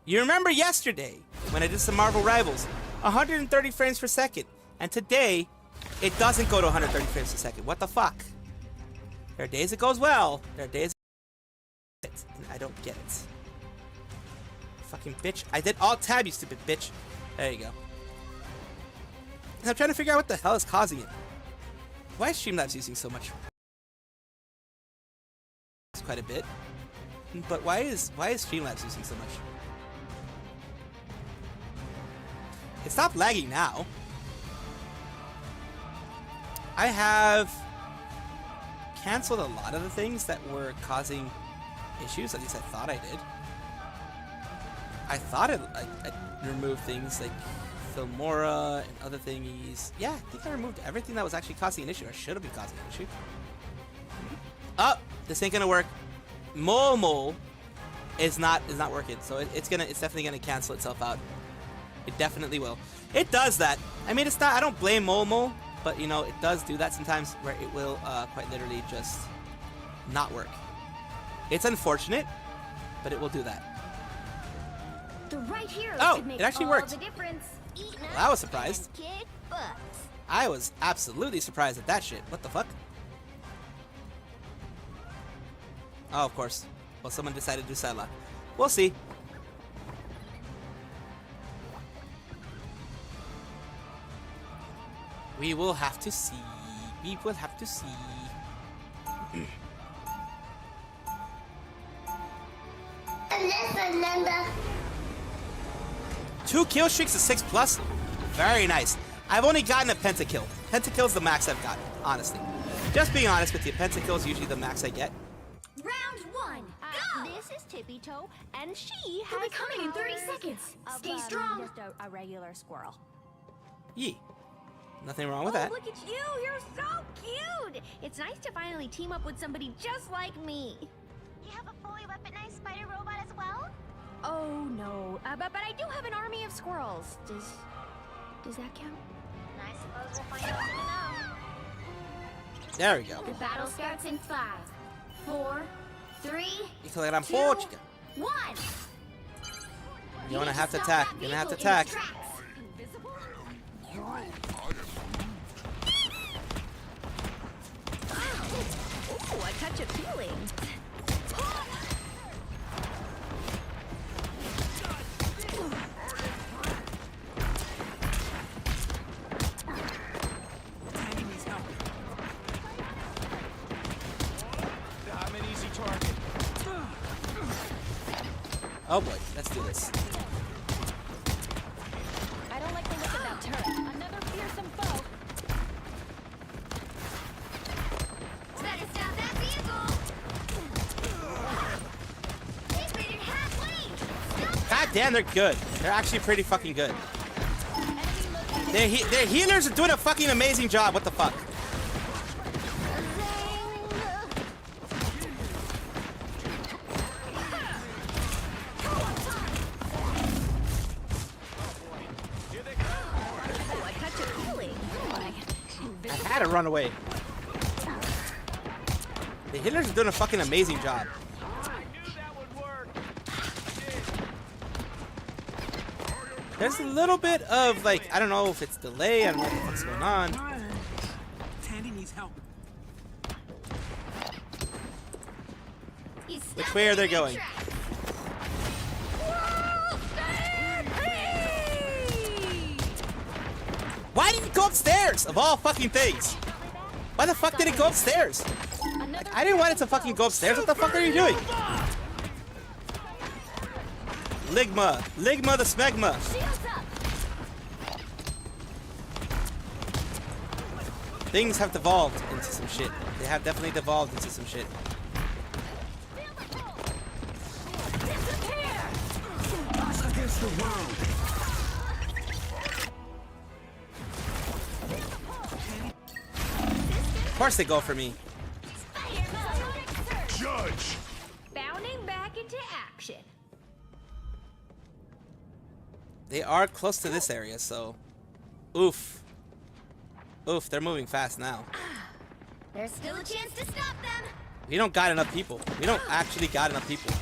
Speaker 1: you remember yesterday when I did some Marvel Rivals, 130 frames per second, and today it doesn't go to 130 frames per second. What the fuck? There are days it goes well. There are days and I don't get it. Fucking bitch. I did alt tab, you stupid bitch. There you go. And I'm trying to figure out what the hell is causing it. Why is Streamlabs using so much? It's quite a bit. But why is Streamlabs using so much? It stopped lagging now. I have canceled a lot of the things that were causing issues. At least I thought I did. I thought I removed things like Filmora and other thingies. Yeah, I think I removed everything that was actually causing an issue, or should have been causing an issue. Oh, this ain't gonna work. Momo is not working, so it's definitely gonna cancel itself out. It definitely will. It does that. I mean, it's not. I don't blame Momo, but you know, it does do that sometimes, where it will quite literally just not work. It's unfortunate, but it will do that.
Speaker 14: The right hero
Speaker 1: Oh,
Speaker 14: could make
Speaker 1: it actually
Speaker 14: all
Speaker 1: worked.
Speaker 14: the difference.
Speaker 1: Well, I was surprised.
Speaker 14: Kick butts.
Speaker 1: I was absolutely surprised at that shit. What the fuck? Oh, of course. Well, someone decided to do side lock. We'll see. We will have to see. We will have to see.
Speaker 14: Listen, Linda.
Speaker 1: 2 kill streaks of 6+. Very nice. I've only gotten a pentakill. Pentakill's the max I've gotten, honestly. Just being honest with you, pentakill is usually the max I get.
Speaker 14: Round 1. Go. This is Tippy Toe, and she has.
Speaker 19: He'll be coming in 30
Speaker 14: powers
Speaker 19: seconds.
Speaker 14: of,
Speaker 19: Stay strong.
Speaker 14: Just a regular squirrel.
Speaker 1: Yee. Nothing wrong with that.
Speaker 14: Look at you! You're so cute! It's nice to finally team up with somebody just like me.
Speaker 9: You have a fully weaponized spider robot as well?
Speaker 14: Oh no, but I do have an army of squirrels. Does that count?
Speaker 9: I suppose we'll find out soon enough.
Speaker 1: There we go.
Speaker 14: The battle starts in 5, 4, 3,
Speaker 1: Hijo de gran
Speaker 14: 2,
Speaker 1: pochica.
Speaker 14: 1.
Speaker 1: You're gonna have to attack. You're gonna have to attack.
Speaker 14: Ooh, a touch of healing.
Speaker 12: I'm an easy target.
Speaker 1: Oh boy, let's do this.
Speaker 14: I don't like the look of that turret. Another fearsome foe. Better stop that vehicle. He's made it halfway.
Speaker 1: God damn, they're good. They're actually pretty fucking good. Their healers are doing a fucking amazing job. What the fuck?
Speaker 14: Oh, a touch of healing.
Speaker 1: I had to run away. The healers are doing a fucking amazing job. There's a little bit of, like, I don't know if it's delay, I don't know what the fuck's going on.
Speaker 17: Tandy needs help.
Speaker 1: Which way are they going? Why did it go upstairs, of all fucking things? Why the fuck did it go upstairs? Like, I didn't want it to fucking go upstairs. What the fuck are you doing? Ligma. Ligma the smegma. Things have devolved into some shit. They have definitely devolved into some shit.
Speaker 17: Us against the world.
Speaker 1: Of course they go for me.
Speaker 15: Judge!
Speaker 14: Bounding back into action.
Speaker 1: They are close to this area, so... Oof. Oof, they're moving fast now.
Speaker 14: There's still a chance to stop them.
Speaker 1: We don't got enough people. We don't actually got enough people.